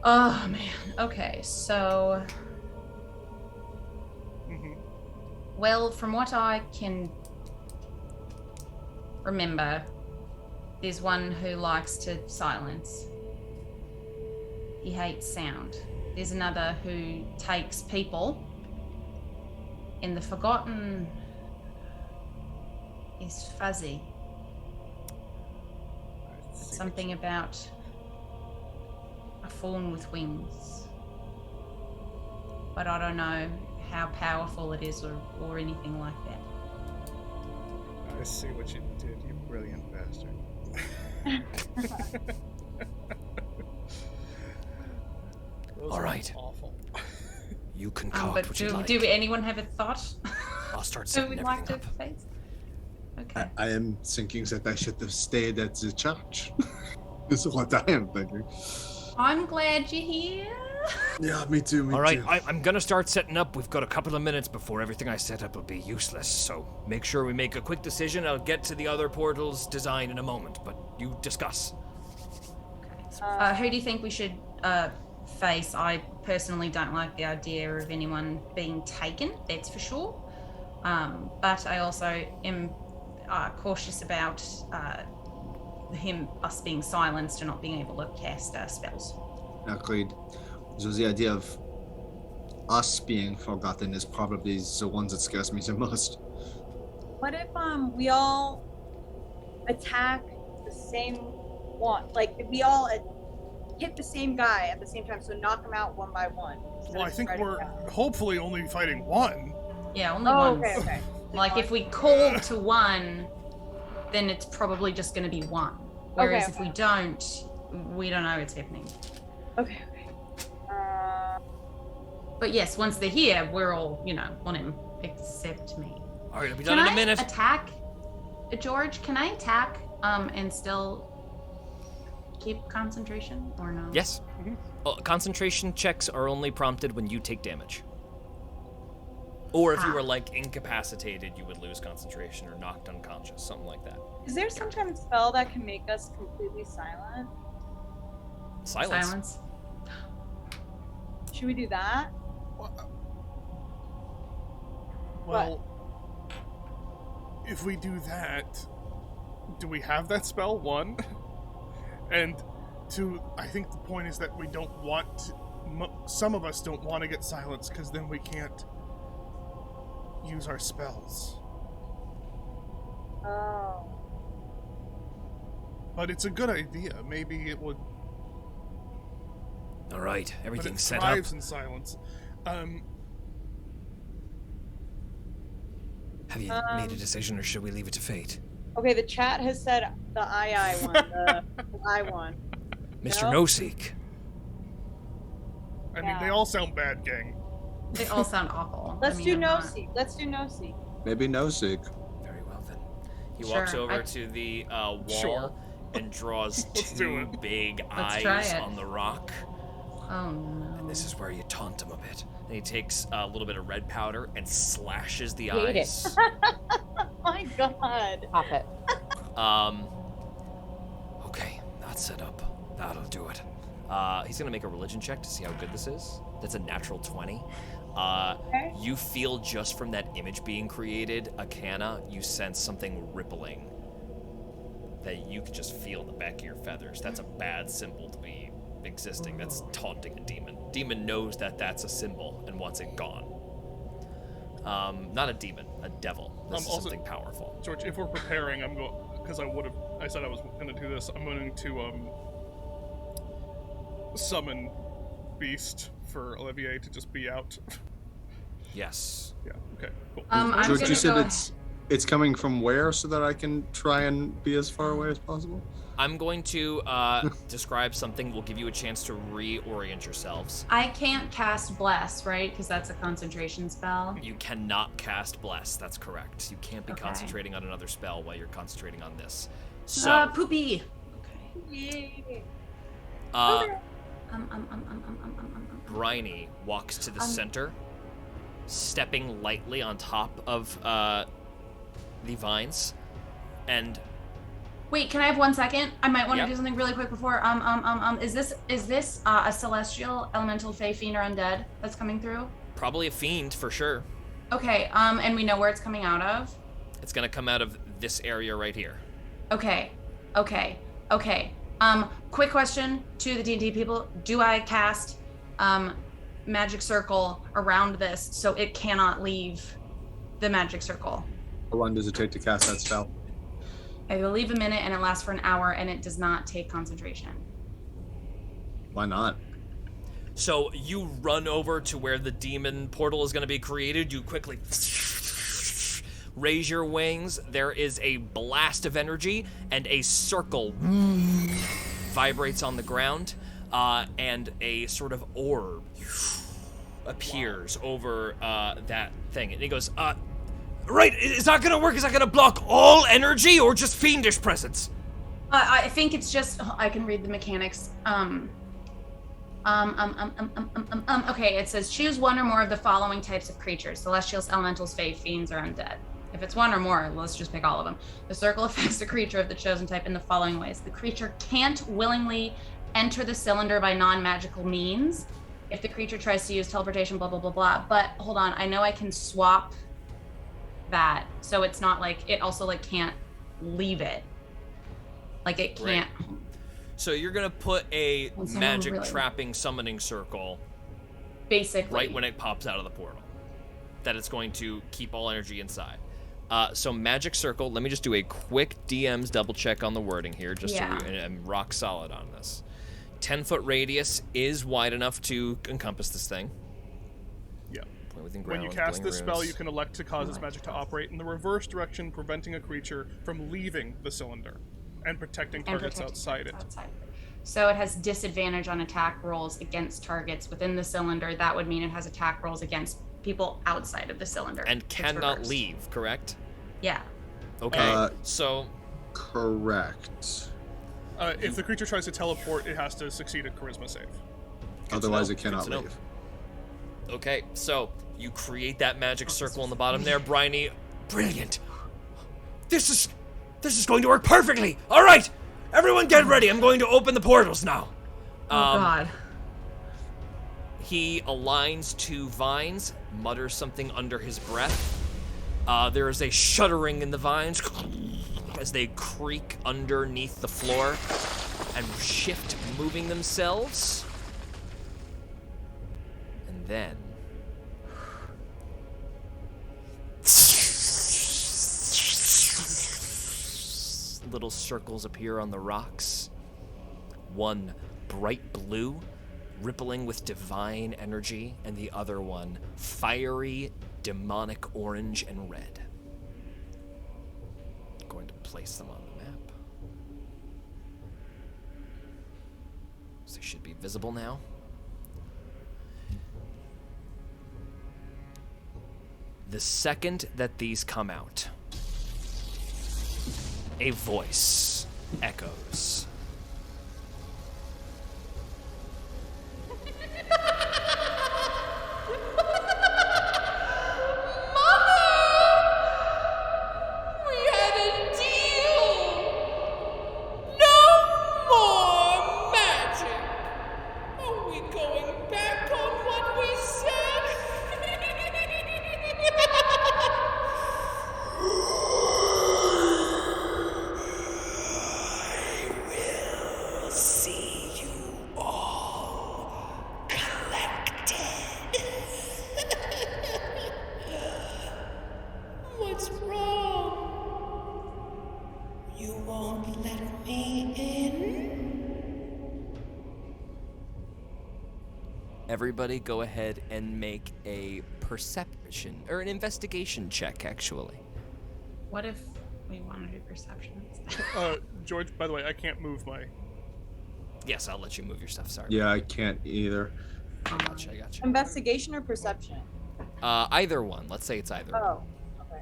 Oh man. Okay, so well, from what I can remember, there's one who likes to silence. He hates sound. There's another who takes people. And the forgotten is fuzzy. Something about a fawn with wings. But I don't know how powerful it is or anything like that. I see what you did, you brilliant bastard. Those All are right. Awful. You concoct But what you like. do anyone have a thought? I'll start Who setting would everything like to up. face? Okay. I am thinking that I should have stayed at the church. This is what I am thinking. I'm glad you're here. Yeah, me too. All right, I'm gonna start setting up. We've got a couple of minutes before everything I set up will be useless. So make sure we make a quick decision. I'll get to the other portal's design in a moment, but you discuss. Who do you think we should face? I personally don't like the idea of anyone being taken, that's for sure. But I also am cautious about us being silenced and not being able to cast spells. Agreed. So the idea of us being forgotten is probably the one that scares me the most. What if we all attack the same one? Like if we all hit the same guy at the same time, so knock him out one by one. Well, I think we're hopefully only fighting one. Yeah, only one. Okay. Like if we call to one, then it's probably just going to be one. Whereas if we don't know it's happening. Okay. But yes, once they're here, we're all, on him, except me. All right, I'll be done in a minute. Can I attack, George? Can I attack and still keep concentration or no? Yes. Concentration checks are only prompted when you take damage. Or if you were incapacitated, you would lose concentration or knocked unconscious, something like that. Is there some kind of spell that can make us completely silent? Silence. Should we do that? Well, if we do that, do we have that spell? One. And two, I think the point is that we don't want some of us don't want to get silenced because then we can't use our spells. Oh. But it's a good idea. Maybe it would. All right, everything's set up. But it thrives in silence. Have you made a decision, or should we leave it to fate? Okay, the chat has said the I one, the I one. Mr. No-Seek. I mean, they all sound bad, gang. They all sound awful. Let's do no-seek. Maybe no-seek. Very well then. He Sure, walks over to the wall Sure. and draws Let's do two it. big Let's try eyes it. on the rock. Oh no. And this is where you taunt him a bit. And he takes a little bit of red powder and slashes the Hate it. eyes. Oh my god. Pop it. Okay, that's set up. That'll do it. He's gonna make a religion check to see how good this is. That's a natural 20. Okay. You feel just from that image being created, Akana, you sense something rippling. That you can just feel in the back of your feathers. That's a bad symbol to be existing. That's taunting a demon. Demon knows that that's a symbol and wants it gone. Not a demon, a devil. This is Also, something powerful. George, if we're preparing, I'm going because I said I was going to do this. I'm going to summon Beast for Olivier to just be out. Yes. Yeah. Okay. Cool. I'm George, gonna you said go it's coming from where, so that I can try and be as far away as possible? I'm going to describe something. We'll give you a chance to reorient yourselves. I can't cast Bless, right? Because that's a concentration spell. You cannot cast Bless. That's correct. You can't be Okay. concentrating on another spell while you're concentrating on this. So, Poopy. Yay. Briny walks to the center, stepping lightly on top of the vines, and Wait, can I have 1 second? I might want to Yep. do something really quick before. Is this a celestial, elemental, fey, fiend, or undead that's coming through? probably a fiend for sure. Okay. And we know where it's coming out of. It's gonna come out of this area right here. Okay. Quick question to the D&D people: do I cast magic circle around this so it cannot leave the magic circle? How long does it take to cast that spell? I will leave a minute, and it lasts for an hour, and it does not take concentration. Why not? So you run over to where the demon portal is going to be created. You quickly raise your wings. There is a blast of energy, and a circle vibrates on the ground, and a sort of orb appears over that thing. And he goes, right, is that going to work? Is that going to block all energy or just fiendish presence? I think it's just, I can read the mechanics. Okay, it says choose one or more of the following types of creatures: celestials, elementals, fae, fiends, or undead. If it's one or more, let's just pick all of them. The circle affects the creature of the chosen type in the following ways. The creature can't willingly enter the cylinder by non-magical means. If the creature tries to use teleportation, blah, blah, blah, blah. But hold on, I know I can swap that. So it's not like, it also like can't leave it. Like it can't. Right. So you're gonna put a magic really trapping summoning circle basically right when it pops out of the portal. That it's going to keep all energy inside. So magic circle, let me just do a quick DM's double check on the wording here, just so I'm rock solid on this. 10-foot radius is wide enough to encompass this thing. Yeah. Point within When you ground, cast glowing this spell, runes. you can elect to cause this magic to operate in the reverse direction, preventing a creature from leaving the cylinder and protecting targets outside it. So it has disadvantage on attack rolls against targets within the cylinder. That would mean it has attack rolls against people outside of the cylinder. And It's cannot reversed. leave, correct? Yeah. Okay, so... Correct. If the creature tries to teleport, it has to succeed a charisma save. Otherwise, know. it cannot Good to know. leave. Okay, so you create that magic circle on the bottom there, Bryony. Brilliant. This is going to work perfectly. All right, everyone get ready. I'm going to open the portals now. God. He aligns two vines, mutters something under his breath. There is a shuddering in the vines as they creak underneath the floor and shift, moving themselves. And then... little circles appear on the rocks. One bright blue, rippling with divine energy, and the other one fiery, demonic orange and red. I'm going to place them on the map. So they should be visible now. The second that these come out, a voice echoes. What's wrong? You won't let me in? Everybody go ahead and make a perception, or an investigation check, actually. What if we want to do perception instead? George, by the way, I can't move my... Yes, I'll let you move your stuff, sorry. Yeah, I can't either. I gotcha. Investigation or perception? Either one. Let's say it's either one. Oh.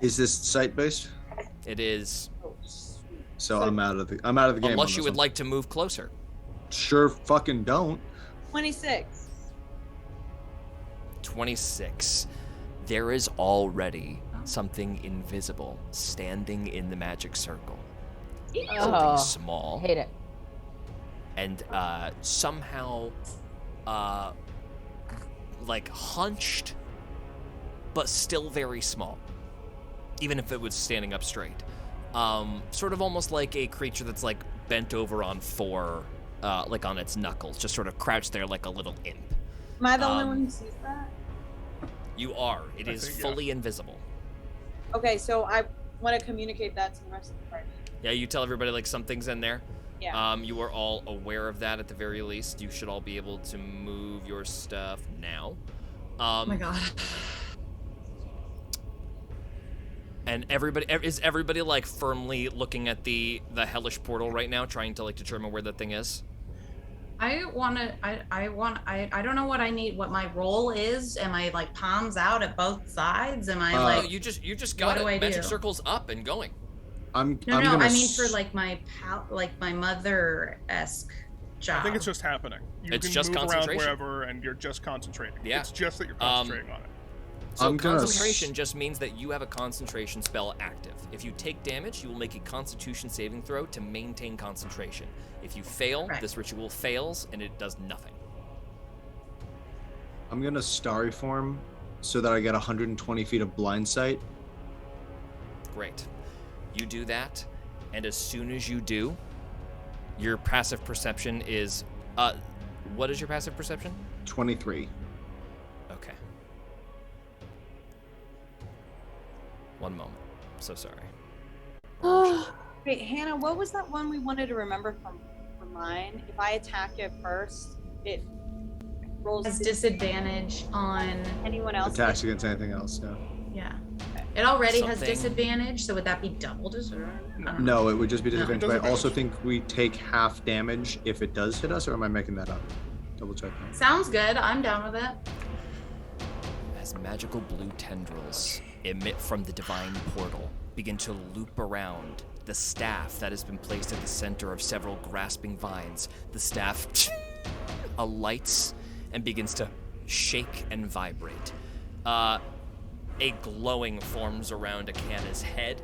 Is this site based? It is, So I'm out of the game. on unless this you would one. like to move closer. Sure, fucking don't. 26. 26. There is already something invisible standing in the magic circle. Something Oh, small. hate it. And somehow like hunched but still very small, even if it was standing up straight. Sort of almost like a creature that's like bent over on four, like on its knuckles, just sort of crouched there like a little imp. Am I the only one who sees that? You are. It I is think, yeah. fully invisible. Okay, so I want to communicate that to the rest of the party. Yeah, you tell everybody like something's in there. Yeah. You are all aware of that at the very least. You should all be able to move your stuff now. Oh my god. And is everybody like firmly looking at the hellish portal right now, trying to like determine where that thing is? I don't know what I need, what my role is. Am I like palms out at both sides? Am I No, like, you just got what do I it. Magic do? circles up and going. No, I mean for like my mother-esque job. I think it's just happening. You It's can just move around concentration. wherever, and you're just concentrating. Yeah. It's just that you're concentrating on it. So concentration just means that you have a concentration spell active. If you take damage, you will make a Constitution saving throw to maintain concentration. If you fail, this ritual fails and it does nothing. I'm gonna starry form so that I get 120 feet of blind sight. Great. You do that, and as soon as you do, your passive perception is... what is your passive perception? 23. Okay. One moment. So sorry. Wait, Hannah, what was that one we wanted to remember from mine? If I attack it first, it rolls has disadvantage on anyone else. Attacks against anything else, yeah. Yeah. It already has disadvantage, so would that be double disadvantage? No, it would just be disadvantage. No. But I also think we take half damage if it does hit us, or am I making that up? Double check that. Sounds good. I'm down with it. As magical blue tendrils emit from the divine portal, begin to loop around the staff that has been placed at the center of several grasping vines. The staff alights and begins to shake and vibrate. A glowing forms around Akana's head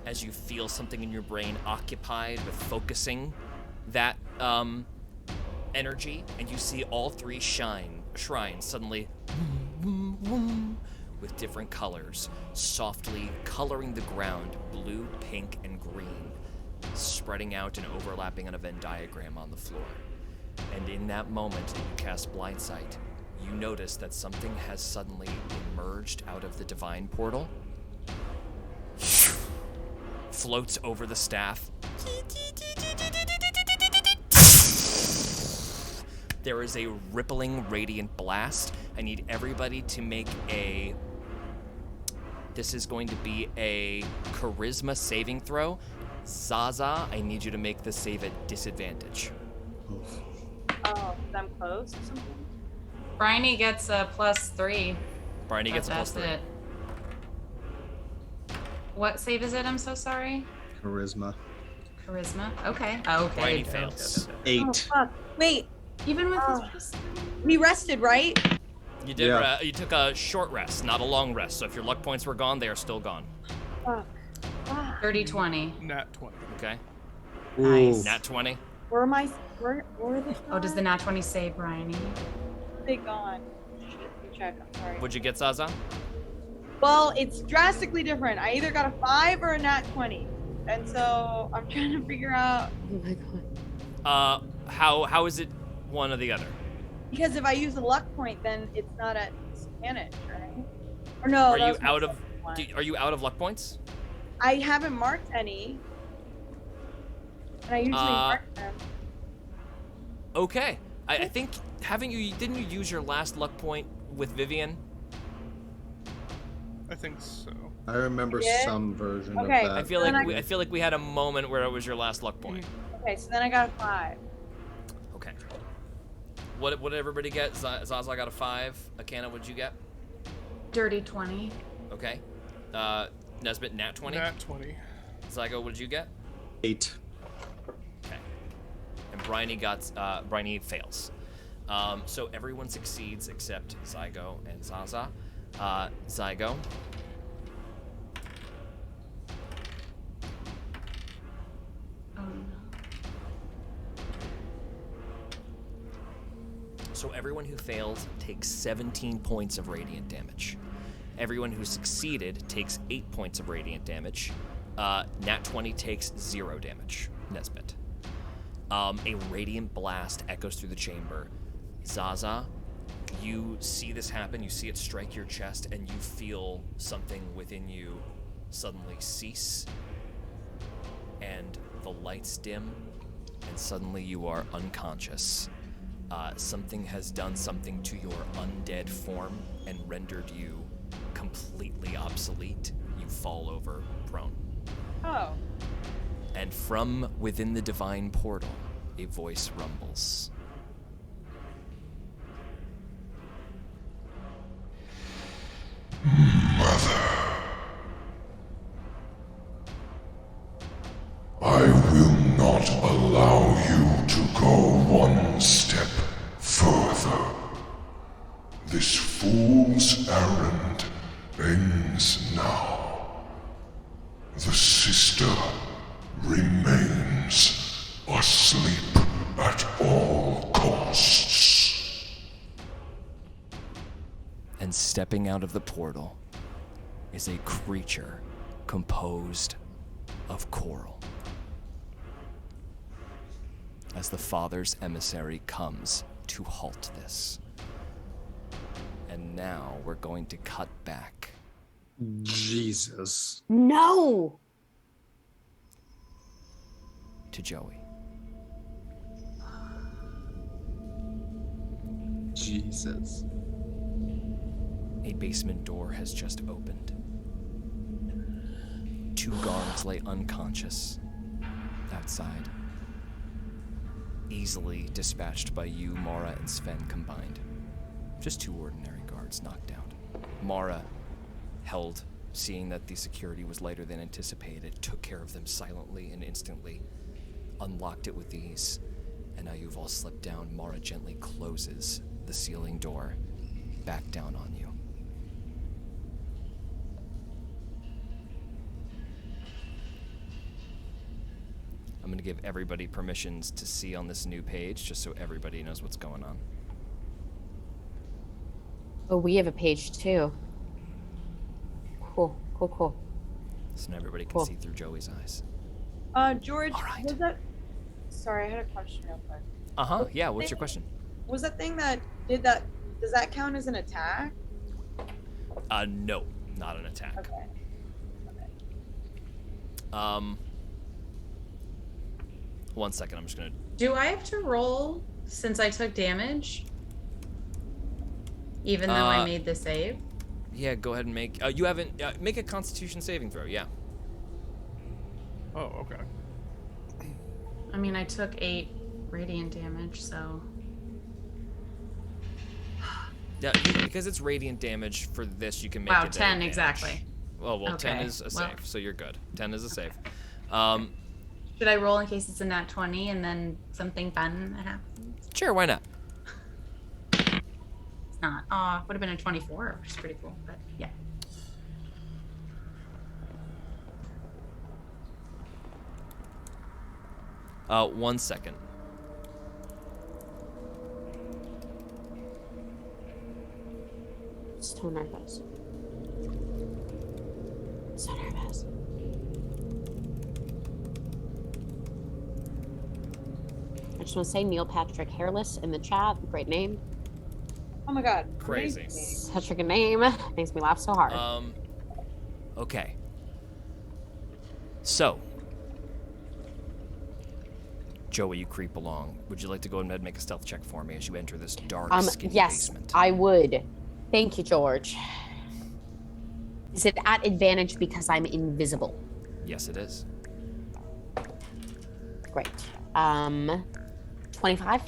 as you feel something in your brain occupied with focusing that energy, and you see all three shrines suddenly with different colors, softly coloring the ground blue, pink, and green, spreading out and overlapping on a Venn diagram on the floor. And in that moment that you cast Blind Sight, you notice that something has suddenly emerged out of the divine portal, floats over the staff. There is a rippling radiant blast. I need everybody to make a... This is going to be a charisma saving throw. Zaza, I need you to make this save at disadvantage. Oh, I'm close or something? Bryony gets a +3. Bryony gets a +3. It. What save is it? I'm so sorry. Charisma. Charisma. Okay. Okay. Bryony fails. 8. Oh, fuck. Wait. Even with we rested, right? You did. You took a short rest, not a long rest. So if your luck points were gone, they are still gone. Fuck. 30-20. Nat 20. Okay. Nice. Nat 20. Where am I? Where are they? Oh, does the nat 20 save, Bryony? They gone. Shit, let me check. I'm sorry. What'd you get, Zaza? Well, it's drastically different. I either got a 5 or a nat 20, and so I'm trying to figure out. Oh my god. How is it one or the other? Because if I use a luck point, then it's not a disadvantage, right? Or no? Are that you was my out of? second one. Are you out of luck points? I haven't marked any, and I usually mark them. Okay. I think didn't you use your last luck point with Vivian? I think so. I remember Yeah? some version Okay. of that. I feel like we had a moment where it was your last luck point. Okay, so then I got a 5. Okay. What did everybody get? Zaza got a 5. Akana, what'd you get? Dirty 20. Okay. Nesbit, nat 20. Nat 20. Zygo, what did you get? 8. Okay. And Bryony fails. So everyone succeeds except Zygo and Zaza. Zygo. Oh no. So everyone who fails takes 17 points of radiant damage. Everyone who succeeded takes 8 points of radiant damage. Nat 20 takes 0 damage. Nesbit. A radiant blast echoes through the chamber. Zaza, you see this happen, you see it strike your chest, and you feel something within you suddenly cease, and the lights dim, and suddenly you are unconscious. Something has done something to your undead form and rendered you completely obsolete. You fall over prone. Oh. And from within the divine portal, a voice rumbles. I will not allow you to go one step further. This fool's errand ends now. The sister remains asleep at all costs. And stepping out of the portal is a creature composed of coral. As the Father's emissary comes to halt this. And now we're going to cut back. Jesus. No. To Joey. Jesus. A basement door has just opened. 2 guards lay unconscious outside. Easily dispatched by you, Mara, and Sven combined. Just 2 ordinary guards knocked out. Mara held, seeing that the security was lighter than anticipated, took care of them silently and instantly, unlocked it with ease, and now you've all slipped down. Mara gently closes the ceiling door back down on you. I'm going to give everybody permissions to see on this new page, just so everybody knows what's going on. Oh, we have a page too. Cool. So now everybody can see through Joey's eyes. George, All right. was that... Sorry, I had a question real quick. Uh-huh, yeah, what's your question? Was that thing that did that... Does that count as an attack? No, not an attack. Okay. One second, I'm just gonna... Do I have to roll since I took damage? Even though I made the save? Yeah, go ahead and make... you haven't... make a Constitution saving throw, yeah. Oh, okay. I mean, I took 8 radiant damage, so... Yeah, because it's radiant damage for this, you can make Wow, it 10 advantage. exactly. Well, 10 Okay, is a well. save, so you're good. 10 is a save. Should I roll in case it's a nat 20 and then something fun happens? Sure, why not? It's not. Oh, would have been a 24, which is pretty cool, but yeah. One second. So nervous. So nervous. I just want to say Neil Patrick Hairless in the chat. Great name. Oh my god. Crazy. amazing. Such a good name. Makes me laugh so hard. Okay. So, Joey, you creep along. Would you like to go ahead and make a stealth check for me as you enter this dark, skinny yes, basement? I would. Thank you, George. Is it at advantage because I'm invisible? Yes, it is. Great. 25?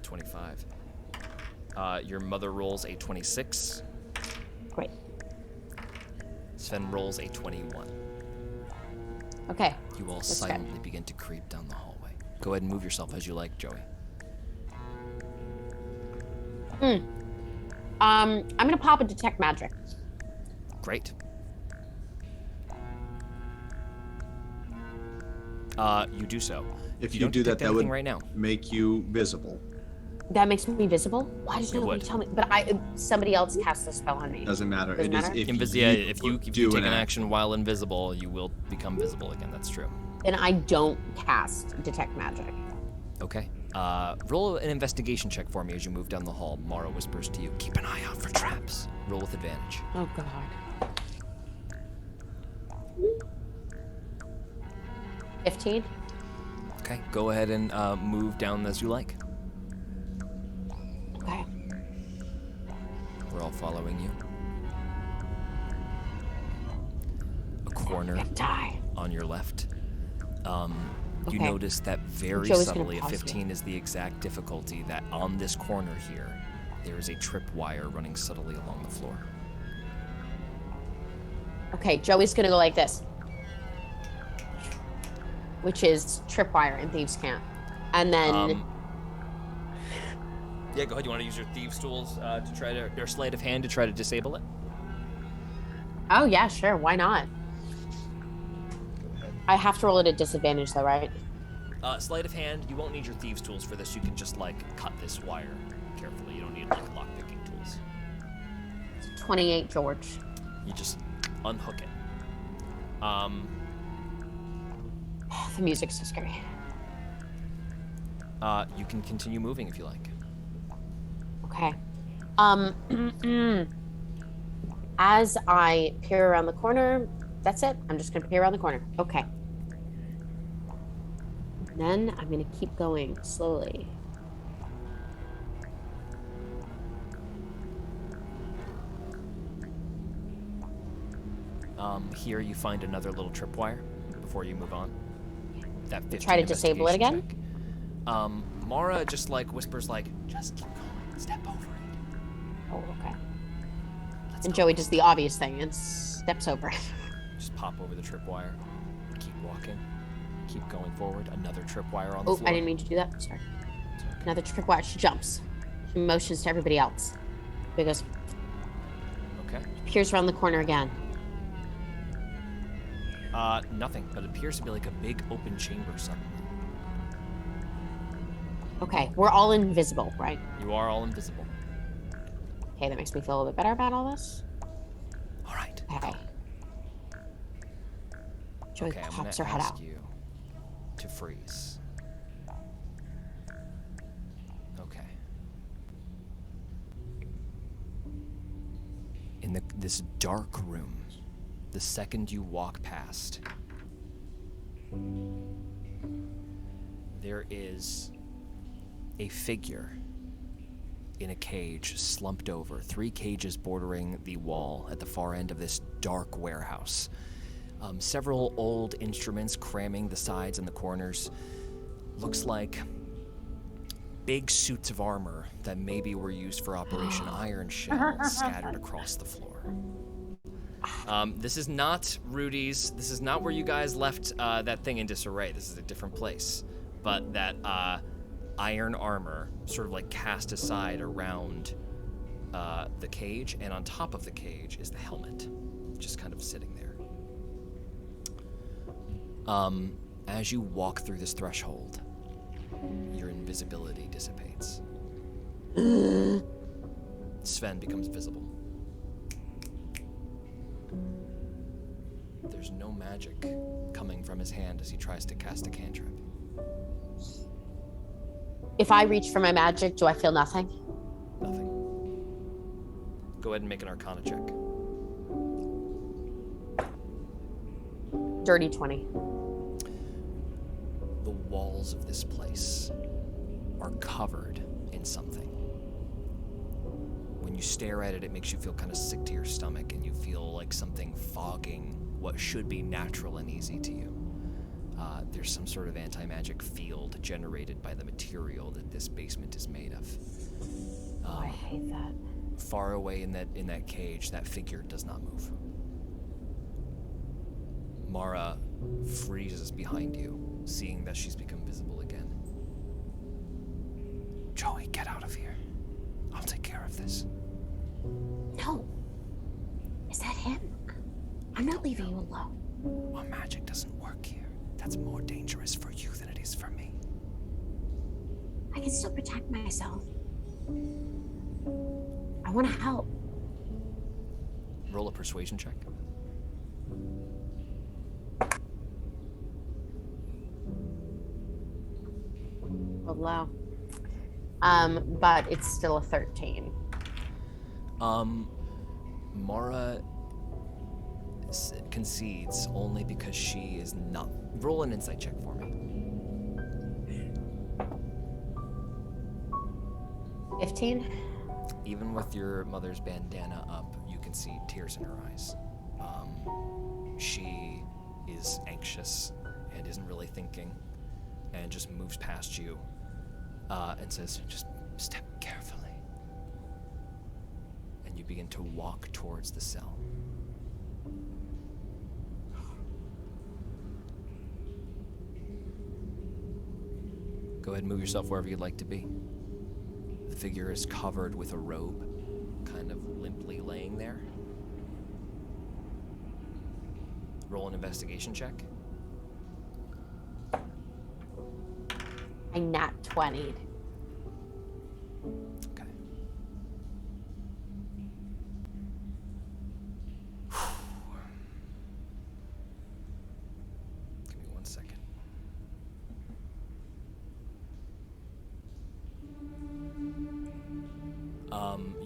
25. Your mother rolls a 26. Great. Sven rolls a 21. Okay. You all That's silently begin to creep down the hallway. Go ahead and move yourself as you like, Joey. I'm gonna pop a detect magic. Great. You do so. If You you don't do that, detect that would anything right now. make you visible. That makes me visible? Why does It nobody would. tell me? But somebody else cast the spell on me. Doesn't matter. Doesn't It is matter? if If you do take an action while invisible, you will become visible again. That's true. Then I don't cast detect magic. Okay. Roll an investigation check for me as you move down the hall. Mara whispers to you, keep an eye out for traps. Roll with advantage. Oh god. 15. Okay, go ahead and move down as you like. Okay. We're all following you. A corner Die. on your left. You Okay. notice that very Joey's gonna subtly, a pause 15 is the exact difficulty, that on this corner here, there is a tripwire running subtly along the floor. Okay, Joey's gonna go like this, which is tripwire in Thieves' Camp, and then Yeah, go ahead. You want to use your thieves' tools to try to, your sleight of hand to try to disable it? oh yeah, sure, why not? I have to roll at a disadvantage though, right? Sleight of hand, you won't need your thieves' tools for this. You can just, like, cut this wire carefully. You don't need, like, lock-picking tools. 28, George. You just unhook it. The music's so scary. You can continue moving if you like. Okay. As I peer around the corner, that's it. I'm just gonna peer around the corner. Okay. Then I'm gonna keep going slowly. Here you find another little tripwire before you move on. That 15 Try to disable it again? investigation check. Mara just, like, whispers, like, just keep going, step over it. Oh, okay. And Joey does the obvious thing and steps over it. Just pop over the tripwire, keep walking, keep going forward. Another tripwire on the Oh, floor. I didn't mean to do that. Sorry. Another tripwire. She jumps. She motions to everybody else. She goes, Okay. peers around the corner again. Nothing, but it appears to be like a big open chamber suddenly. Okay, we're all invisible, right? You are all invisible. Okay, that makes me feel a little bit better about all this. All right. Okay. Joey Okay, I'm gonna pops her head ask out. you to freeze. Okay. In this dark room, the second you walk past, there is a figure in a cage, slumped over. 3 cages bordering the wall at the far end of this dark warehouse. Several old instruments cramming the sides and the corners. Looks like big suits of armor that maybe were used for Operation Iron Shell scattered across the floor. This is not Rudy's. This is not where you guys left that thing in disarray. This is a different place. But that iron armor sort of like cast aside around the cage, and on top of the cage is the helmet, just kind of sitting there. As you walk through this threshold, your invisibility dissipates. Sven becomes visible. There's no magic coming from his hand as he tries to cast a cantrip. If I reach for my magic, do I feel nothing? Nothing. Go ahead and make an Arcana check. Dirty 20. The walls of this place are covered in something. When you stare at it, it makes you feel kind of sick to your stomach, and you feel like something fogging what should be natural and easy to you. There's some sort of anti-magic field generated by the material that this basement is made of. I hate that. Far away in that cage, that figure does not move. Mara freezes behind you, seeing that she's become visible again. Joey, get out of here. I'll take care of this. No. Is that him? I'm not leaving you alone. Well, magic doesn't work here. That's more dangerous for you than it is for me. I can still protect myself. I want to help. Roll a persuasion check. Low. But it's still a 13. Mara concedes only because she is not. Roll an insight check for me. 15. Even with your mother's bandana up, you can see tears in her eyes. She is anxious and isn't really thinking, and just moves past you and says, just step carefully. And you begin to walk towards the cell. Go ahead and move yourself wherever you'd like to be. The figure is covered with a robe, kind of limply laying there. Roll an investigation check. I nat 20. Okay. Give me 1 second.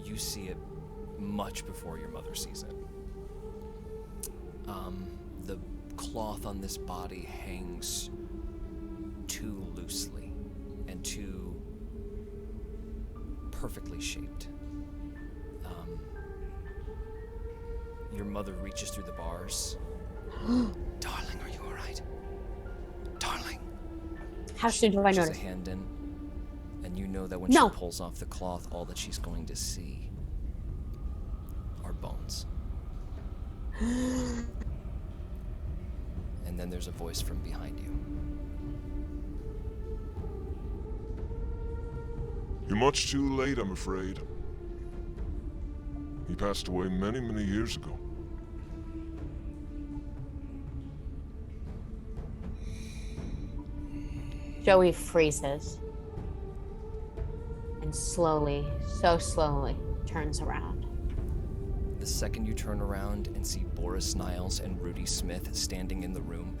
You see it much before your mother sees it. The cloth on this body hangs too loosely and too perfectly shaped. Your mother reaches through the bars. Darling, are you all right? Darling. How soon do I She puts notice? a hand in, and you know that when No. she pulls off the cloth, all that she's going to see are bones. And then there's a voice from behind you. You're much too late, I'm afraid. He passed away many, many years ago. Joey freezes and slowly, so slowly, turns around. The second you turn around and see Boris Niles and Rudy Smith standing in the room,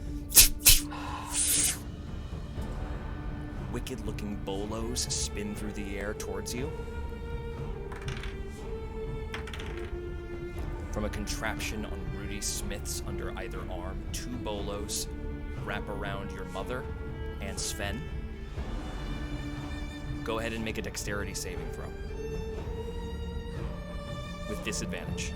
wicked-looking bolos spin through the air towards you. From a contraption on Rudy Smith's under either arm, 2 bolos wrap around your mother and Sven. Go ahead and make a dexterity saving throw. With disadvantage.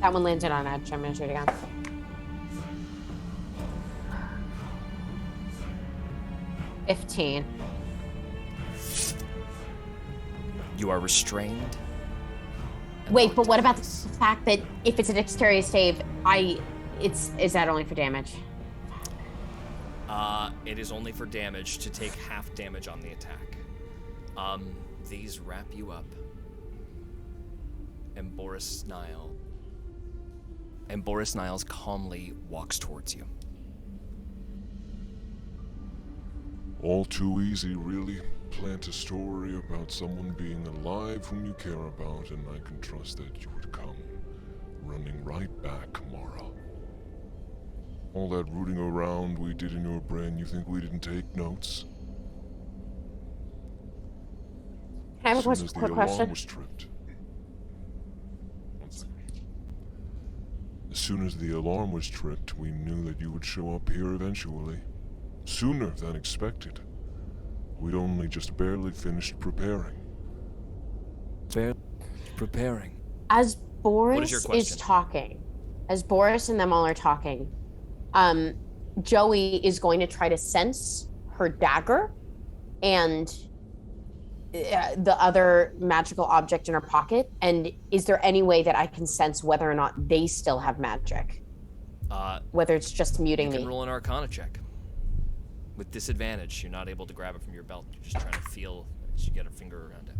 That one landed on edge. I'm gonna shoot again. $15. You are restrained. and Wait, locked but what in about the place. fact that if it's a dexterity save, is that only for damage? It is only for damage to take half damage on the attack. These wrap you up. And Boris Niles calmly walks towards you. All too easy, really. Plant a story about someone being alive whom you care about, and I can trust that you would come running right back, Mara. All that rooting around we did in your brain, you think we didn't take notes? Can I have a As soon as the quick alarm question? was tripped. One second. As soon as the alarm was tripped, we knew that you would show up here eventually. Sooner than expected. We'd only just barely finished preparing. Preparing. As What is your Boris is question? talking, as Boris and them all are talking, Joey is going to try to sense her dagger and the other magical object in her pocket. And is there any way that I can sense whether or not they still have magic? Whether it's just muting You can me. roll an Arcana check. With disadvantage, you're not able to grab it from your belt. You're just trying to feel as you get a finger around it.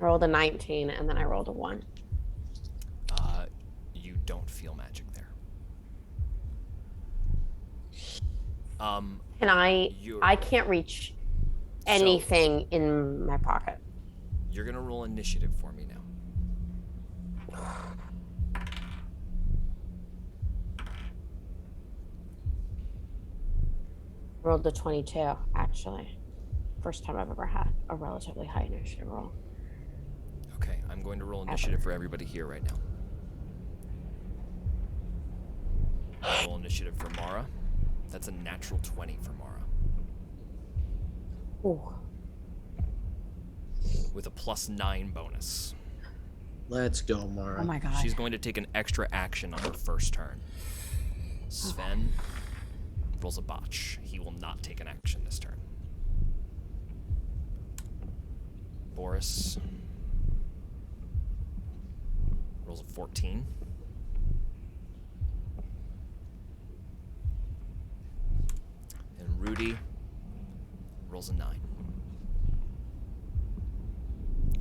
I rolled a 19 and then I rolled a 1. You don't feel magic there. Can I can't reach anything in my pocket. You're gonna roll initiative for me now. Rolled a 22, actually. First time I've ever had a relatively high initiative roll. Okay, I'm going to roll initiative for everybody here right now. Roll initiative for Mara. That's a natural 20 for Mara. Ooh. With a +9 bonus. Let's go, Mara. Oh my god. She's going to take an extra action on her first turn. Sven rolls a botch. He will not take an action this turn. Boris rolls a 14. And Rudy rolls a 9.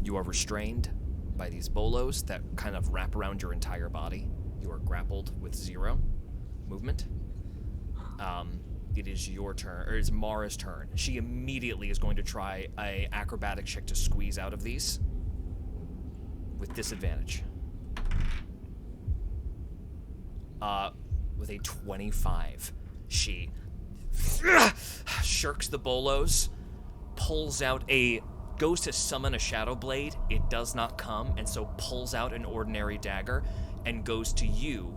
You are restrained by these bolos that kind of wrap around your entire body. You are grappled with 0 movement. It is your turn, or it's Mara's turn. She immediately is going to try a acrobatic check to squeeze out of these with disadvantage. With a 25, she shirks the bolos, goes to summon a shadow blade. It does not come, and so pulls out an ordinary dagger and goes to you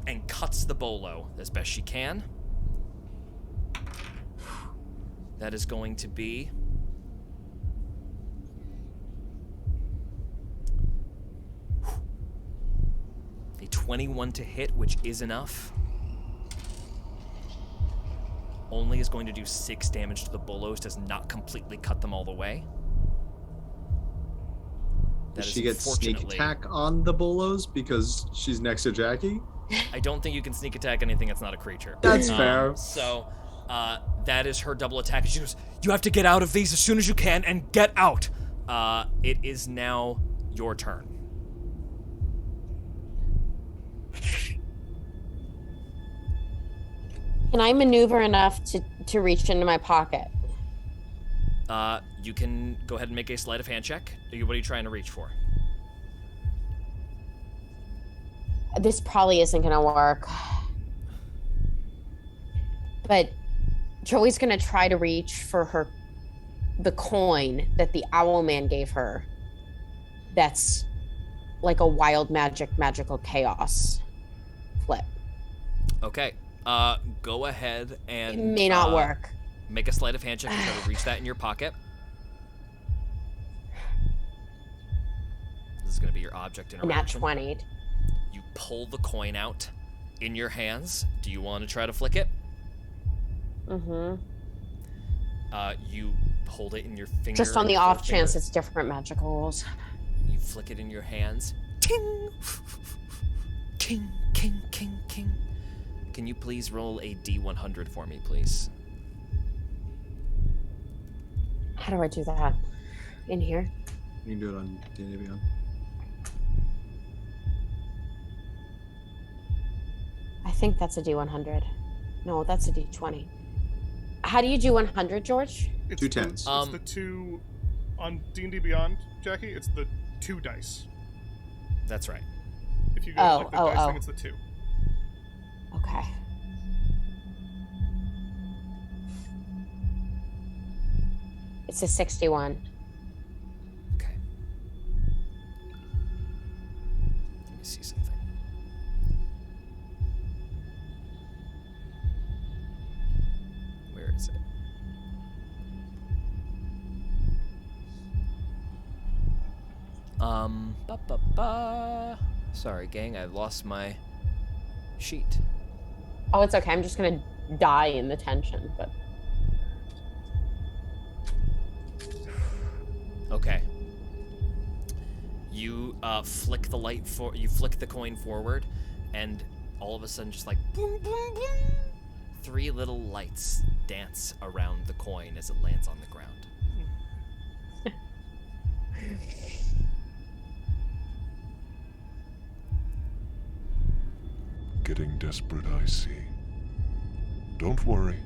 and cuts the bolo as best she can. That is going to be a 21 to hit, which is enough. Only is going to do 6 damage to the bolos, does not completely cut them all the way. Does she get sneak attack on the bolos because she's next to Jackie? I don't think you can sneak attack anything that's not a creature. That's fair. So, that is her double attack. She goes, you have to get out of these as soon as you can and get out. It is now your turn. Can I maneuver enough to reach into my pocket? You can go ahead and make a sleight of hand check. What are you trying to reach for? This probably isn't gonna work. But Joey's gonna try to reach for the coin that the owl man gave her. That's like a wild magical chaos flip. Okay. Go ahead and... It may not work. Make a sleight of hand check and try to reach that in your pocket. This is going to be your object interaction. Nat 20. You pull the coin out in your hands. Do you want to try to flick it? Mm-hmm. You hold it in your finger. Just on the off chance it's different magical rules. You flick it in your hands. Ting! King, king, king, king. Can you please roll a D100 for me, please? How do I do that? In here? You can do it on D&D Beyond. I think that's a D100. No, that's a D20. How do you do 100, George? It's 2 tens. It's the 2 on D&D Beyond, Jackie. It's the 2 dice. That's right. If you go like the dice thing, it's the 2. Okay. It's a 61. Okay. Let me see something. Where is it? Sorry, gang, I lost my sheet. Oh, it's okay. I'm just gonna die in the tension, but... Okay. You flick the coin forward, and all of a sudden, just like boom, boom, boom, 3 little lights dance around the coin as it lands on the ground. Getting desperate, I see. Don't worry,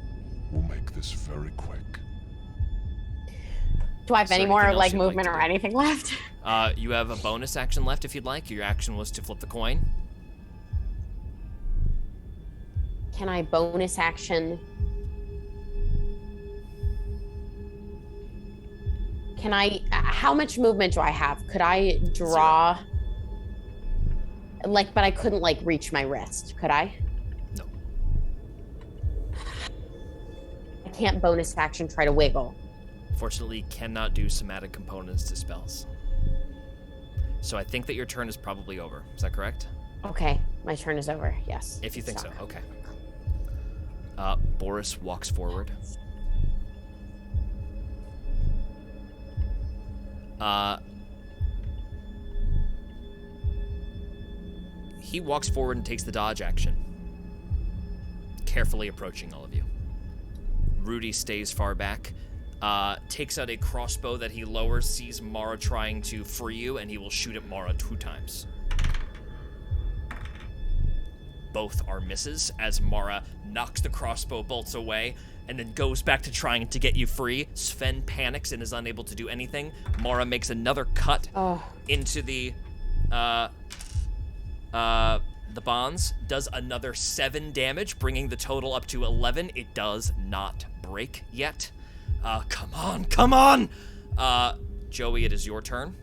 we'll make this very quick. Do I have any anything more else like you'd like movement to or do? anything left? You have a bonus action left if you'd like. Your action was to flip the coin. Can I bonus action? Can I? How much movement do I have? Could I draw? Like, but I couldn't like reach my wrist. Could I? I can't bonus action try to wiggle. Fortunately, cannot do somatic components to spells. So I think that your turn is probably over. Is that correct? Okay, my turn is over. Yes. If you think so, okay. Boris walks forward. He walks forward and takes the dodge action, carefully approaching all of you. Rudy stays far back, takes out a crossbow that he lowers, sees Mara trying to free you, and he will shoot at Mara 2 times. Both are misses as Mara knocks the crossbow bolts away and then goes back to trying to get you free. Sven panics and is unable to do anything. Mara makes another cut into the bonds, does another 7 damage, bringing the total up to 11. It does not break yet. Come on! Joey, it is your turn.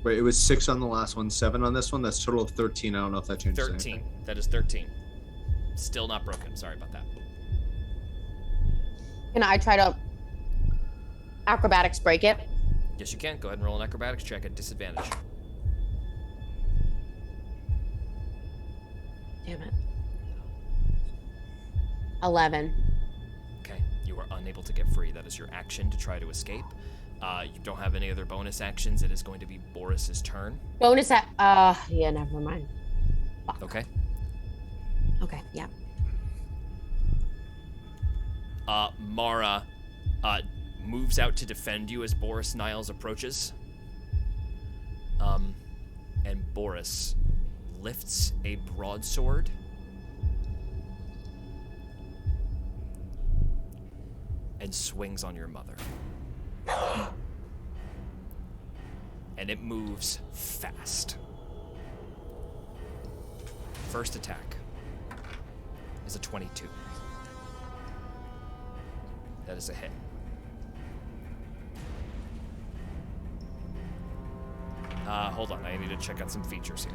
Wait, it was 6 on the last one, 7 on this one. That's a total of 13. I don't know if that changes 13. anything. That is 13. Still not broken. Sorry about that. Can I try to acrobatics break it? Yes, you can. Go ahead and roll an acrobatics check at disadvantage. Damn it. 11. Okay, you are unable to get free. That is your action to try to escape. You don't have any other bonus actions. It is going to be Boris's turn. Bonus yeah, never mind. Fuck. Okay. Okay, yeah. Mara moves out to defend you as Boris Niles approaches. And Boris lifts a broadsword and swings on your mother. And it moves fast. First attack is a 22. That is a hit. Hold on, I need to check out some features here.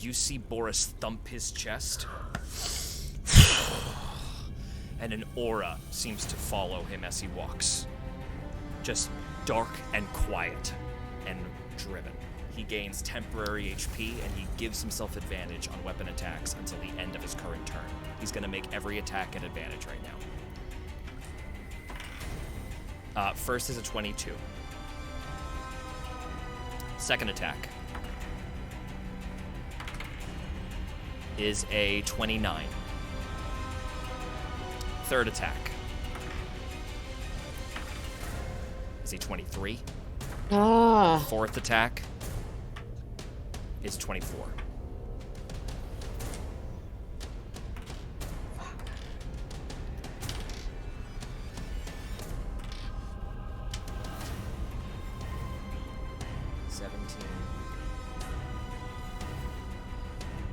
You see Boris thump his chest, and an aura seems to follow him as he walks. Just dark and quiet and driven. He gains temporary HP, and he gives himself advantage on weapon attacks until the end of his current turn. He's going to make every attack an advantage right now. First is a 22. Second attack is a 29. Third attack is a 23. Fourth attack is 24.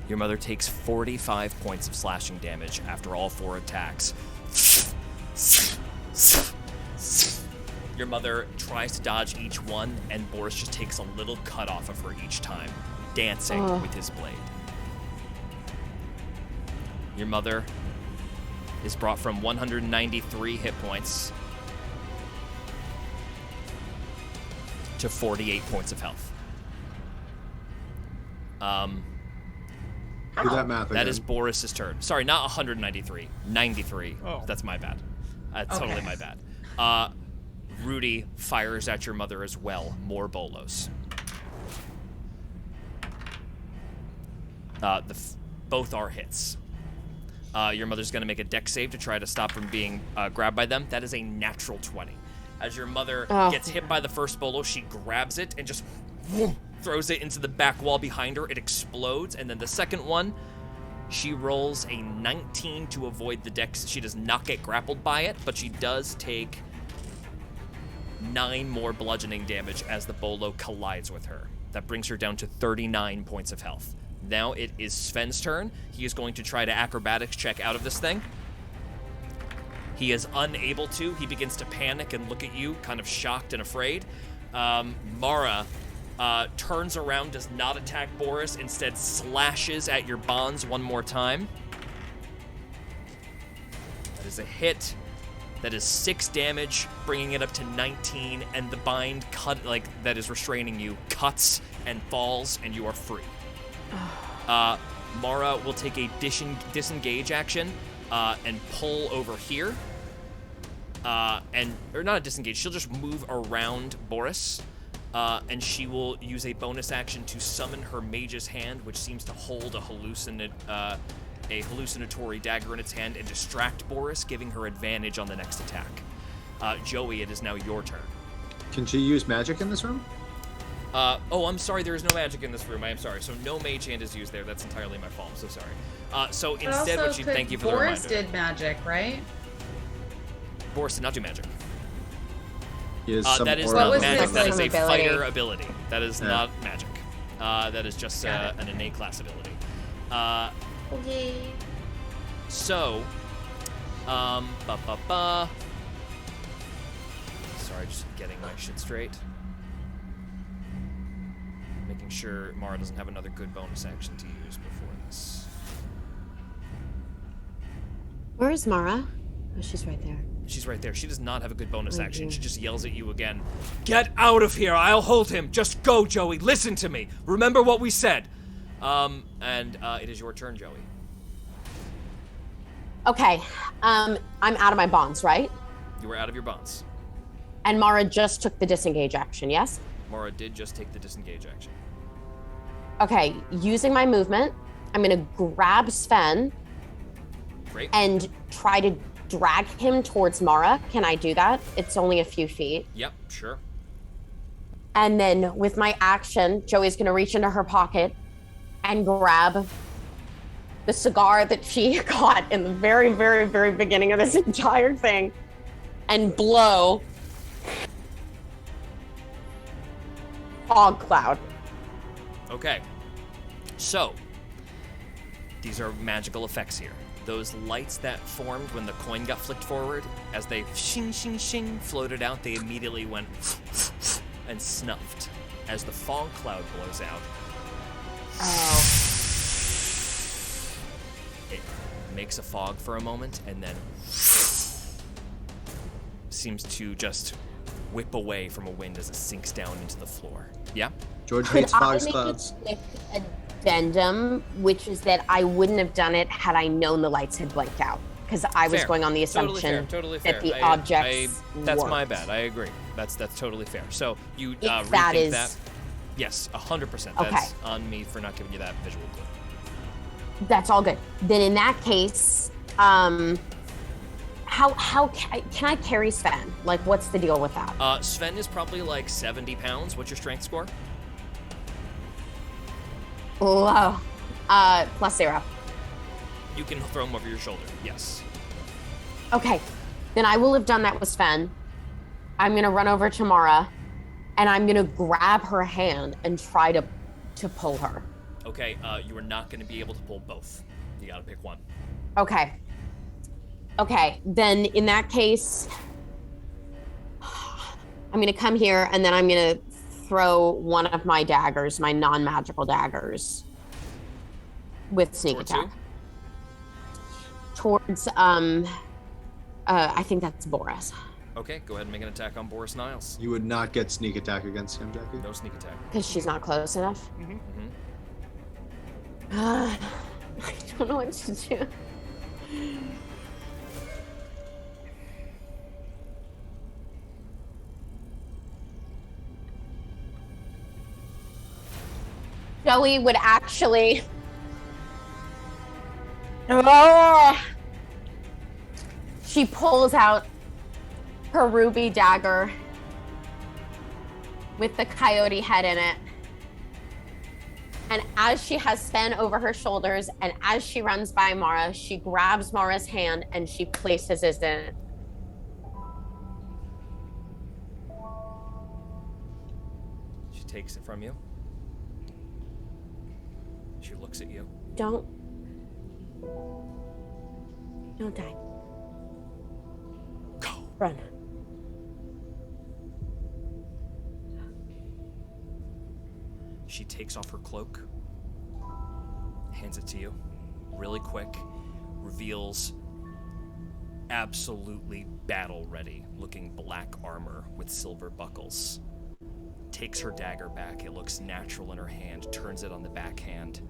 Your mother takes 45 points of slashing damage after all 4 attacks. Your mother tries to dodge each one, and Boris just takes a little cut off of her each time, dancing with his blade. Your mother is brought from 193 hit points to 48 points of health. Do that math again. That is Boris's turn. Sorry, not 193. 93. Oh. That's my bad. Totally my bad. Rudy fires at your mother as well. More bolos. Both are hits. Your mother's going to make a dex save to try to stop from being grabbed by them. That is a natural 20. As your mother gets hit by the first bolo, she grabs it and just throws it into the back wall behind her. It explodes, and then the second one, she rolls a 19 to avoid the dex. She does not get grappled by it, but she does take 9 more bludgeoning damage as the bolo collides with her. That brings her down to 39 points of health. Now it is Sven's turn. He is going to try to acrobatics check out of this thing. He is unable to. He begins to panic and look at you, kind of shocked and afraid. Mara turns around, does not attack Boris, instead slashes at your bonds one more time. That is a hit. That is 6 damage, bringing it up to 19, and the bind that is restraining you cuts and falls, and you are free. Mara will take a disengage action and pull over here. Or not a disengage, she'll just move around Boris. And she will use a bonus action to summon her mage's hand, which seems to hold a hallucinatory dagger in its hand, and distract Boris, giving her advantage on the next attack. Joey, it is now your turn. Can she use magic in this room? I'm sorry, there is no magic in this room. I am sorry. So no mage hand is used there. That's entirely my fault. I'm so sorry. So instead, thank you for the reminder. Boris did magic, right? Boris did not do magic. That is not magic. That is a fighter ability. That is not magic. That is just an innate class ability. Okay. So, sorry, just getting my shit straight. Making sure Mara doesn't have another good bonus action to use before this. Where is Mara? Oh, she's right there. She's right there. She does not have a good bonus action. She just yells at you again. Get out of here! I'll hold him! Just go, Joey! Listen to me! Remember what we said! It is your turn, Joey. Okay, I'm out of my bonds, right? You were out of your bonds. And Mara just took the disengage action, yes? Mara did just take the disengage action. Okay, using my movement, I'm gonna grab Sven. Great. And try to drag him towards Mara. Can I do that? It's only a few feet. Yep, sure. And then with my action, Joey's gonna reach into her pocket and grab the cigar that she got in the very, very, very beginning of this entire thing and blow fog cloud. Okay. So, these are magical effects here. Those lights that formed when the coin got flicked forward, as they shing, shing, shing floated out, they immediately went and snuffed. As the fog cloud blows out, it makes a fog for a moment and then seems to just whip away from a wind as it sinks down into the floor. Yeah? George hates fog clouds. Addendum, which is that I wouldn't have done it had I known the lights had blinked out, because I was going on the assumption totally fair. that the objects that's weren't. my bad. I agree. That's totally fair. So you If rethink that. Yes, 100%. Okay. That's on me for not giving you that visual clue. That's all good. Then in that case, can I carry Sven? Like, what's the deal with that? Sven is probably like 70 pounds. What's your strength score? Low. +0. You can throw him over your shoulder. Yes. Okay. Then I will have done that with Sven. I'm gonna run over to Mara, and I'm gonna grab her hand and try to pull her. Okay. You are not going to be able to pull both. You got to pick one. Okay. Okay. Then in that case, I'm gonna come here, and then I'm gonna throw one of my daggers, my non-magical daggers, with sneak attack. Towards I think that's Boris. Okay, go ahead and make an attack on Boris Niles. You would not get sneak attack against him, Jackie. No sneak attack. Because she's not close enough. I don't know what to do. Joey would actually. She pulls out her ruby dagger with the coyote head in it. And as she has Sven over her shoulders, and as she runs by Mara, she grabs Mara's hand and she places it in it. She takes it from you. She looks at you. Don't die. Go. Run. She takes off her cloak, hands it to you, really quick, reveals absolutely battle-ready looking black armor with silver buckles. Takes her dagger back, it looks natural in her hand, turns it on the backhand,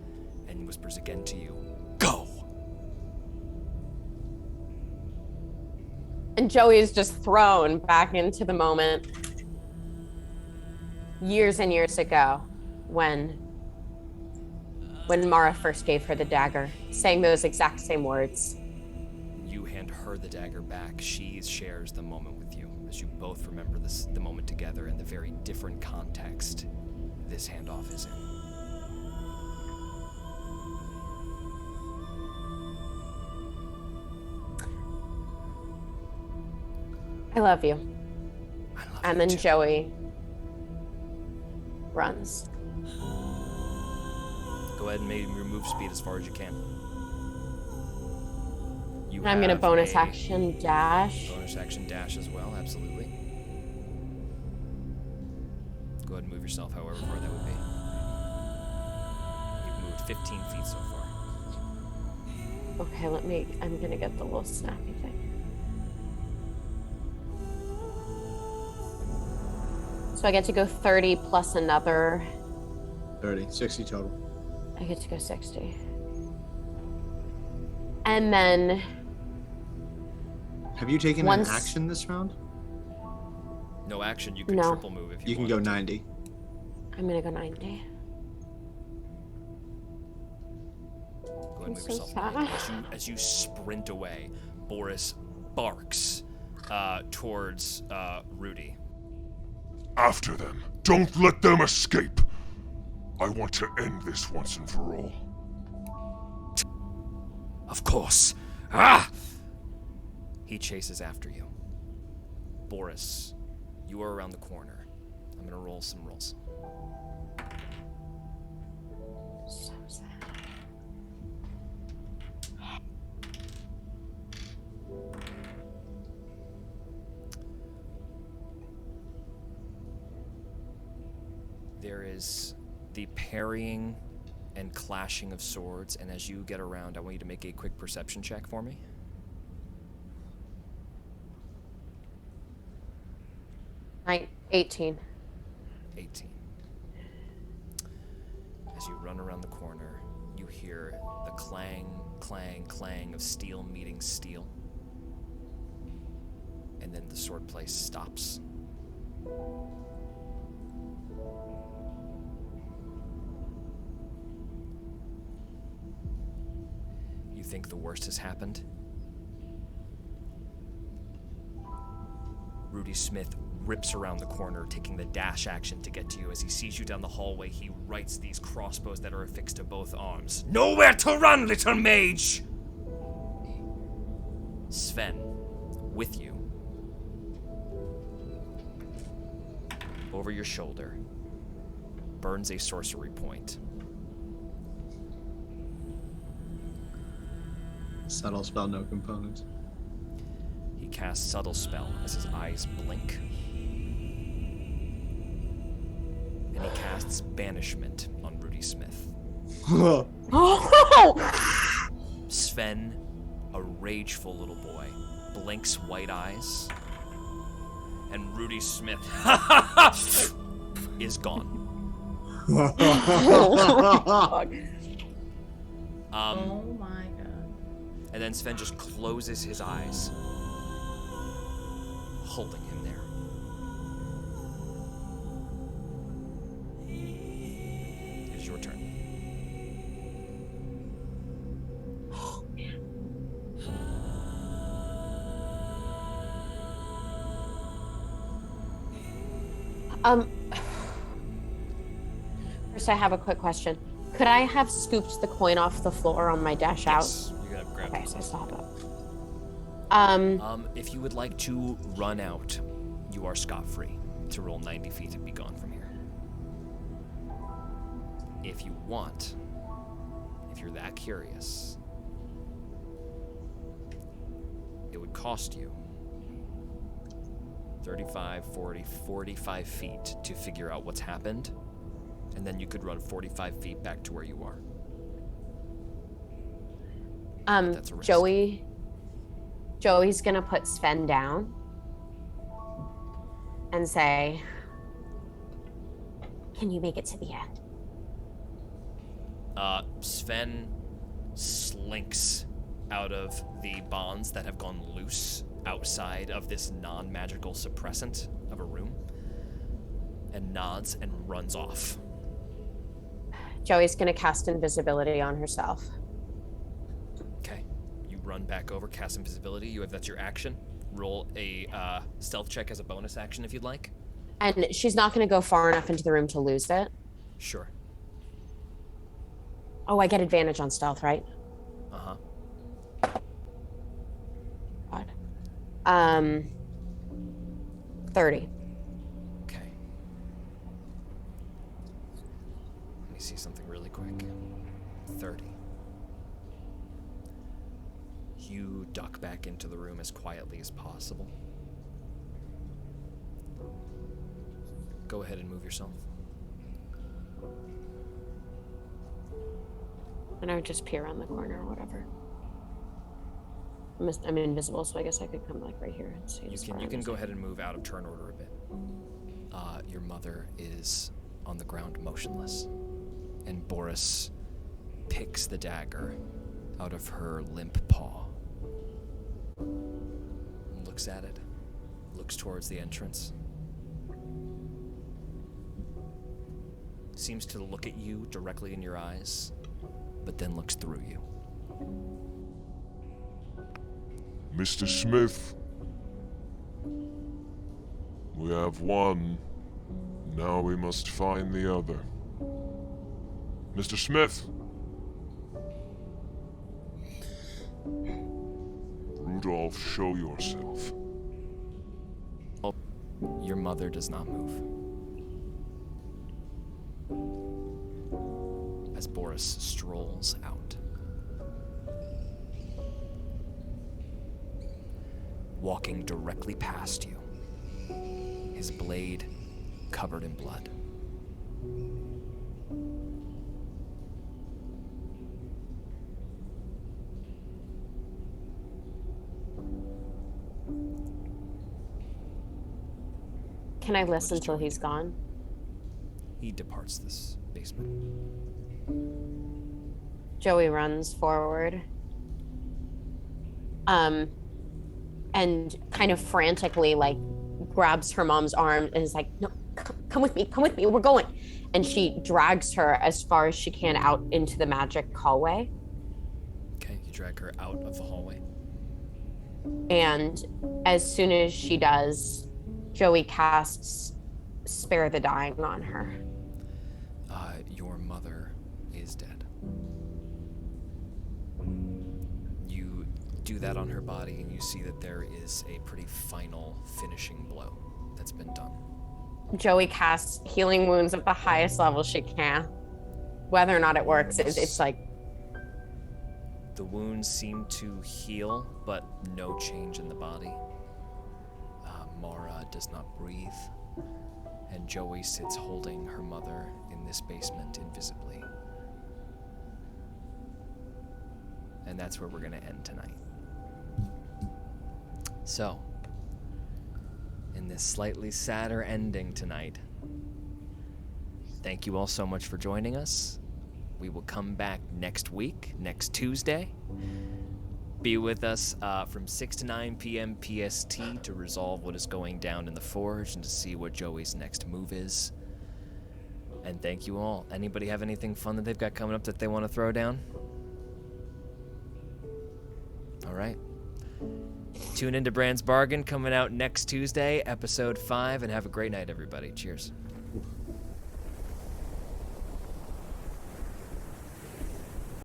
and whispers again to you, "Go!" And Joey is just thrown back into the moment years and years ago when Mara first gave her the dagger, saying those exact same words. You hand her the dagger back. She shares the moment with you as you both remember the moment together in the very different context this handoff is in. I love you. I love And you then too. Joey runs. Go ahead and maybe remove speed as far as you can. You And I'm gonna have bonus a action dash. Bonus action dash as well, absolutely. Go ahead and move yourself however far that would be. You've moved 15 feet so far. Okay, I'm gonna get the little snappy thing. So I get to go 30 plus another. 30, 60 total. I get to go 60. And then Have you taken Once- an action this round? No action, you can No. triple move if you You can want go to. 90. I'm gonna go 90. Go ahead and I'm move so yourself sad. behind. As you sprint away, Boris barks towards Rudy. After them. Don't let them escape. I want to end this once and for all. Of course. Ah! He chases after you. Boris, you are around the corner. I'm gonna roll some rolls. So sad. There is the parrying and clashing of swords, and as you get around, I want you to make a quick perception check for me. Nine, 18. 18. As you run around the corner, you hear the clang, clang, clang of steel meeting steel. And then the swordplay stops. You think the worst has happened? Rudy Smith rips around the corner, taking the dash action to get to you. As he sees you down the hallway, he rights these crossbows that are affixed to both arms. Nowhere to run, little mage! Sven, with you. Over your shoulder, burns a sorcery point. Subtle spell, no components. He casts Subtle Spell as his eyes blink. And he casts Banishment on Rudy Smith. Oh! Sven, a rageful little boy, blinks white eyes. And Rudy Smith is gone. Oh my god. And then Sven just closes his eyes, holding him there. It is your turn. First, I have a quick question. Could I have scooped the coin off the floor on my dash Yes, you gotta grab out? Okay, it. so I still have that. If you would like to run out, you are scot-free to roll 90 feet and be gone from here. If you want, if you're that curious, it would cost you 35, 40, 45 feet to figure out what's happened. And then you could run 45 feet back to where you are. That's a risk. Joey's gonna put Sven down and say, "Can you make it to the end?" Sven slinks out of the bonds that have gone loose outside of this non-magical suppressant of a room and nods and runs off. Joey's gonna cast invisibility on herself. Okay. You run back over, cast invisibility. That's your action. Roll a stealth check as a bonus action if you'd like. And she's not gonna go far enough into the room to lose it. Sure. Oh, I get advantage on stealth, right? Uh-huh. God. 30. Okay. Let me see something really quick. 30. You duck back into the room as quietly as possible. Go ahead and move yourself. And I would just peer around the corner or whatever. I'm invisible, so I guess I could come like right here and see. You can go ahead and move out of turn order a bit. Your mother is on the ground motionless, and Boris picks the dagger out of her limp paw. Looks at it, looks towards the entrance. Seems to look at you directly in your eyes, but then looks through you. Mr. Smith, we have one. Now we must find the other. Mr. Smith! Rudolph, show yourself. Your mother does not move. As Boris strolls out. Walking directly past you, his blade covered in blood. Can I listen till he's gone? He departs this basement. Joey runs forward. And kind of frantically, like, grabs her mom's arm and is like, "No, come with me, we're going." And she drags her as far as she can out into the magic hallway. Okay, you drag her out of the hallway. And as soon as she does, Joey casts Spare the Dying on her. Your mother is dead. You do that on her body, and you see that there is a pretty final finishing blow that's been done. Joey casts healing wounds at the highest level she can. Whether or not it works, it's like... The wounds seem to heal, but no change in the body. Mara does not breathe, and Joey sits holding her mother in this basement invisibly. And that's where we're going to end tonight. So, in this slightly sadder ending tonight, thank you all so much for joining us. We will come back next week, next Tuesday. Be with us from 6 to 9 p.m. PST to resolve what is going down in the Forge and to see what Joey's next move is. And thank you all. Anybody have anything fun that they've got coming up that they want to throw down? All right. Tune into Brand's Bargain coming out next Tuesday, episode 5, and have a great night, everybody. Cheers.